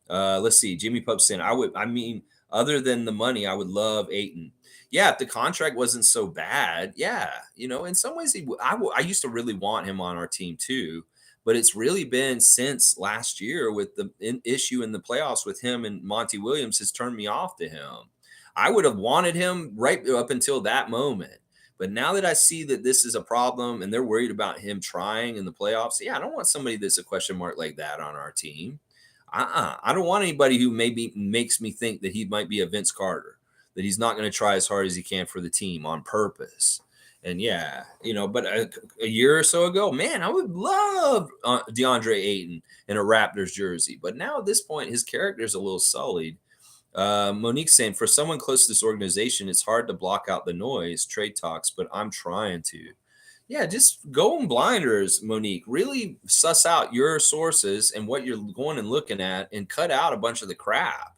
Let's see. Jimmy Pup saying, other than the money, I would love Ayton. Yeah, if the contract wasn't so bad, yeah, in some ways, I used to really want him on our team too, but it's really been since last year with the issue in the playoffs with him and Monty Williams has turned me off to him. I would have wanted him right up until that moment. But now that I see that this is a problem and they're worried about him trying in the playoffs, yeah, I don't want somebody that's a question mark like that on our team. I don't want anybody who maybe makes me think that he might be a Vince Carter, that he's not going to try as hard as he can for the team on purpose. And yeah, but a year or so ago, man, I would love DeAndre Ayton in a Raptors jersey. But now at this point, his character is a little sullied. Monique's saying, for someone close to this organization, it's hard to block out the noise, trade talks, but I'm trying to. Yeah, just go in blinders, Monique. Really suss out your sources and what you're going and looking at and cut out a bunch of the crap.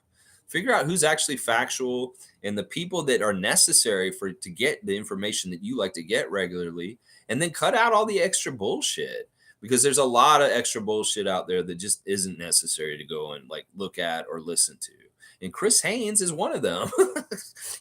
Figure out who's actually factual and the people that are necessary to get the information that you like to get regularly, and then cut out all the extra bullshit, because there's a lot of extra bullshit out there that just isn't necessary to go and like look at or listen to. And Chris Haynes is one of them.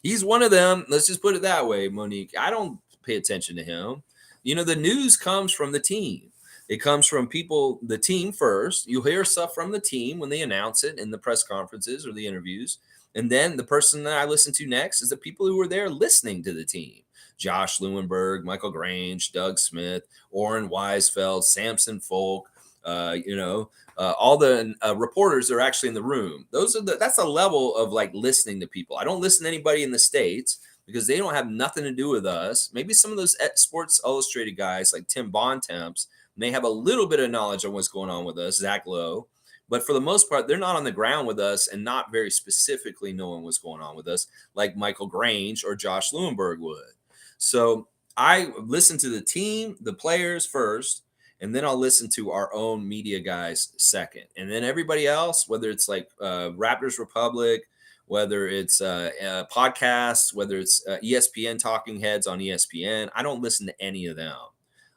He's one of them. Let's just put it that way, Monique. I don't pay attention to him. The news comes from the team. It comes from people, the team first. You'll hear stuff from the team when they announce it in the press conferences or the interviews. And then the person that I listen to next is the people who were there listening to the team. Josh Lewenberg, Michael Grange, Doug Smith, Orrin Weisfeld, Samson Folk, all the reporters are actually in the room. That's a level of like listening to people. I don't listen to anybody in the States because they don't have nothing to do with us. Maybe some of those Sports Illustrated guys like Tim Bontemps may have a little bit of knowledge on what's going on with us, Zach Lowe. But for the most part, they're not on the ground with us and not very specifically knowing what's going on with us like Michael Grange or Josh Lewenberg would. So I listen to the team, the players first, and then I'll listen to our own media guys second. And then everybody else, whether it's like Raptors Republic, whether it's podcasts, whether it's ESPN talking heads on ESPN, I don't listen to any of them.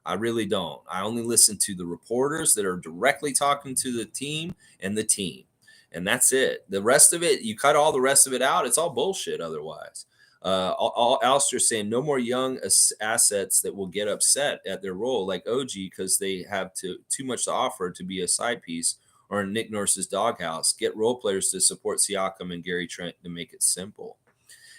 I really don't. I only listen to the reporters that are directly talking to the team and the team. And that's it. The rest of it, you cut all the rest of it out, it's all bullshit otherwise. Alistair saying no more young assets that will get upset at their role like OG because they have too much to offer to be a side piece or in Nick Nurse's doghouse. Get role players to support Siakam and Gary Trent to make it simple.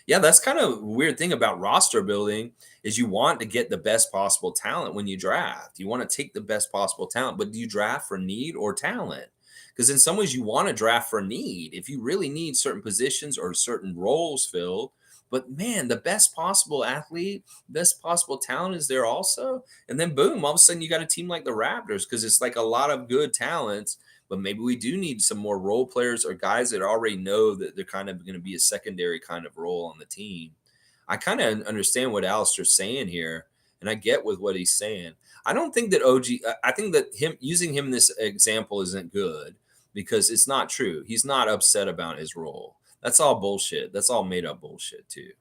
Yeah, that's kind of a weird thing about roster building is you want to get the best possible talent when you draft. You want to take the best possible talent, but do you draft for need or talent? Because in some ways you want to draft for need. If you really need certain positions or certain roles filled, but man, the best possible athlete, best possible talent is there also. And then boom, all of a sudden you got a team like the Raptors because it's like a lot of good talents. But maybe we do need some more role players or guys that already know that they're kind of going to be a secondary kind of role on the team. I kind of understand what Alistair's saying here, and I get with what he's saying. I don't think that I think that using him in this example isn't good because it's not true. He's not upset about his role. That's all bullshit. That's all made up bullshit too,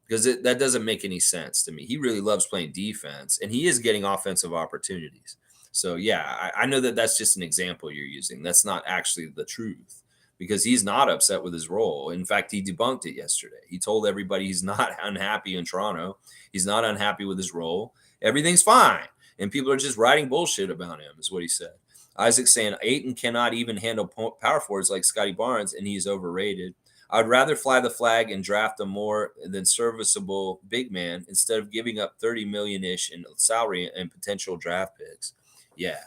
because that doesn't make any sense to me. He really loves playing defense, and he is getting offensive opportunities. So, yeah, I know that that's just an example you're using. That's not actually the truth because he's not upset with his role. In fact, he debunked it yesterday. He told everybody he's not unhappy in Toronto. He's not unhappy with his role. Everything's fine. And people are just writing bullshit about him is what he said. Isaac's saying Ayton cannot even handle power forwards like Scottie Barnes, and he's overrated. I'd rather fly the flag and draft a more than serviceable big man instead of giving up $30 million-ish in salary and potential draft picks. Yeah.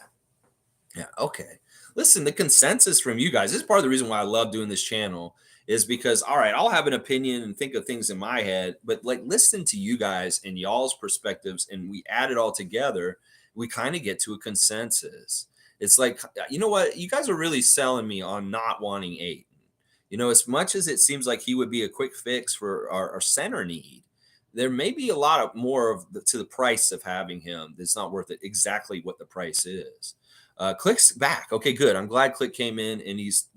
Okay. Listen, the consensus from you guys, this is part of the reason why I love doing this channel, is because, all right, I'll have an opinion and think of things in my head, but like listen to you guys and y'all's perspectives, and we add it all together, we kind of get to a consensus. It's like, you know what? You guys are really selling me on not wanting Ayton. As much as it seems like he would be a quick fix for our center need, there may be a lot of more to the price of having him that's not worth it. Exactly what the price is. Click's back. Okay, good. I'm glad Click came in and he's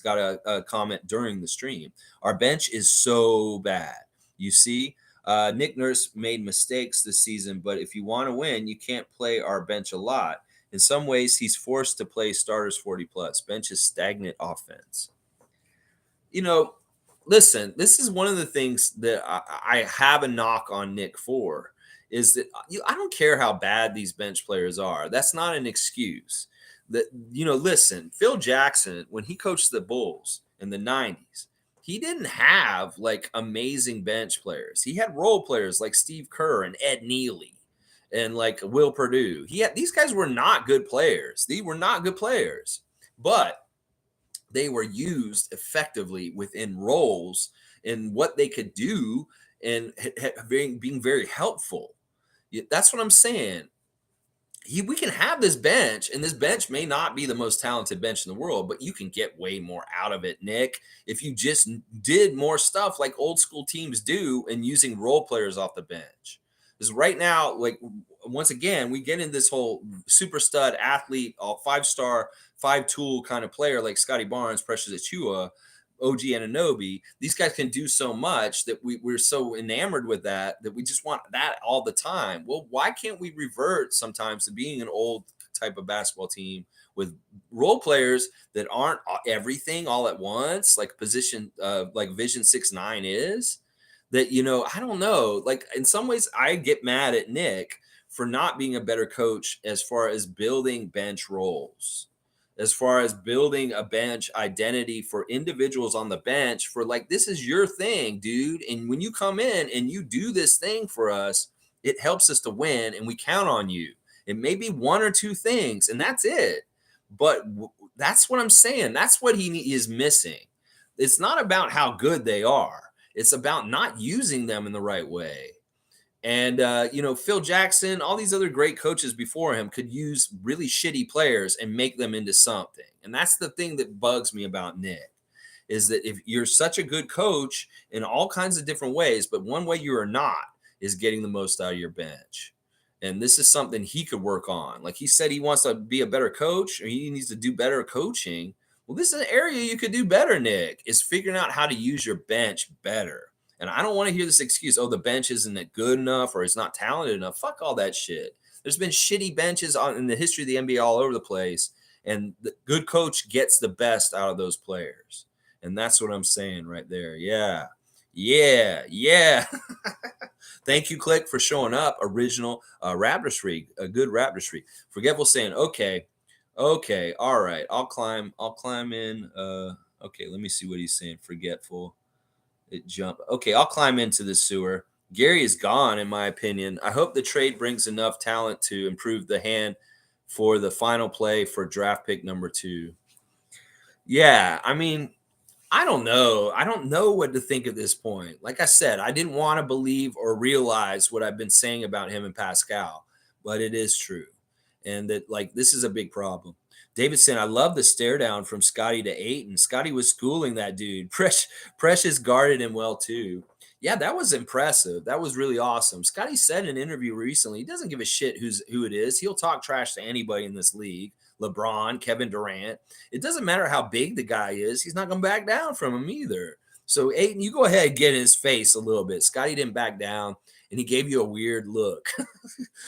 got a comment during the stream. Our bench is so bad. You see, Nick Nurse made mistakes this season, but if you want to win, you can't play our bench a lot. In some ways, he's forced to play starters 40 plus. Bench is stagnant offense. you know, Listen, this is one of the things that I have a knock on Nick for is that I don't care how bad these bench players are. That's not an excuse. Listen, Phil Jackson, when he coached the Bulls in the 90s, he didn't have like amazing bench players. He had role players like Steve Kerr and Ed Neely and like Will Perdue. These guys were not good players. They were not good players, but they were used effectively within roles and what they could do and being very helpful. That's what I'm saying. We can have this bench, and this bench may not be the most talented bench in the world, but you can get way more out of it, Nick, if you just did more stuff like old school teams do and using role players off the bench. Because right now, like once again, we get in this whole super stud athlete, all 5-star, 5-tool kind of player like Scottie Barnes, Precious Achua, OG Anunoby. These guys can do so much that we're so enamored with that we just want that all the time. Well, why can't we revert sometimes to being an old type of basketball team with role players that aren't everything all at once, like position, like Vision 6-9 is? That, I don't know. Like in some ways, I get mad at Nick for not being a better coach as far as building bench roles, as far as building a bench identity for individuals on the bench for like, this is your thing, dude. And when you come in and you do this thing for us, it helps us to win and we count on you. It may be one or two things and that's it. But that's what I'm saying. That's what he is missing. It's not about how good they are. It's about not using them in the right way. And, Phil Jackson, all these other great coaches before him could use really shitty players and make them into something. And that's the thing that bugs me about Nick is that if you're such a good coach in all kinds of different ways, but one way you are not is getting the most out of your bench. And this is something he could work on. Like he said, he wants to be a better coach or he needs to do better coaching. Well, this is an area you could do better, Nick, is figuring out how to use your bench better. And I don't want to hear this excuse, oh, the bench isn't good enough or it's not talented enough. Fuck all that shit. There's been shitty benches in the history of the NBA all over the place. And the good coach gets the best out of those players. And that's what I'm saying right there. Yeah. Thank you, Click, for showing up. Original Raptors Freak, a good Raptors Freak. Forgetful saying, okay, all right. I'll climb in. Okay, let me see what he's saying. Forgetful. It jumped. Okay, I'll climb into the sewer. Gary is gone, in my opinion. I hope the trade brings enough talent to improve the hand for the final play for draft pick number 2. Yeah, I mean, I don't know. I don't know what to think at this point. Like I said, I didn't want to believe or realize what I've been saying about him and Pascal, but it is true. And that, like, this is a big problem. David saying, I love the stare down from Scottie to Ayton. Scottie was schooling that dude. Precious guarded him well, too. Yeah, that was impressive. That was really awesome. Scottie said in an interview recently, he doesn't give a shit who it is. He'll talk trash to anybody in this league. LeBron, Kevin Durant. It doesn't matter how big the guy is. He's not going to back down from him either. So, Ayton, you go ahead and get in his face a little bit. Scottie didn't back down, and he gave you a weird look.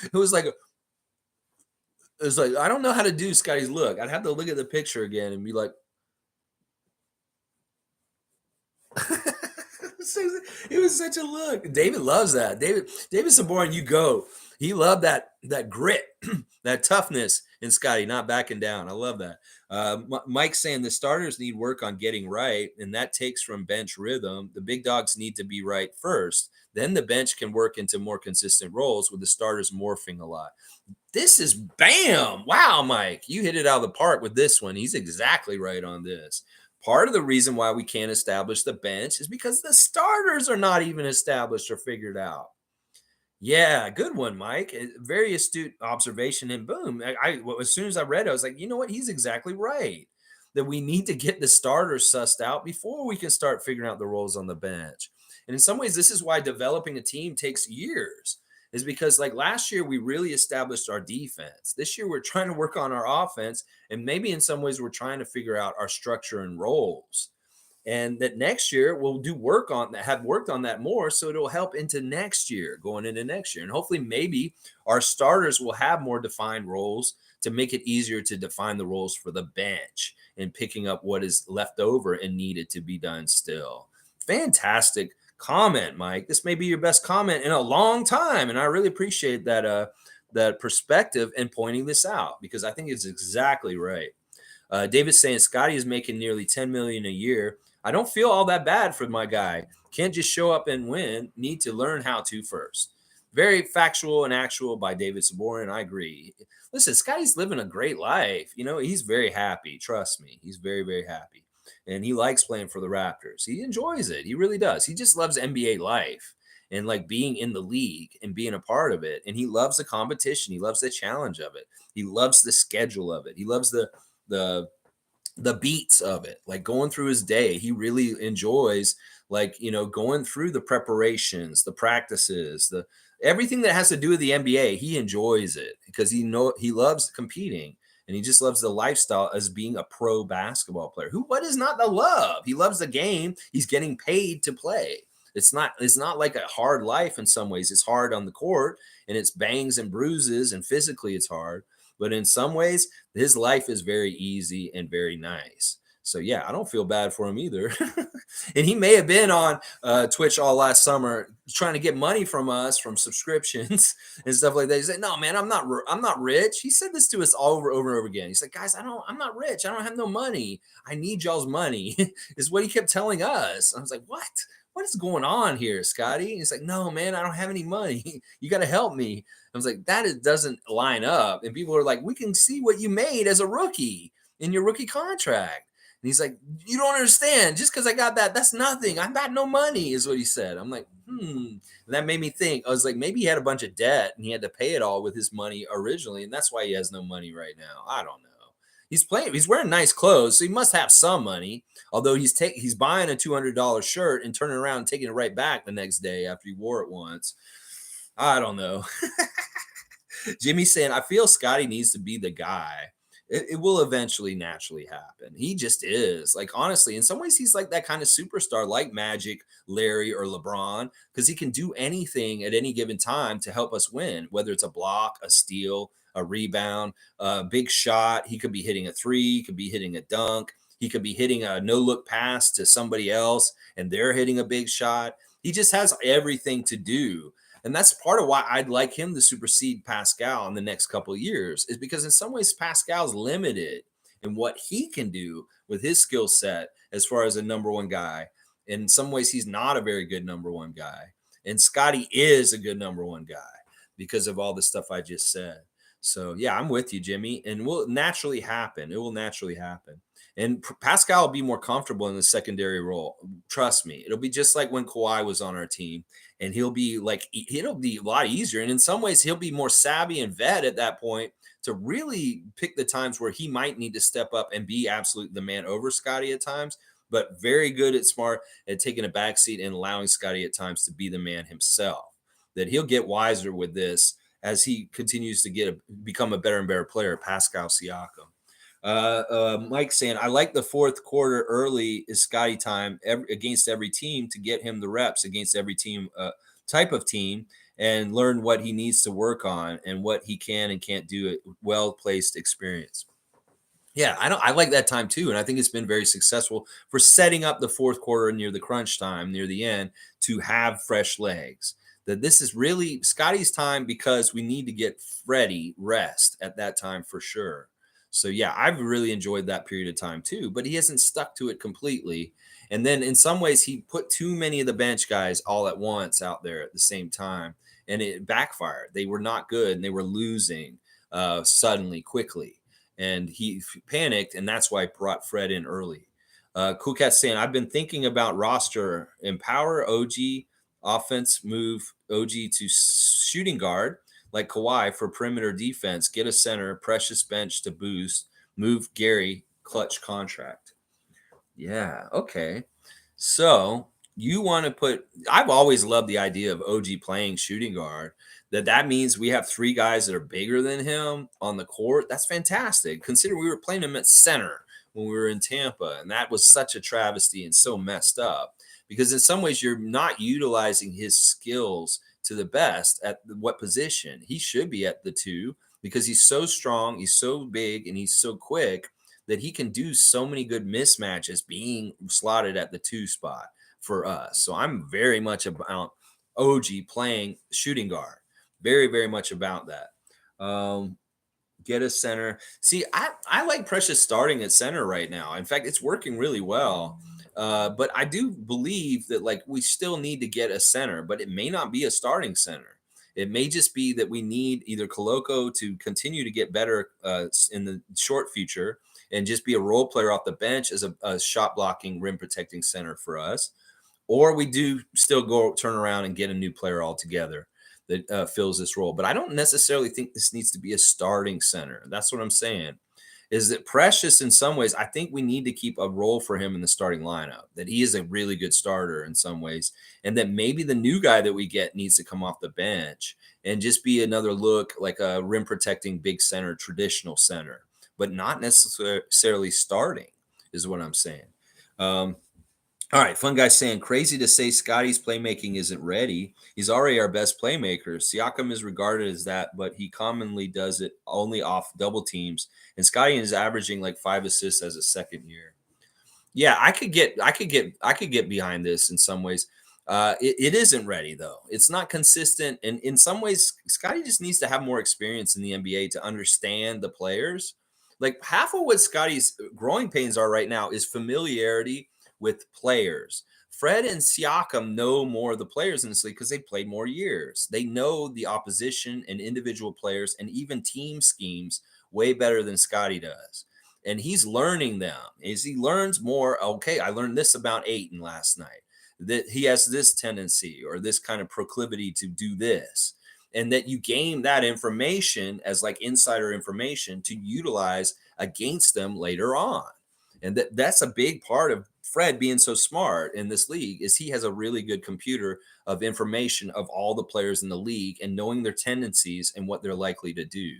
It was like, I don't know how to do Scottie's look. I'd have to look at the picture again and be like, it was such a look. David loves that. David Saborin, you go. He loved that grit, that toughness. And Scottie not backing down. I love that. Mike saying the starters need work on getting right, and that takes from bench rhythm. The big dogs need to be right first. Then the bench can work into more consistent roles with the starters morphing a lot. This is bam. Wow, Mike, you hit it out of the park with this one. He's exactly right on this. Part of the reason why we can't establish the bench is because the starters are not even established or figured out. Yeah, good one, Mike. Very astute observation. And boom, as soon as I read it, I was like, you know what? He's exactly right. That we need to get the starters sussed out before we can start figuring out the roles on the bench. And in some ways, this is why developing a team takes years, is because like last year, we really established our defense. This year, we're trying to work on our offense. And maybe in some ways, we're trying to figure out our structure and roles. And that next year we'll do work on that, have worked on that more, so it'll help into next year, going into next year. And hopefully maybe our starters will have more defined roles to make it easier to define the roles for the bench and picking up what is left over and needed to be done still. Fantastic comment, Mike. This may be your best comment in a long time, and I really appreciate that perspective and pointing this out, because I think it's exactly right. David's saying Scottie is making nearly $10 million a year. I don't feel all that bad for my guy. Can't just show up and win. Need to learn how to first. Very factual and actual by David Saborin. I agree. Listen, Scottie's living a great life. You know, he's very happy. Trust me. He's very, very happy. And he likes playing for the Raptors. He enjoys it. He really does. He just loves NBA life and like being in the league and being a part of it. And he loves the competition. He loves the challenge of it. He loves the schedule of it. He loves the beats of it, like going through his day. He really enjoys, like, you know, going through the preparations, the practices, the everything that has to do with the NBA. He enjoys it because he loves competing, and he just loves the lifestyle as being a pro basketball player. What is not to love? He loves the game. He's getting paid to play. It's not like a hard life. In some ways it's hard on the court, and it's bangs and bruises, and physically it's hard. But in some ways, his life is very easy and very nice. So yeah, I don't feel bad for him either. And he may have been on Twitch all last summer trying to get money from us from subscriptions and stuff like that. He said, "No, man, I'm not rich." He said this to us over and over again. He's like, "Guys, I'm not rich. I don't have no money. I need y'all's money." Is what he kept telling us. I was like, "What? What is going on here, Scottie?" And he's like, "No, man, I don't have any money. You got to help me." I was like, doesn't line up. And people are like, "We can see what you made as a rookie in your rookie contract." And he's like, "You don't understand. Just because I got that, that's nothing. I've got no money," is what he said. I'm like, And that made me think. I was like, maybe he had a bunch of debt and he had to pay it all with his money originally. And that's why he has no money right now. I don't know. He's wearing nice clothes, so he must have some money. Although he's buying a $200 shirt and turning around and taking it right back the next day after he wore it once. I don't know. Jimmy's saying, I feel Scottie needs to be the guy. It will eventually naturally happen. He just is. Like, honestly, in some ways, he's like that kind of superstar, like Magic, Larry, or LeBron, because he can do anything at any given time to help us win, whether it's a block, a steal, a rebound, a big shot. He could be hitting a three, he could be hitting a dunk, he could be hitting a no-look pass to somebody else, and they're hitting a big shot. He just has everything to do. And that's part of why I'd like him to supersede Pascal in the next couple of years, is because in some ways Pascal's limited in what he can do with his skill set as far as a number one guy. In some ways, he's not a very good number one guy. And Scottie is a good number one guy because of all the stuff I just said. So, yeah, I'm with you, Jimmy. And it will naturally happen. It will naturally happen. And Pascal will be more comfortable in the secondary role. Trust me. It'll be just like when Kawhi was on our team. And it'll be a lot easier. And in some ways, he'll be more savvy and vet at that point to really pick the times where he might need to step up and be absolutely the man over Scottie at times, but very good at smart at taking a backseat and allowing Scottie at times to be the man himself. That he'll get wiser with this as he continues to become a better and better player, Pascal Siakam. Mike saying, I like the fourth quarter early is Scottie time against every team to get him the reps against every team, type of team, and learn what he needs to work on and what he can and can't do at well-placed experience. Yeah, I like that time too. And I think it's been very successful for setting up the fourth quarter near the crunch time, near the end, to have fresh legs. that this is really Scottie's time because we need to get Freddie rest at that time for sure. So yeah, I've really enjoyed that period of time too, but he hasn't stuck to it completely. And then in some ways, he put too many of the bench guys all at once out there at the same time, and it backfired. They were not good, and they were losing suddenly, quickly, and he panicked, and that's why I brought Fred in early. Cool Cat saying, I've been thinking about roster empower OG offense, move OG to shooting guard like Kawhi for perimeter defense, get a center, precious bench to boost, move Gary, Klutch contract. Yeah, okay. So you want to put, I've always loved the idea of OG playing shooting guard. That means we have three guys that are bigger than him on the court. That's fantastic. Consider we were playing him at center when we were in Tampa, and that was such a travesty and so messed up because in some ways you're not utilizing his skills to the best at what position. He should be at the two because he's so strong, he's so big, and he's so quick that he can do so many good mismatches being slotted at the two spot for us. So I'm very much about OG playing shooting guard. Very, very much about that. Get a center. See, I like Precious starting at center right now. In fact, it's working really well. But I do believe that like we still need to get a center, but it may not be a starting center. It may just be that we need either Koloko to continue to get better in the short future and just be a role player off the bench as a shot blocking, rim protecting center for us, or we do still go turn around and get a new player altogether that fills this role. But I don't necessarily think this needs to be a starting center. That's what I'm saying. Is that Precious in some ways? I think we need to keep a role for him in the starting lineup. That he is a really good starter in some ways, and that maybe the new guy that we get needs to come off the bench and just be another look like a rim protecting big center, traditional center, but not necessarily starting. Is what I'm saying. All right, fun guy saying, crazy to say Scottie's playmaking isn't ready. He's already our best playmaker. Siakam is regarded as that, but he commonly does it only off double teams. And Scottie is averaging like 5 assists as a second year. Yeah, I could get behind this in some ways. It isn't ready though. It's not consistent, and in some ways, Scottie just needs to have more experience in the NBA to understand the players. Like half of what Scottie's growing pains are right now is familiarity with players. Fred and Siakam know more of the players in this league because they played more years. They know the opposition and individual players and even team schemes way better than Scottie does. And he's learning them. As he learns more, okay, I learned this about Ayton last night, that he has this tendency or this kind of proclivity to do this. And that you gain that information as like insider information to utilize against them later on. And that's a big part of Fred being so smart in this league is he has a really good computer of information of all the players in the league and knowing their tendencies and what they're likely to do.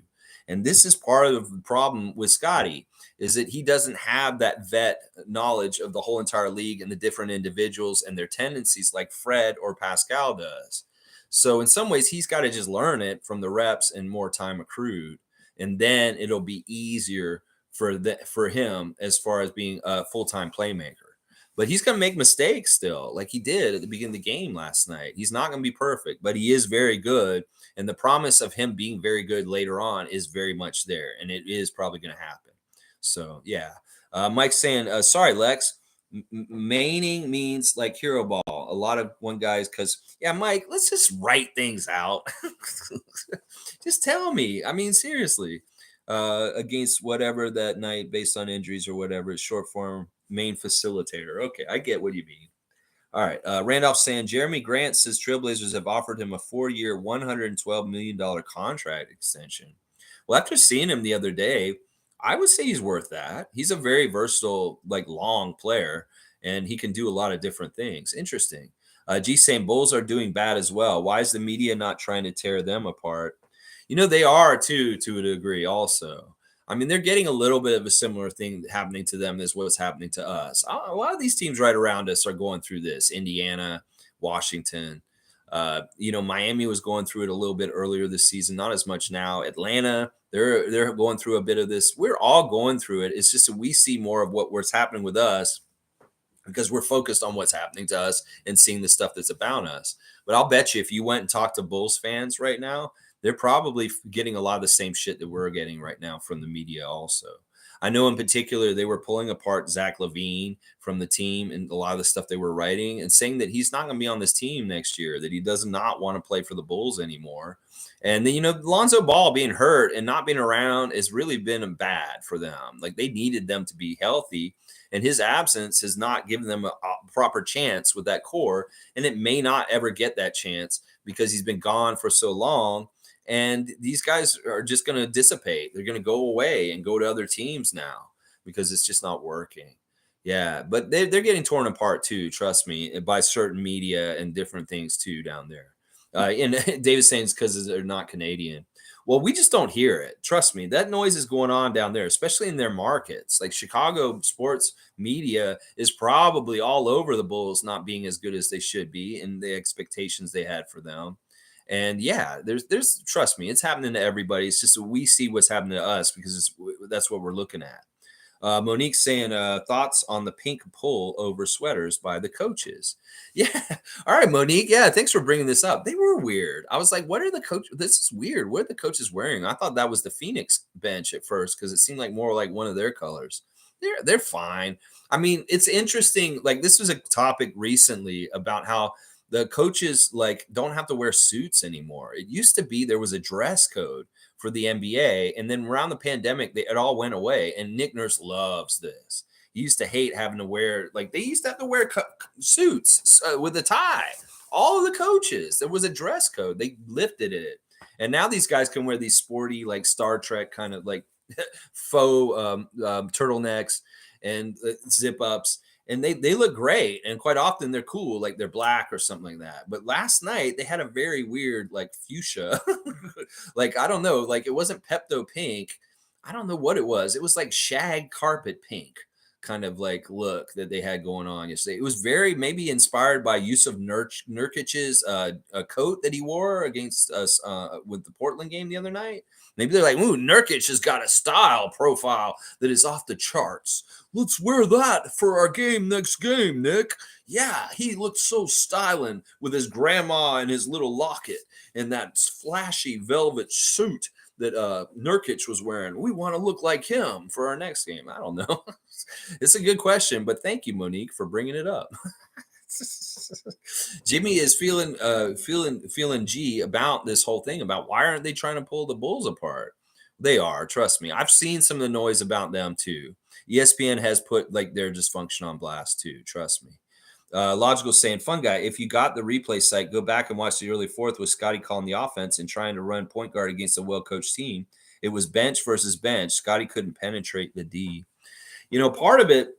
And this is part of the problem with Scottie is that he doesn't have that vet knowledge of the whole entire league and the different individuals and their tendencies like Fred or Pascal does. So in some ways, he's got to just learn it from the reps and more time accrued. And then it'll be easier for him as far as being a full-time playmaker. But he's going to make mistakes still, like he did at the beginning of the game last night. He's not going to be perfect, but he is very good. And the promise of him being very good later on is very much there. And it is probably going to happen. So, yeah. Mike's saying, sorry, Lex. Maining means like hero ball. A lot of one guys, because, yeah, Mike, let's just write things out. Just tell me. I mean, seriously. Against whatever that night based on injuries or whatever. It's short form main facilitator. Okay, I get what you mean. All right. Randolph saying Jeremy Grant says Trailblazers have offered him a 4-year, $112 million contract extension. Well, after seeing him the other day, I would say he's worth that. He's a very versatile, like long player, and he can do a lot of different things. Interesting. G saying Bulls are doing bad as well. Why is the media not trying to tear them apart? You know, they are too, to a degree also. I mean, they're getting a little bit of a similar thing happening to them as what's happening to us. A lot of these teams right around us are going through this. Indiana, Washington. Miami was going through it a little bit earlier this season, not as much now. Atlanta, they're going through a bit of this. We're all going through it. It's just that we see more of what's happening with us because we're focused on what's happening to us and seeing the stuff that's about us. But I'll bet you if you went and talked to Bulls fans right now, they're probably getting a lot of the same shit that we're getting right now from the media also. I know in particular they were pulling apart Zach LaVine from the team and a lot of the stuff they were writing and saying that he's not going to be on this team next year, that he does not want to play for the Bulls anymore. And then, Lonzo Ball being hurt and not being around has really been bad for them. Like they needed them to be healthy, and his absence has not given them a proper chance with that core. And it may not ever get that chance because he's been gone for so long. And these guys are just going to dissipate. They're going to go away and go to other teams now because it's just not working. Yeah, but they're getting torn apart too, trust me, by certain media and different things too down there. And David's saying it's because they're not Canadian. Well, we just don't hear it. Trust me, that noise is going on down there, especially in their markets. Like Chicago sports media is probably all over the Bulls not being as good as they should be and the expectations they had for them. And yeah, there's trust me, it's happening to everybody. It's just that we see what's happening to us because that's what we're looking at. Monique's saying thoughts on the pink pull over sweaters by the coaches. Yeah. All right, Monique. Yeah. Thanks for bringing this up. They were weird. I was like, what are the coaches? This is weird. What are the coaches wearing? I thought that was the Phoenix bench at first because it seemed like more like one of their colors. They're fine. I mean, it's interesting. Like this was a topic recently about how the coaches like don't have to wear suits anymore. It used to be there was a dress code for the NBA. And then around the pandemic, it all went away. And Nick Nurse loves this. He used to hate having to wear, like, they used to have to wear suits with a tie. All of the coaches, there was a dress code. They lifted it. And now these guys can wear these sporty, like, Star Trek kind of like faux turtlenecks and zip ups. And they look great. And quite often they're cool, like they're black or something like that. But last night they had a very weird, like fuchsia, like, I don't know, like it wasn't Pepto pink. I don't know what it was. It was like shag carpet pink kind of like look that they had going on yesterday. It was very maybe inspired by Yusuf Nurkic's a coat that he wore against us with the Portland game the other night. Maybe they're like, ooh, Nurkic has got a style profile that is off the charts. Let's wear that for our game next game, Nick. Yeah, he looks so styling with his grandma and his little locket and that flashy velvet suit that Nurkic was wearing. We want to look like him for our next game. I don't know. It's a good question, but thank you, Monique, for bringing it up. Jimmy is feeling G about this whole thing about why aren't they trying to pull the Bulls apart? They are, trust me. I've seen some of the noise about them too. ESPN has put like their dysfunction on blast too. Trust me. Logical saying, fun guy, if you got the replay site, go back and watch the early fourth with Scottie calling the offense and trying to run point guard against a well-coached team. It was bench versus bench. Scottie couldn't penetrate the D. Part of it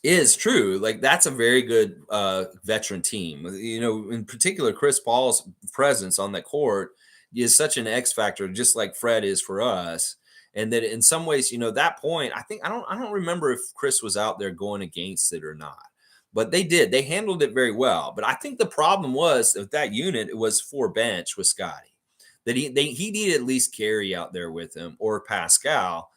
is true. Like that's a very good veteran team. In particular, Chris Paul's presence on that court is such an X factor, just like Fred is for us. And that in some ways, that point, I don't remember if Chris was out there going against it or not. But they did. They handled it very well. But I think the problem was with that unit, it was for bench with Scottie. That he needed at least Gary out there with him or Pascal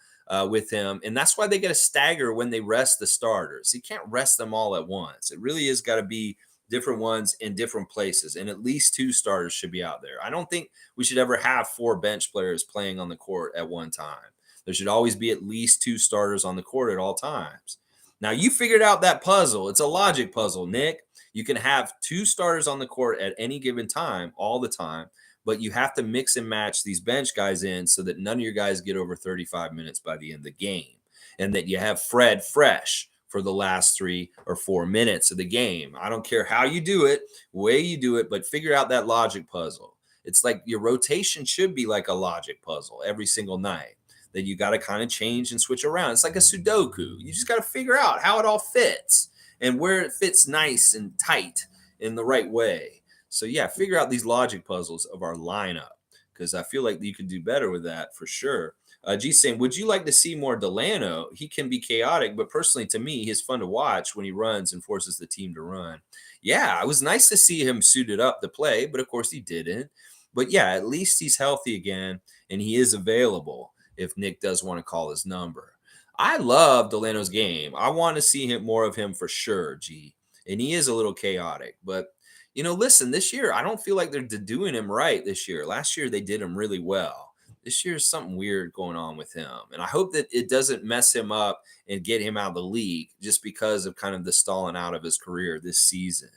with him. And that's why they get a stagger when they rest the starters. You can't rest them all at once. It really is got to be different ones in different places. And at least 2 starters should be out there. I don't think we should ever have 4 bench players playing on the court at one time. There should always be at least 2 starters on the court at all times. Now, you figured out that puzzle. It's a logic puzzle, Nick. You can have 2 starters on the court at any given time, all the time, but you have to mix and match these bench guys in so that none of your guys get over 35 minutes by the end of the game, and that you have Fred fresh for the last 3 or 4 minutes of the game. I don't care how you do it, way you do it, but figure out that logic puzzle. It's like your rotation should be like a logic puzzle every single night. That you got to kind of change and switch around. It's like a Sudoku. You just got to figure out how it all fits and where it fits nice and tight in the right way. So yeah, figure out these logic puzzles of our lineup because I feel like you can do better with that for sure. G saying, would you like to see more Dalano? He can be chaotic, but personally to me, he's fun to watch when he runs and forces the team to run. Yeah, it was nice to see him suited up to play, but of course he didn't. But yeah, at least he's healthy again and he is available if Nick does want to call his number. I love Delano's game. I want to see more of him for sure, G. And he is a little chaotic. But, listen, this year, I don't feel like they're doing him right this year. Last year, they did him really well. This year is something weird going on with him. And I hope that it doesn't mess him up and get him out of the league just because of kind of the stalling out of his career this season.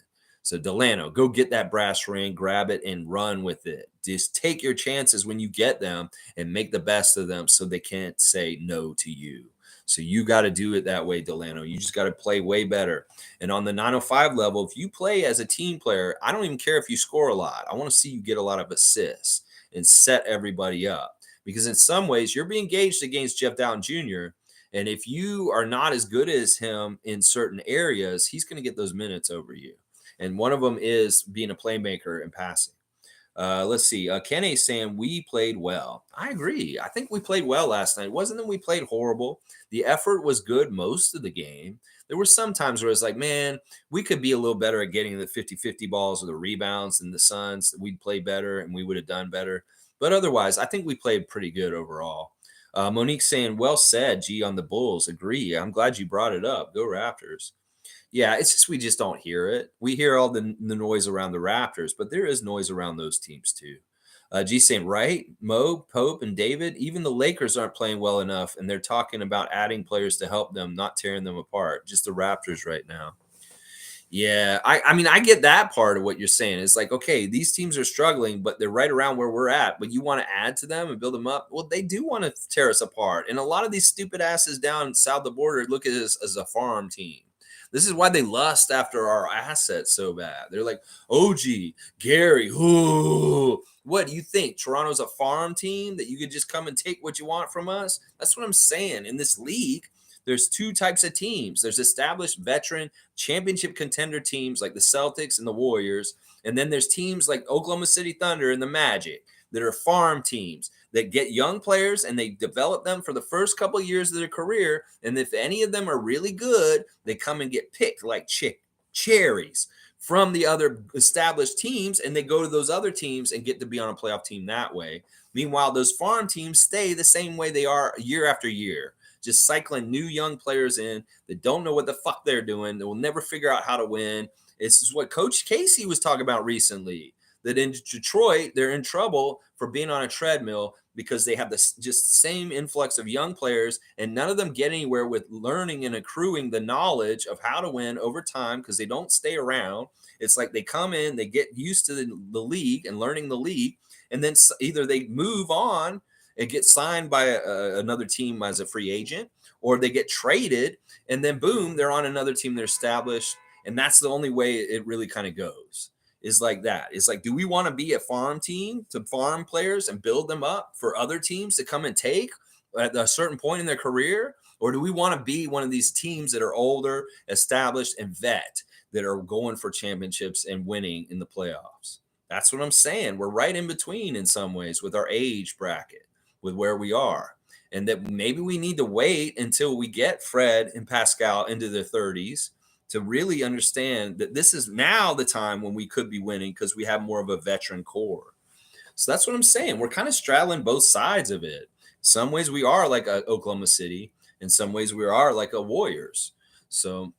So Delano, go get that brass ring, grab it, and run with it. Just take your chances when you get them and make the best of them so they can't say no to you. So you got to do it that way, Delano. You just got to play way better. And on the 905 level, if you play as a team player, I don't even care if you score a lot. I want to see you get a lot of assists and set everybody up. Because in some ways, you're being gauged against Jeff Dowtin Jr., and if you are not as good as him in certain areas, he's going to get those minutes over you. And one of them is being a playmaker and passing. Let's see. Kenny saying we played well. I agree. I think we played well last night. It wasn't that we played horrible. The effort was good most of the game. There were some times where it's like, man, we could be a little better at getting the 50-50 balls or the rebounds and the Suns. We'd play better and we would have done better. But otherwise, I think we played pretty good overall. Monique saying, well said, G, on the Bulls. Agree. I'm glad you brought it up. Go Raptors. Yeah, it's just we just don't hear it. We hear all the noise around the Raptors, but there is noise around those teams too. G saying, right, Mo, Pope, and David, even the Lakers aren't playing well enough, and they're talking about adding players to help them, not tearing them apart. Just the Raptors right now. Yeah, I mean, I get that part of what you're saying. It's like, okay, these teams are struggling, but they're right around where we're at. But you want to add to them and build them up? Well, they do want to tear us apart. And a lot of these stupid asses down south of the border look at us as a farm team. This is why they lust after our assets so bad. They're like, OG, Gary, ooh. What do you think? Toronto's a farm team that you could just come and take what you want from us? That's what I'm saying. In this league, there's two types of teams. There's established veteran championship contender teams like the Celtics and the Warriors. And then there's teams like Oklahoma City Thunder and the Magic that are farm teams that get young players and they develop them for the first couple of years of their career. And if any of them are really good, they come and get picked like cherries from the other established teams, and they go to those other teams and get to be on a playoff team that way. Meanwhile, those farm teams stay the same way they are year after year, just cycling new young players in that don't know what the fuck they're doing. They will never figure out how to win. This is what Coach Casey was talking about recently, that in Detroit, they're in trouble for being on a treadmill because they have this just same influx of young players, and none of them get anywhere with learning and accruing the knowledge of how to win over time because they don't stay around. It's like they come in, they get used to the league and learning the league, and then either they move on and get signed by another team as a free agent, or they get traded, and then boom, they're on another team, they're established. And that's the only way it really kind of goes, is like that. It's like, do we want to be a farm team to farm players and build them up for other teams to come and take at a certain point in their career? Or do we want to be one of these teams that are older, established, and vet that are going for championships and winning in the playoffs? That's what I'm saying. We're right in between in some ways with our age bracket, with where we are. And that maybe we need to wait until we get Fred and Pascal into their 30s to really understand that this is now the time when we could be winning because we have more of a veteran core. So that's what I'm saying. We're kind of straddling both sides of it. Some ways we are like a Oklahoma City. In some ways we are like a Warriors. So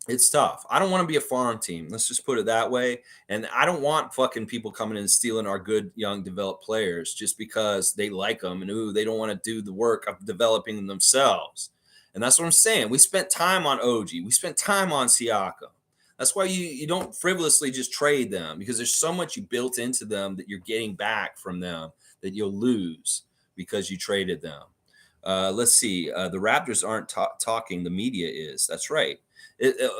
it's tough. I don't want to be a farm team. Let's just put it that way. And I don't want fucking people coming in and stealing our good, young, developed players just because they like them and they don't want to do the work of developing them themselves. And that's what I'm saying. We spent time on OG. We spent time on Siakam. That's why you don't frivolously just trade them, because there's so much you built into them that you're getting back from them that you'll lose because you traded them. Let's see. The Raptors aren't talking. The media is. That's right.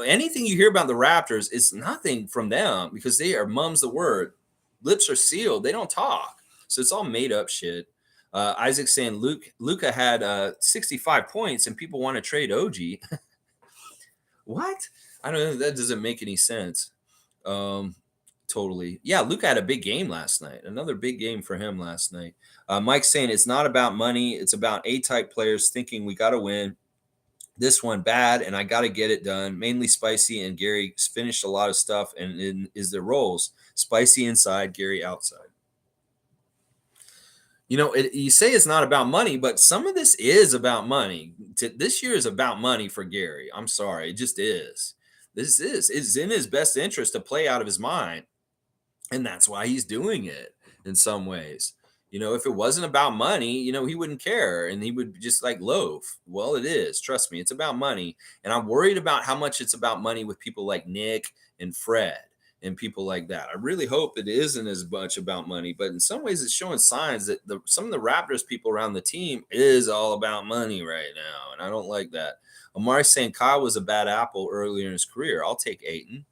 Anything you hear about the Raptors is nothing from them because they are mum's the word. Lips are sealed. They don't talk. So it's all made up shit. Isaac saying Luka had 65 points and people want to trade OG. What? I don't know. That doesn't make any sense. Totally. Yeah, Luka had a big game last night. Another big game for him last night. Mike's saying it's not about money. It's about A-type players thinking we got to win. This one bad, and I got to get it done. Mainly Spicy and Gary finished a lot of stuff, and is their roles. Spicy inside, Gary outside. You say it's not about money, but some of this is about money. This year is about money for Gary. I'm sorry, it just is. It's in his best interest to play out of his mind, and that's why he's doing it in some ways. If it wasn't about money, he wouldn't care and he would just like loaf. Well, it is. Trust me, it's about money. And I'm worried about how much it's about money with people like Nick and Fred and people like that. I really hope it isn't as much about money, but in some ways it's showing signs that some of the Raptors people around the team is all about money right now. And I don't like that. Amari saying Kyle was a bad apple earlier in his career. I'll take Ayton.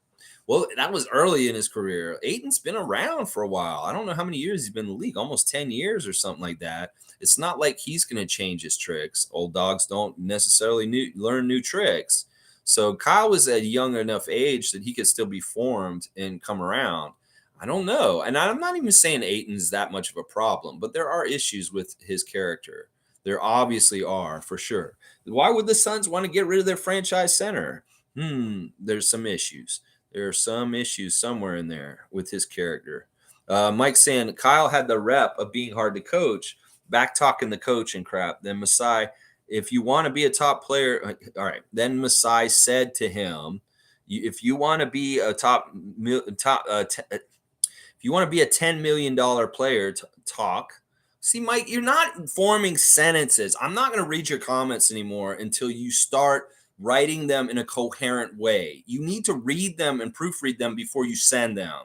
Well, that was early in his career. Ayton's been around for a while. I don't know how many years he's been in the league, almost 10 years or something like that. It's not like he's going to change his tricks. Old dogs don't necessarily learn new tricks. So Kyle was at a young enough age that he could still be formed and come around. I don't know. And I'm not even saying Ayton's that much of a problem, but there are issues with his character. There obviously are, for sure. Why would the Suns want to get rid of their franchise center? There's some issues. There are some issues somewhere in there with his character. Mike saying Kyle had the rep of being hard to coach, back talking the coach and crap. Then Masai, if you want to be a top player, all right. Then Masai said to him, if you want to be a if you want to be a $10 million player, talk. See, Mike, you're not forming sentences. I'm not going to read your comments anymore until you start writing them in a coherent way. You need to read them and proofread them before you send them.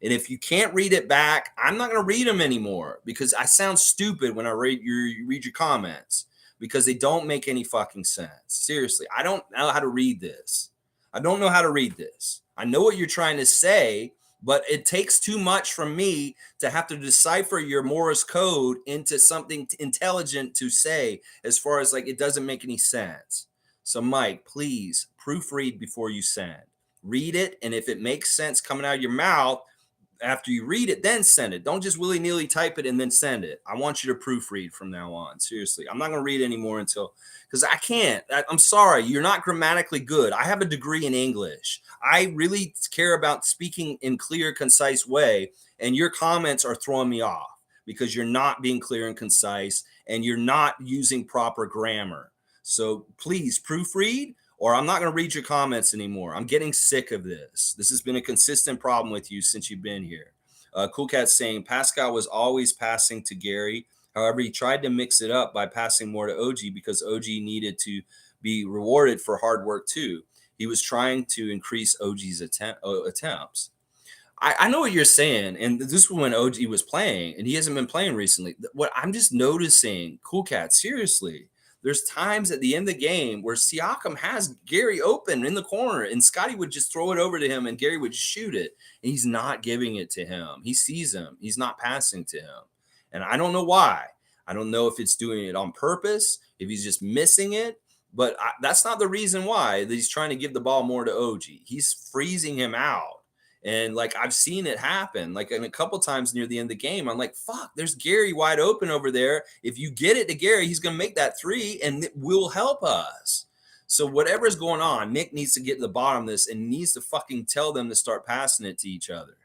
And if you can't read it back, I'm not going to read them anymore because I sound stupid when I read your comments because they don't make any fucking sense. Seriously, I don't know how to read this. I don't know how to read this. I know what you're trying to say, but it takes too much from me to have to decipher your Morse code into something intelligent to say as far as like it doesn't make any sense. So, Mike, please proofread before you send. Read it, and if it makes sense coming out of your mouth, after you read it, then send it. Don't just willy-nilly type it and then send it. I want you to proofread from now on. Seriously, I'm not going to read anymore because I can't. I'm sorry. You're not grammatically good. I have a degree in English. I really care about speaking in clear, concise way, and your comments are throwing me off because you're not being clear and concise, and you're not using proper grammar. So please proofread, or I'm not going to read your comments anymore. I'm getting sick of this. This has been a consistent problem with you since you've been here. Cool Cat saying Pascal was always passing to Gary. However, he tried to mix it up by passing more to OG because OG needed to be rewarded for hard work too. He was trying to increase OG's attempts. I know what you're saying, and this was when OG was playing, and he hasn't been playing recently. What I'm just noticing, Cool Cat, seriously, there's times at the end of the game where Siakam has Gary open in the corner, and Scottie would just throw it over to him, and Gary would shoot it, and he's not giving it to him. He sees him. He's not passing to him, and I don't know why. I don't know if it's doing it on purpose, if he's just missing it, but that's not the reason why that he's trying to give the ball more to OG. He's freezing him out. And like I've seen it happen, like in a couple times near the end of the game, I'm like, fuck, there's Gary wide open over there. If you get it to Gary, he's going to make that three and it will help us. So whatever's going on, Nick needs to get to the bottom of this and needs to fucking tell them to start passing it to each other.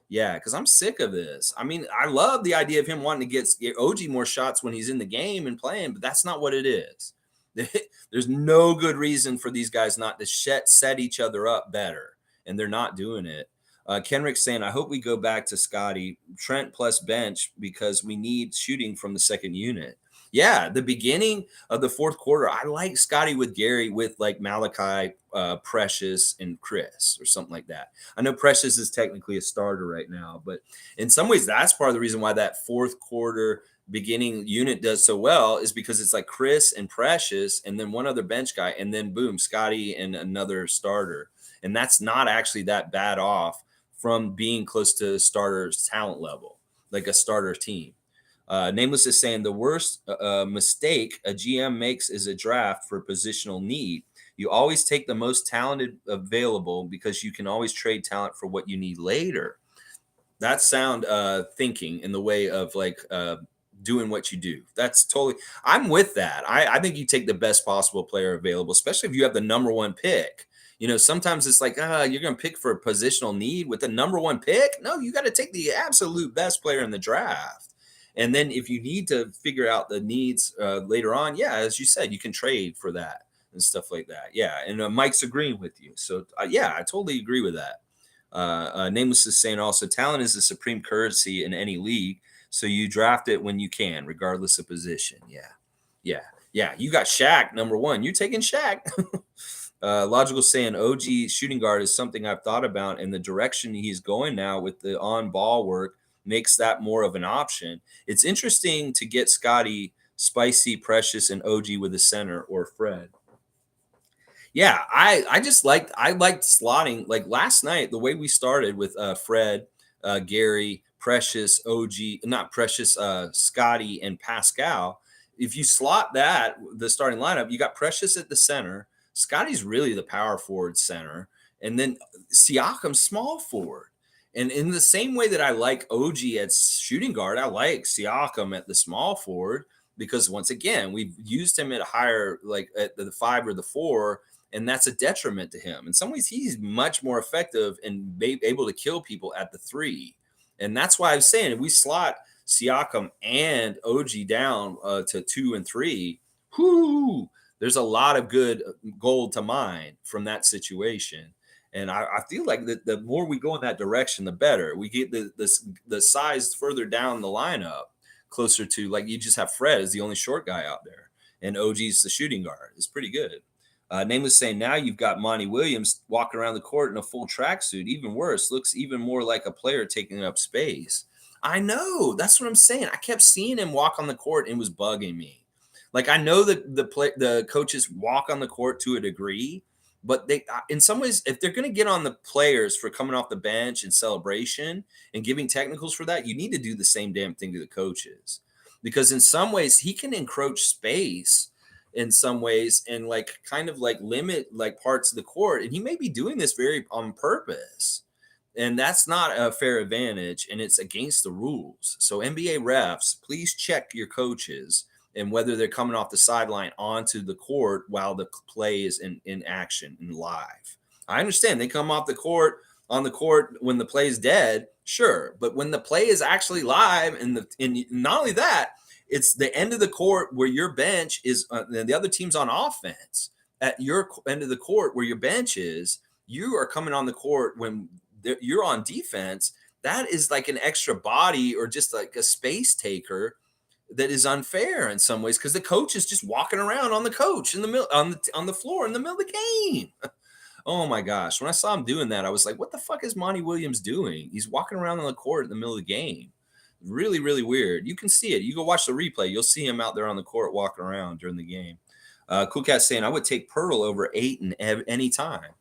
Yeah, because I'm sick of this. I mean, I love the idea of him wanting to get OG more shots when he's in the game and playing, but that's not what it is. There's no good reason for these guys not to set each other up better, and they're not doing it. Kenrick saying, I hope we go back to Scottie, Trent plus bench because we need shooting from the second unit. Yeah, the beginning of the fourth quarter, I like Scottie with Gary with like Malachi, Precious, and Chris or something like that. I know Precious is technically a starter right now, but in some ways that's part of the reason why that fourth quarter beginning unit does so well is because it's like Chris and Precious and then one other bench guy and then boom, Scottie and another starter. And that's not actually that bad off from being close to starter's talent level, like a starter team. Nameless is saying the worst mistake a GM makes is a draft for positional need. You always take the most talented available because you can always trade talent for what you need later. That's sound thinking in the way of like doing what you do. That's totally, I'm with that. I think you take the best possible player available, especially if you have the number one pick. You know, sometimes it's like, you're going to pick for a positional need with the number one pick. No, you got to take the absolute best player in the draft. And then if you need to figure out the needs later on, yeah, as you said, you can trade for that and stuff like that. Yeah, and Mike's agreeing with you. So yeah, I totally agree with that. Nameless is saying also, talent is a supreme currency in any league. So you draft it when you can, regardless of position. Yeah. You got Shaq number one. You're taking Shaq. Logical saying OG shooting guard is something I've thought about, and the direction he's going now with the on ball work makes that more of an option. It's interesting to get Scottie, Spicy, Precious, and OG with the center or Fred. Yeah, I liked slotting like last night. The way we started with Fred, Gary, Precious, OG, not Precious, Scottie, and Pascal. If you slot that the starting lineup, you got Precious at the center. Scottie's really the power forward center, and then Siakam small forward. And in the same way that I like OG at shooting guard, I like Siakam at the small forward because once again we've used him at a higher like at the 5 or the 4, and that's a detriment to him. In some ways, he's much more effective and able to kill people at the 3. And that's why I was saying if we slot Siakam and OG down to 2 and 3, whoo, there's a lot of good gold to mine from that situation. And I feel like the more we go in that direction, the better. We get the size further down the lineup, closer to like you just have Fred as the only short guy out there, and OG's the shooting guard. It's pretty good. Nameless saying now you've got Monty Williams walking around the court in a full tracksuit. Even worse, looks even more like a player taking up space. I know. That's what I'm saying. I kept seeing him walk on the court and it was bugging me. Like I know that the coaches walk on the court to a degree, but they in some ways, if they're going to get on the players for coming off the bench and celebration and giving technicals for that, you need to do the same damn thing to the coaches. Because in some ways, he can encroach space in some ways and like kind of like limit like parts of the court. And he may be doing this very on purpose. And that's not a fair advantage and it's against the rules. So NBA refs, please check your coaches and whether they're coming off the sideline onto the court while the play is in action and live. I understand they come off the court on the court when the play is dead, sure, but when the play is actually live and not only that, it's the end of the court where your bench is, the other team's on offense. At your end of the court where your bench is, you are coming on the court when you're on defense. That is like an extra body or just like a space taker that is unfair in some ways because the coach is just walking around on the coach in the middle on the floor in the middle of the game. Oh my gosh. When I saw him doing that, I was like, what the fuck is Monty Williams doing? He's walking around on the court in the middle of the game. Really, really weird. You can see it. You go watch the replay. You'll see him out there on the court walking around during the game. Cool Cat saying, I would take Perl over Ayton any time.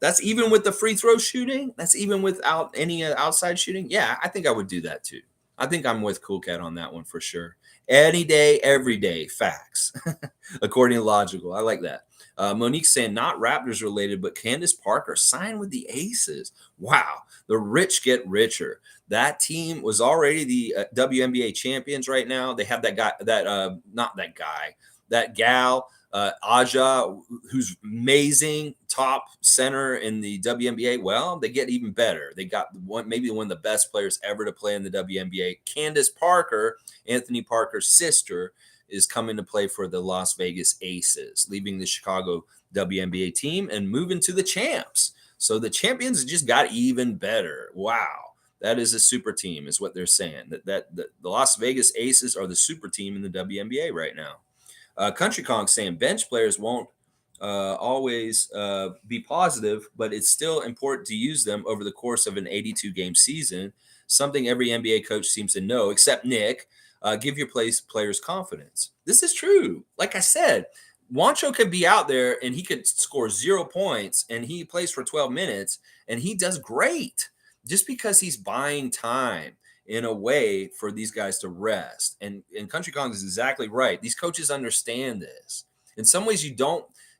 That's even with the free throw shooting. That's even without any outside shooting. Yeah, I think I would do that too. I think I'm with Cool Cat on that one for sure. Any day, every day. Facts. According to Logical. I like that. Monique saying, not Raptors related, but Candace Parker signed with the Aces. Wow. The rich get richer. That team was already the WNBA champions right now. They have that guy, that gal, Aja, who's amazing, top center in the WNBA. Well, they get even better. They got maybe one of the best players ever to play in the WNBA. Candace Parker, Anthony Parker's sister, is coming to play for the Las Vegas Aces, leaving the Chicago WNBA team and moving to the champs. So the champions just got even better. Wow. That is a super team, is what they're saying. That the Las Vegas Aces are the super team in the WNBA right now. Country Kong saying bench players won't always be positive, but it's still important to use them over the course of an 82-game season, something every NBA coach seems to know, except Nick. Give your players confidence. This is true. Like I said, Juancho could be out there and he could score 0 points and he plays for 12 minutes and he does great just because he's buying time in a way for these guys to rest. And Country Kong is exactly right. These coaches understand this. In some ways, you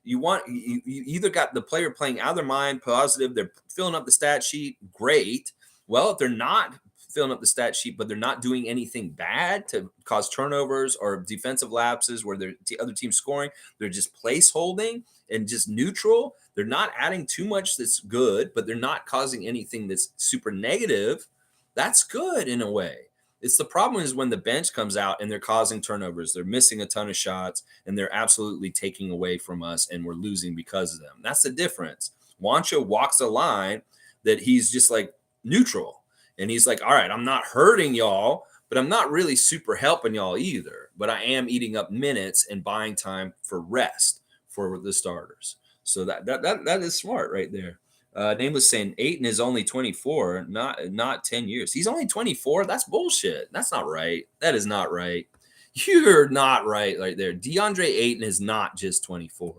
either got the player playing out of their mind, positive, they're filling up the stat sheet, great. Well, if they're not filling up the stat sheet, but they're not doing anything bad to cause turnovers or defensive lapses where the other team's scoring, they're just place holding and just neutral. They're not adding too much that's good, but they're not causing anything that's super negative. That's good in a way. It's the problem is when the bench comes out and they're causing turnovers, they're missing a ton of shots, and they're absolutely taking away from us, and we're losing because of them. That's the difference. Wancho walks a line that he's just like neutral, and he's like, all right, I'm not hurting y'all, but I'm not really super helping y'all either. But I am eating up minutes and buying time for rest for the starters. So that is smart right there. Nameless saying Ayton is only 24, not 10 years. He's only 24. That's bullshit. That's not right. That is not right. You're not right there. DeAndre Ayton is not just 24.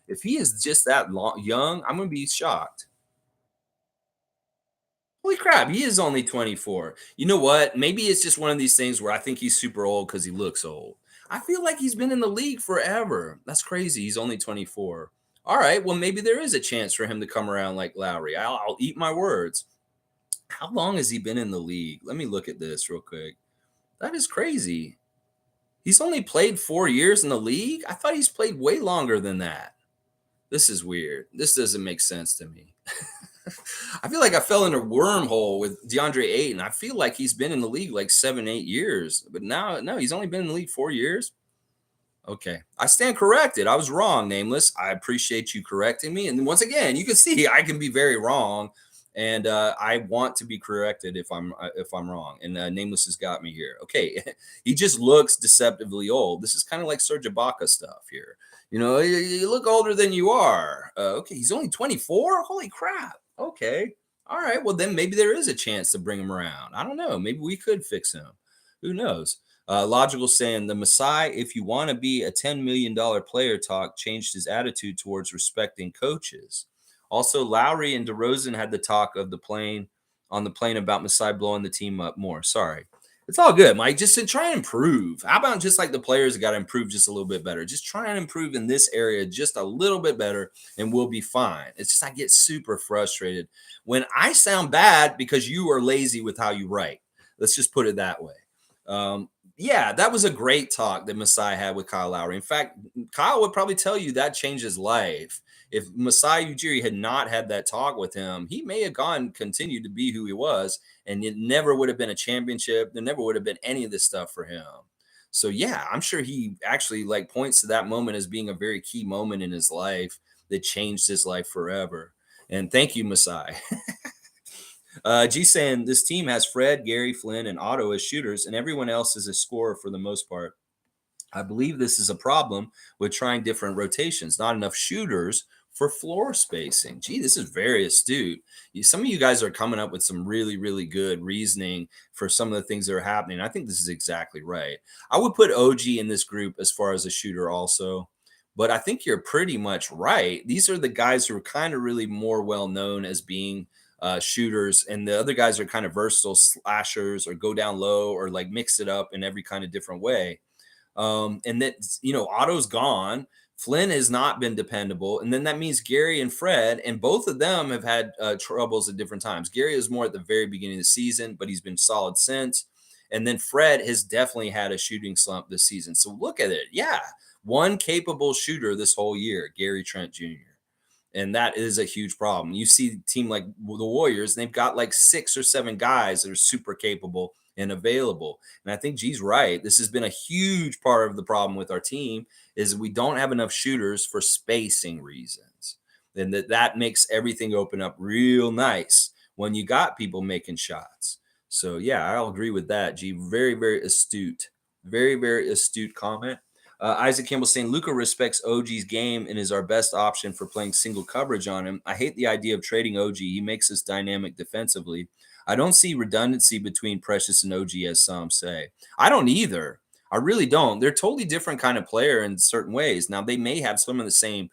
If he is just that young, I'm gonna be shocked. Holy crap, he is only 24. You know what? Maybe it's just one of these things where I think he's super old because he looks old. I feel like he's been in the league forever. That's crazy. He's only 24. All right, well, maybe there is a chance for him to come around like Lowry. I'll eat my words. How long has he been in the league? Let me look at this real quick. That is crazy. He's only played 4 years in the league. I thought he's played way longer than that. This is weird. This doesn't make sense to me. I feel like I fell in a wormhole with DeAndre Ayton. I feel like he's been in the league like 7, 8 years, but now, no, he's only been in the league 4 years. Okay. I stand corrected. I was wrong, Nameless. I appreciate you correcting me. And once again, you can see I can be very wrong. And I want to be corrected if I'm wrong. And Nameless has got me here. Okay, he just looks deceptively old. This is kind of like Serge Ibaka stuff here. You know, you look older than you are. Okay, he's only 24. Holy crap. Okay, all right. Well, then maybe there is a chance to bring him around. I don't know. Maybe we could fix him. Who knows? Logical saying the Masai, if you want to be a $10 million player, talk changed his attitude towards respecting coaches. Also, Lowry and DeRozan had the talk of the plane on the plane about Masai blowing the team up more. Sorry. It's all good, Mike. Just to try and improve. How about just like the players got to improve just a little bit better? Just try and improve in this area just a little bit better and we'll be fine. It's just I get super frustrated when I sound bad because you are lazy with how you write. Let's just put it that way. Yeah, that was a great talk that Masai had with Kyle Lowry. In fact, Kyle would probably tell you that changed his life. If Masai Ujiri had not had that talk with him, he may have continued to be who he was, and it never would have been a championship. There never would have been any of this stuff for him. So yeah, I'm sure he actually like points to that moment as being a very key moment in his life that changed his life forever. And thank you, Masai. G saying this team has Fred, Gary, Flynn, and Otto as shooters, and everyone else is a scorer for the most part. I believe this is a problem with trying different rotations, not enough shooters for floor spacing. Gee, this is very astute. Some of you guys are coming up with some really, really good reasoning for some of the things that are happening. I think this is exactly right. I would put OG in this group as far as a shooter also, but I think you're pretty much right. These are the guys who are kind of really more well known as being shooters, and the other guys are kind of versatile slashers or go down low or like mix it up in every kind of different way. And that, Otto's gone. Flynn has not been dependable. And then that means Gary and Fred, and both of them have had troubles at different times. Gary is more at the very beginning of the season, but he's been solid since. And then Fred has definitely had a shooting slump this season. So look at it. Yeah. One capable shooter this whole year, Gary Trent Jr. And that is a huge problem. You see a team like the Warriors, and they've got like 6 or 7 guys that are super capable and available. And I think G's right. This has been a huge part of the problem with our team is we don't have enough shooters for spacing reasons. And that makes everything open up real nice when you got people making shots. So yeah, I'll agree with that. G, very, very astute. Very, very astute comment. Isaac Campbell saying Luka respects OG's game and is our best option for playing single coverage on him. I hate the idea of trading OG. He makes us dynamic defensively. I don't see redundancy between Precious and OG as some say. I don't either. I really don't. They're totally different kind of player in certain ways. Now they may have some of the same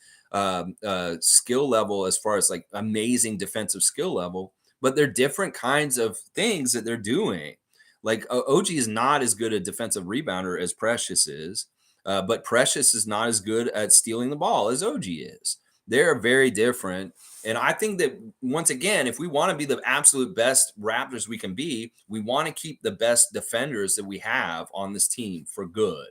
skill level as far as like amazing defensive skill level, but they're different kinds of things that they're doing. Like OG is not as good a defensive rebounder as Precious is. But Precious is not as good at stealing the ball as OG is. They're very different. And I think that, once again, if we want to be the absolute best Raptors we can be, we want to keep the best defenders that we have on this team for good.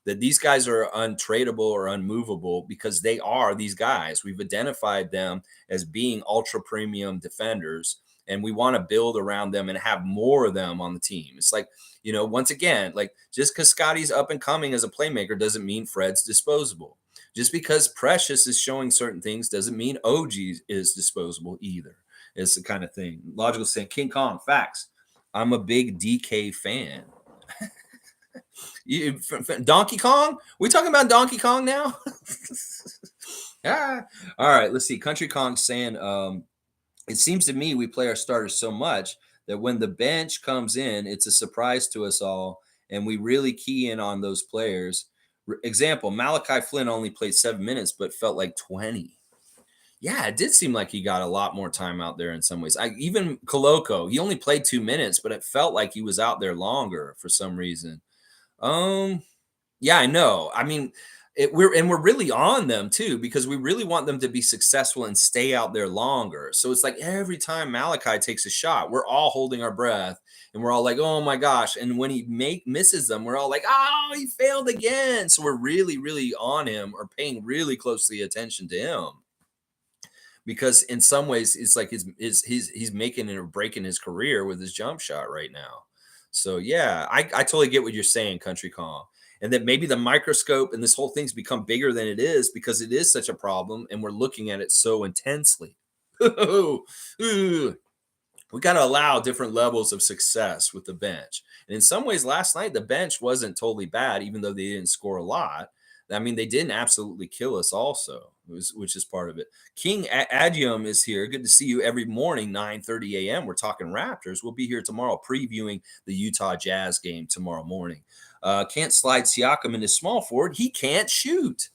That these guys are untradeable or unmovable because they are these guys. We've identified them as being ultra premium defenders. and we want to build around them and have more of them on the team. It's like, once again, like just because Scottie's up and coming as a playmaker doesn't mean Fred's disposable. Just because Precious is showing certain things doesn't mean OG is disposable either. It's the kind of thing. Logical saying, King Kong, facts. I'm a big DK fan. Donkey Kong? We talking about Donkey Kong now? All right, let's see. Country Kong saying, it seems to me we play our starters so much that when the bench comes in, it's a surprise to us all, and we really key in on those players. Example, Malachi Flynn only played 7 minutes, but felt like 20. Yeah, it did seem like he got a lot more time out there in some ways. Even Koloko, he only played 2 minutes, but it felt like he was out there longer for some reason. Yeah, I know. I mean, we're really on them too, because we really want them to be successful and stay out there longer. So it's like every time Malachi takes a shot, we're all holding our breath and we're all like, oh my gosh. And when he misses them, we're all like, oh, he failed again. So we're really, really on him or paying really closely attention to him. Because in some ways, it's like he's making it or breaking his career with his jump shot right now. So yeah, I totally get what you're saying, Country Kong. And that maybe the microscope and this whole thing's become bigger than it is because it is such a problem and we're looking at it so intensely. We got to allow different levels of success with the bench. And in some ways, last night, the bench wasn't totally bad, even though they didn't score a lot. I mean, they didn't absolutely kill us also, which is part of it. King Adium is here. Good to see you every morning, 9:30 a.m. We're talking Raptors. We'll be here tomorrow previewing the Utah Jazz game tomorrow morning. Can't slide Siakam into small forward. He can't shoot.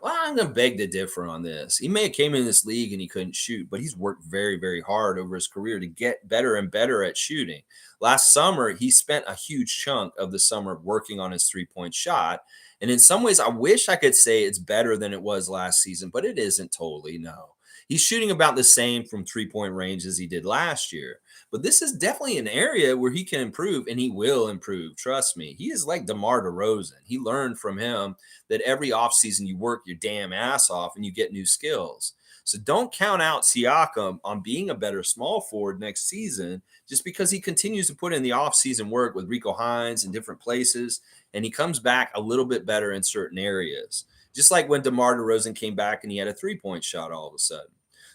Well, I'm going to beg to differ on this. He may have came in this league and he couldn't shoot, but he's worked very, very hard over his career to get better and better at shooting. Last summer, he spent a huge chunk of the summer working on his three-point shot. And in some ways, I wish I could say it's better than it was last season, but it isn't totally, no. He's shooting about the same from three-point range as he did last year. But this is definitely an area where he can improve, and he will improve. Trust me. He is like DeMar DeRozan. He learned from him that every offseason you work your damn ass off and you get new skills. So don't count out Siakam on being a better small forward next season just because he continues to put in the offseason work with Rico Hines in different places, and he comes back a little bit better in certain areas. Just like when DeMar DeRozan came back and he had a three-point shot all of a sudden.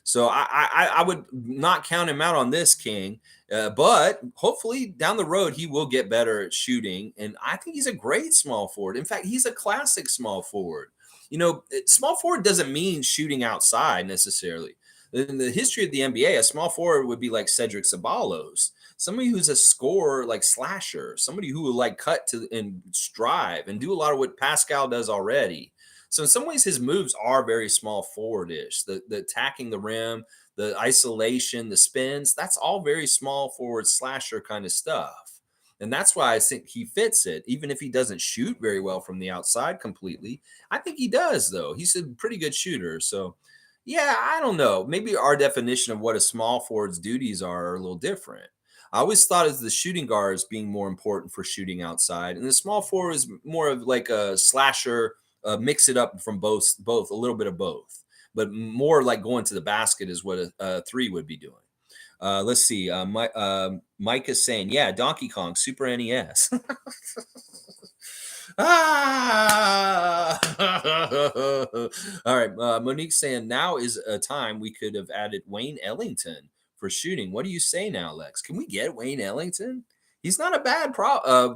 So I would not count him out on this, King. But hopefully down the road, he will get better at shooting. And I think he's a great small forward. In fact, he's a classic small forward. You know, small forward doesn't mean shooting outside necessarily. In the history of the NBA, a small forward would be like Cedric Ceballos, somebody who's a scorer, like slasher, somebody who will like cut to and strive and do a lot of what Pascal does already. So in some ways, his moves are very small forward-ish. The attacking the rim, the isolation, the spins, that's all very small forward slasher kind of stuff. And that's why I think he fits it, even if he doesn't shoot very well from the outside completely. I think he does, though. He's a pretty good shooter. So, yeah, I don't know. Maybe our definition of what a small forward's duties are a little different. I always thought of the shooting guards being more important for shooting outside. And the small forward is more of like a slasher, mix it up from both, a little bit of both. But more like going to the basket is what a three would be doing. Let's see. Mike is saying, yeah, Donkey Kong, Super NES. All right. Monique's saying, now is a time we could have added Wayne Ellington for shooting. What do you say now, Lex? Can we get Wayne Ellington? He's not a bad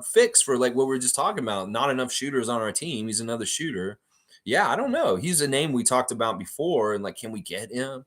fix for like what we were just talking about. Not enough shooters on our team. He's another shooter. Yeah, I don't know. He's a name we talked about before. And like, can we get him?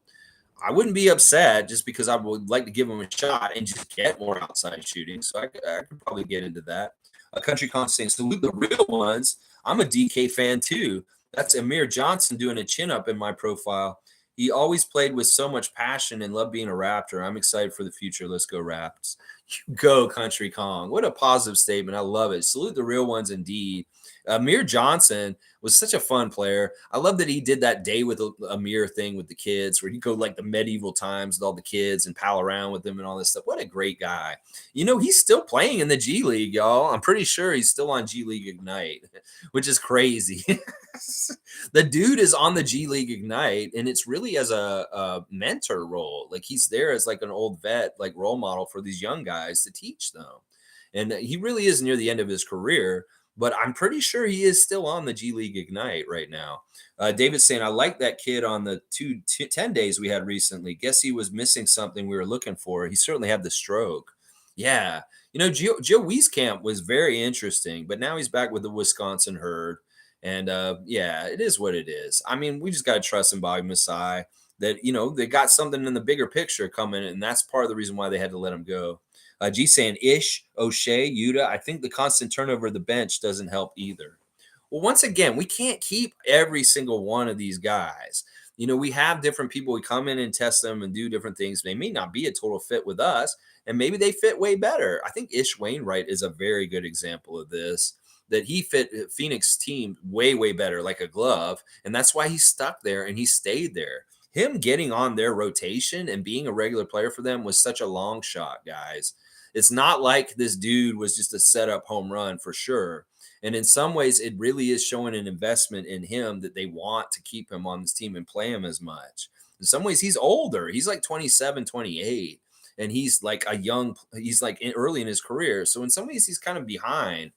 I wouldn't be upset just because I would like to give him a shot and just get more outside shooting. So I could probably get into that. A Country Con saying, salute the real ones. I'm a DK fan too. That's Amir Johnson doing a chin up in my profile. He always played with so much passion and loved being a Raptor. I'm excited for the future. Let's go Raps. You go, Country Kong. What a positive statement. I love it. Salute the real ones indeed. Amir Johnson was such a fun player. I love that he did that day with Amir thing with the kids where he'd go like the medieval times with all the kids and pal around with them and all this stuff. What a great guy. You know, he's still playing in the G League, y'all. I'm pretty sure he's still on G League Ignite, which is crazy. The dude is on the G League Ignite, and it's really as a mentor role. Like he's there as like an old vet, like role model for these young guys to teach them. And he really is near the end of his career, but I'm pretty sure he is still on the G League Ignite right now. David's saying, I like that kid on the 10 days we had recently. Guess he was missing something we were looking for. He certainly had the stroke. Yeah. Joe Wieskamp was very interesting, but now he's back with the Wisconsin herd. And yeah, it is what it is. I mean, we just got to trust in Bobby Masai that, they got something in the bigger picture coming, and that's part of the reason why they had to let him go. G saying Ish, O'Shea, Yuta. I think the constant turnover of the bench doesn't help either. Well, once again, we can't keep every single one of these guys. We have different people. We come in and test them and do different things. They may not be a total fit with us, and maybe they fit way better. I think Ish Wainwright is a very good example of this, that he fit Phoenix team way, way better, like a glove. And that's why he stuck there and he stayed there. Him getting on their rotation and being a regular player for them was such a long shot, guys. It's not like this dude was just a setup home run for sure. And in some ways, it really is showing an investment in him that they want to keep him on this team and play him as much. In some ways, he's older. He's like 27, 28. And he's like he's like early in his career. So in some ways, he's kind of behind.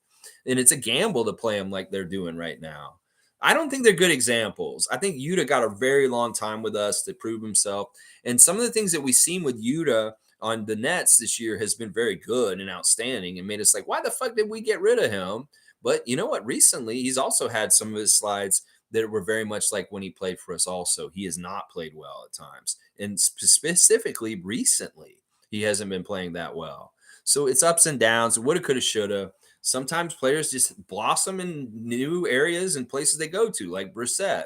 And it's a gamble to play him like they're doing right now. I don't think they're good examples. I think Yuta got a very long time with us to prove himself. And some of the things that we've seen with Yuta on the Nets this year has been very good and outstanding and made us like, why the fuck did we get rid of him? But you know what? Recently, he's also had some of his slides that were very much like when he played for us also. He has not played well at times. And specifically recently, he hasn't been playing that well. So it's ups and downs. Woulda, coulda, shoulda. Sometimes players just blossom in new areas and places they go to, like Brissett.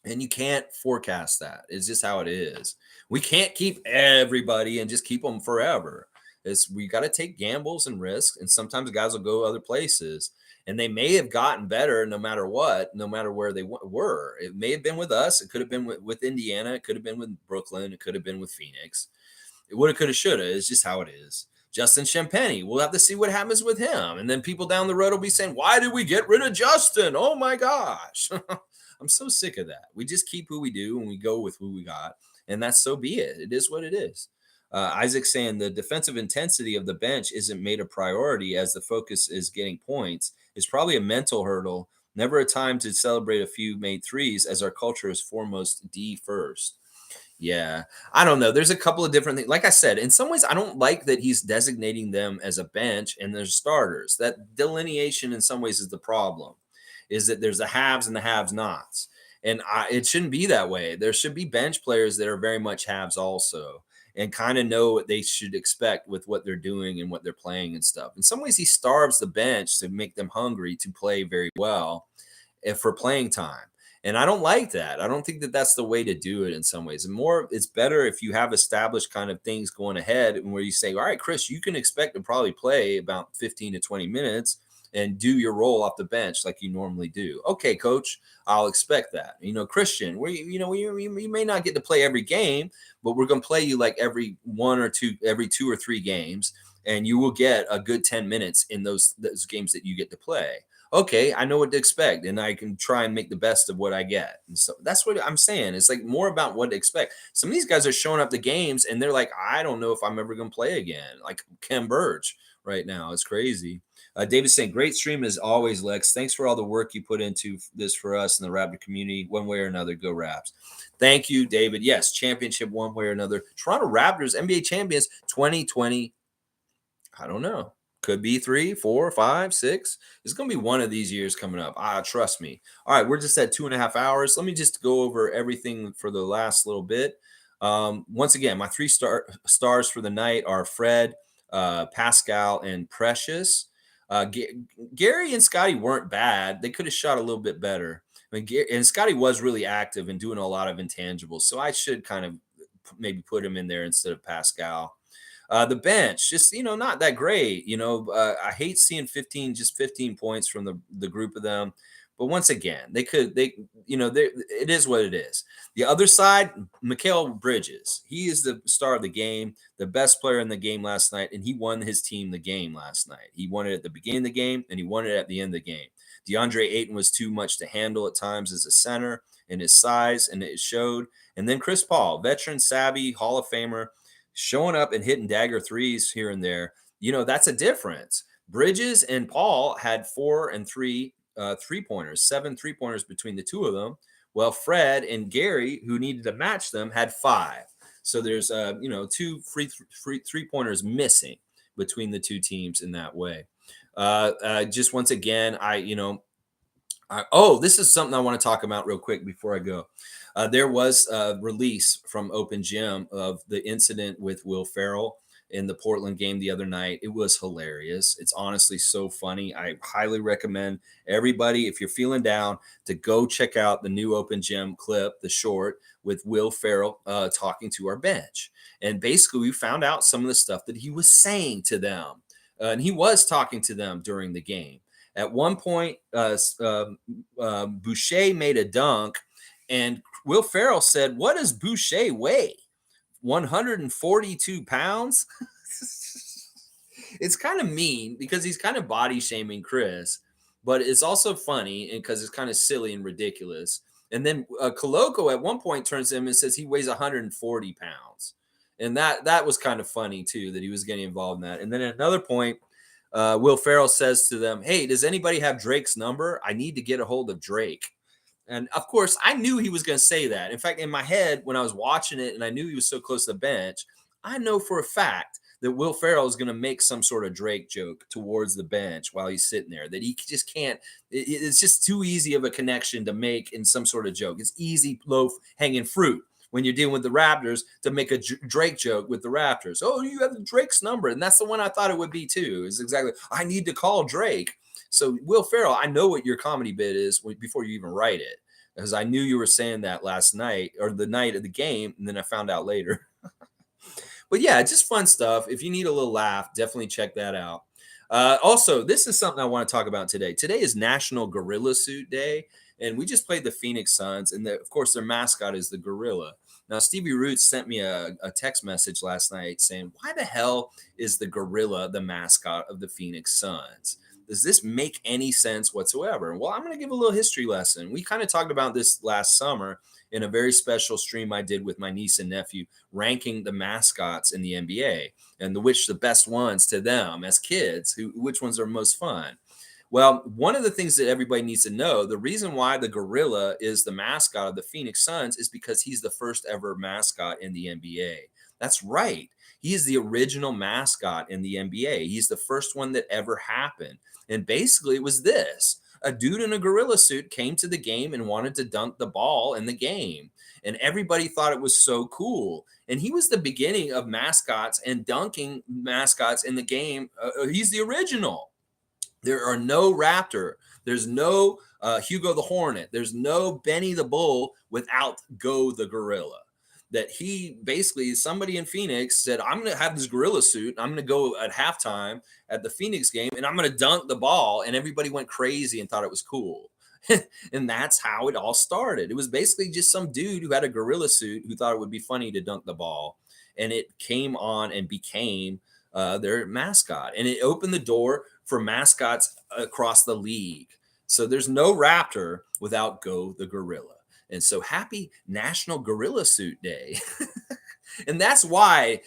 And you can't forecast that. It's just how it is. We can't keep everybody and just keep them forever. We got to take gambles and risks, and sometimes guys will go other places, and they may have gotten better no matter what, no matter where they were. It may have been with us. It could have been with Indiana. It could have been with Brooklyn. It could have been with Phoenix. It woulda, coulda, shoulda. It's just how it is. Justin Champagny, we'll have to see what happens with him. And then people down the road will be saying, why did we get rid of Justin? Oh my gosh. I'm so sick of that. We just keep who we do and we go with who we got. And that's so be it. It is what it is. Isaac saying the defensive intensity of the bench isn't made a priority as the focus is getting points. It's probably a mental hurdle. Never a time to celebrate a few made threes as our culture is foremost D first. Yeah, I don't know. There's a couple of different things. Like I said, in some ways, I don't like that he's designating them as a bench and there's starters. That delineation, in some ways, is the problem. Is that there's the haves and the have-nots, and it shouldn't be that way. There should be bench players that are very much haves also, and kind of know what they should expect with what they're doing and what they're playing and stuff. In some ways, he starves the bench to make them hungry to play very well, for playing time. And I don't like that. I don't think that that's the way to do it in some ways. And more, it's better if you have established kind of things going ahead and where you say, all right, Chris, you can expect to probably play about 15 to 20 minutes and do your role off the bench like you normally do. Okay, coach, I'll expect that. Christian, we may not get to play every game, but we're going to play you like every 2 or 3 games, and you will get a good 10 minutes in those games that you get to play. Okay, I know what to expect, and I can try and make the best of what I get. And so that's what I'm saying. It's like more about what to expect. Some of these guys are showing up to games, and they're like, I don't know if I'm ever going to play again. Like Ken Burge right now. It's crazy. David's saying, great stream as always, Lex. Thanks for all the work you put into this for us in the Raptor community. One way or another, go Raps. Thank you, David. Yes, championship one way or another. Toronto Raptors, NBA champions 2020. I don't know. Could be 3, 4, 5, 6. It's going to be one of these years coming up. Trust me. All right, we're just at 2.5 hours. Let me just go over everything for the last little bit. Once again, my 3 stars for the night are Fred, Pascal, and Precious. Gary and Scottie weren't bad. They could have shot a little bit better. And Scottie was really active and doing a lot of intangibles. So I should kind of maybe put him in there instead of Pascal. The bench, just not that great. I hate seeing 15 points from the group of them. But once again, it is what it is. The other side, Mikal Bridges, he is the star of the game, the best player in the game last night, and he won his team the game last night. He won it at the beginning of the game, and he won it at the end of the game. DeAndre Ayton was too much to handle at times as a center in his size, and it showed. And then Chris Paul, veteran, savvy, Hall of Famer, showing up and hitting dagger threes here and there. That's a difference. Bridges and Paul had 4 and 3 3-pointers, 7 3-pointers between the two of them. Well, Fred and Gary, who needed to match them, had 5. So there's 2 free 3-pointers missing between the two teams in that way. Just once again, this is something I want to talk about real quick before I go. There was a release from Open Gym of the incident with Will Ferrell in the Portland game the other night. It was hilarious. It's honestly so funny. I highly recommend everybody, if you're feeling down, to go check out the new Open Gym clip, the short with Will Ferrell talking to our bench. And basically, we found out some of the stuff that he was saying to them. And he was talking to them during the game. At one point, Boucher made a dunk, and Will Ferrell said, "What does Boucher weigh? 142 pounds?" It's kind of mean because he's kind of body shaming Chris, but it's also funny because it's kind of silly and ridiculous. And then Koloko at one point turns to him and says he weighs 140 pounds. And that was kind of funny, too, that he was getting involved in that. And then at another point, Will Ferrell says to them, "Hey, does anybody have Drake's number? I need to get a hold of Drake." And of course, I knew he was going to say that. In fact, in my head, when I was watching it and I knew he was so close to the bench, I know for a fact that Will Ferrell is going to make some sort of Drake joke towards the bench while he's sitting there, that he just can't. It's just too easy of a connection to make in some sort of joke. It's easy loaf hanging fruit when you're dealing with the Raptors to make a Drake joke with the Raptors. Oh, you have Drake's number. And that's the one I thought it would be too. Is exactly, I need to call Drake. So Will Ferrell, I know what your comedy bit is before you even write it, because I knew you were saying that last night or the night of the game. And then I found out later. But yeah, just fun stuff. If you need a little laugh, definitely check that out. Also, this is something I want to talk about today. Today is National Gorilla Suit Day. And we just played the Phoenix Suns. And of course, their mascot is the gorilla. Now, Stevie Roots sent me a text message last night saying, "Why the hell is the gorilla the mascot of the Phoenix Suns? Does this make any sense whatsoever?" Well, I'm going to give a little history lesson. We kind of talked about this last summer in a very special stream I did with my niece and nephew, ranking the mascots in the NBA and which the best ones to them as kids, which ones are most fun. Well, one of the things that everybody needs to know, the reason why the gorilla is the mascot of the Phoenix Suns is because he's the first ever mascot in the NBA. That's right. He is the original mascot in the NBA. He's the first one that ever happened. And basically it was this: a dude in a gorilla suit came to the game and wanted to dunk the ball in the game. And everybody thought it was so cool. And he was the beginning of mascots and dunking mascots in the game. He's the original. There are no Raptor. There's no Hugo the Hornet. There's no Benny the Bull without Go the Gorilla. That he basically, somebody in Phoenix said, "I'm going to have this gorilla suit. I'm going to go at halftime at the Phoenix game and I'm going to dunk the ball." And everybody went crazy and thought it was cool. And that's how it all started. It was basically just some dude who had a gorilla suit who thought it would be funny to dunk the ball. And it came on and became their mascot. And it opened the door for mascots across the league. So there's no Raptor without Go the Gorilla. And so happy National Gorilla Suit Day. And that's why,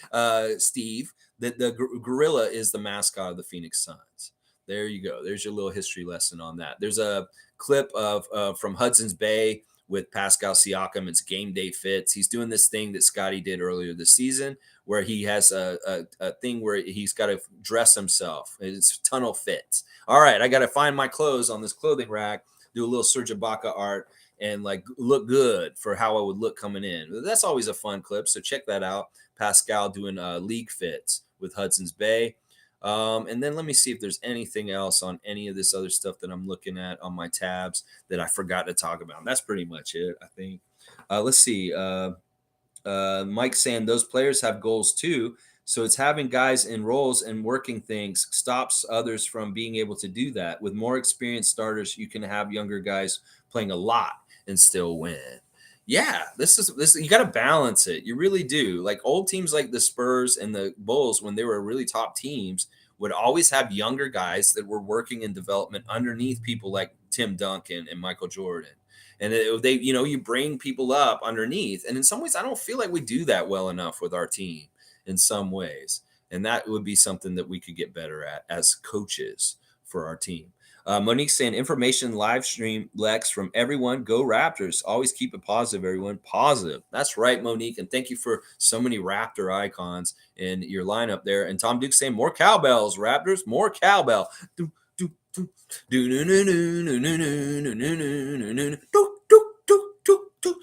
Steve, that the gorilla is the mascot of the Phoenix Suns. There you go. There's your little history lesson on that. There's a clip of from Hudson's Bay with Pascal Siakam. It's game day fits. He's doing this thing that Scottie did earlier this season where he has a thing where he's got to dress himself. It's tunnel fits. All right, I got to find my clothes on this clothing rack, do a little Serge Ibaka art, and like look good for how I would look coming in. That's always a fun clip. So check that out. Pascal doing league fits with Hudson's Bay. And then let me see if there's anything else on any of this other stuff that I'm looking at on my tabs that I forgot to talk about. That's pretty much it, I think. Let's see. Mike saying those players have goals too. So it's having guys in roles and working things stops others from being able to do that. With more experienced starters, you can have younger guys playing a lot and still win. Yeah, this you got to balance it. You really do. Like old teams like the Spurs and the Bulls, when they were really top teams, would always have younger guys that were working in development underneath people like Tim Duncan and Michael Jordan. And you bring people up underneath. And in some ways, I don't feel like we do that well enough with our team in some ways. And that would be something that we could get better at as coaches for our team. Monique saying information live stream Lex from everyone. Go Raptors. Always keep it positive, everyone. Positive. That's right, Monique. And thank you for so many Raptor icons in your lineup there. And Tom Duke saying more cowbells, Raptors. More cowbell. Do, do, do. Do, no, no, no, no, no, no, no, no, no, no, no. Do, do, do, do, do.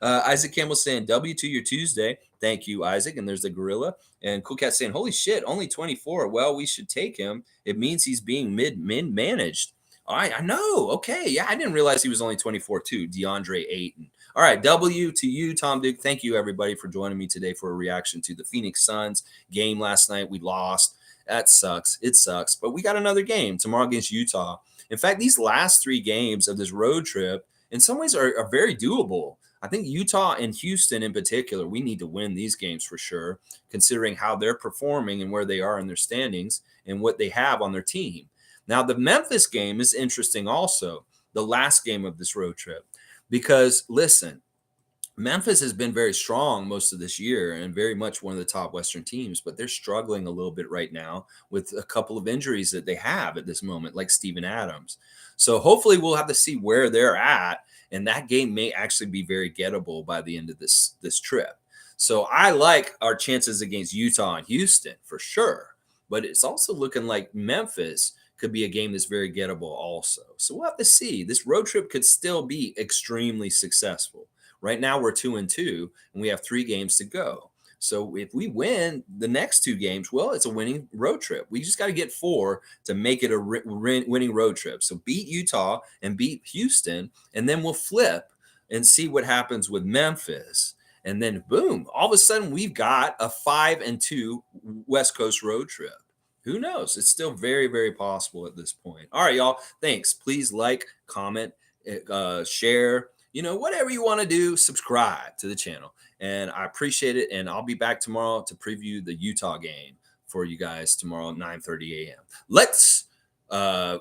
Isaac Campbell saying W to your Tuesday. Thank you, Isaac. And there's the gorilla. And Cool Cat saying, holy shit, only 24. Well, we should take him. It means he's being mid managed. All right, I know. Okay. Yeah, I didn't realize he was only 24 too. Deandre Ayton. All right, W to you, Tom Duke. Thank you, everybody, for joining me today for a reaction to the Phoenix Suns game last night. We lost. That sucks. It sucks. But we got another game tomorrow against Utah. In fact, these last 3 games of this road trip, in some ways, are very doable. I think Utah and Houston in particular, we need to win these games for sure, considering how they're performing and where they are in their standings and what they have on their team. Now, the Memphis game is interesting also, the last game of this road trip, because listen, Memphis has been very strong most of this year and very much one of the top Western teams, but they're struggling a little bit right now with a couple of injuries that they have at this moment, like Steven Adams. So hopefully we'll have to see where they're at, and that game may actually be very gettable by the end of this trip. So I like our chances against Utah and Houston for sure, but it's also looking like Memphis could be a game that's very gettable also. So we'll have to see. This road trip could still be extremely successful. Right now we're 2-2, and we have 3 games to go. So if we win the next 2 games, well, it's a winning road trip. We just got to get 4 to make it a winning road trip. So beat Utah and beat Houston, and then we'll flip and see what happens with Memphis. And then boom, all of a sudden we've got a 5-2 West Coast road trip. Who knows? It's still very, very possible at this point. All right, y'all. Thanks. Please like, comment, share, whatever you want to do, subscribe to the channel. And I appreciate it. And I'll be back tomorrow to preview the Utah game for you guys tomorrow at 9:30 a.m. Let's grow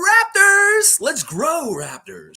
Raptors. Let's grow Raptors.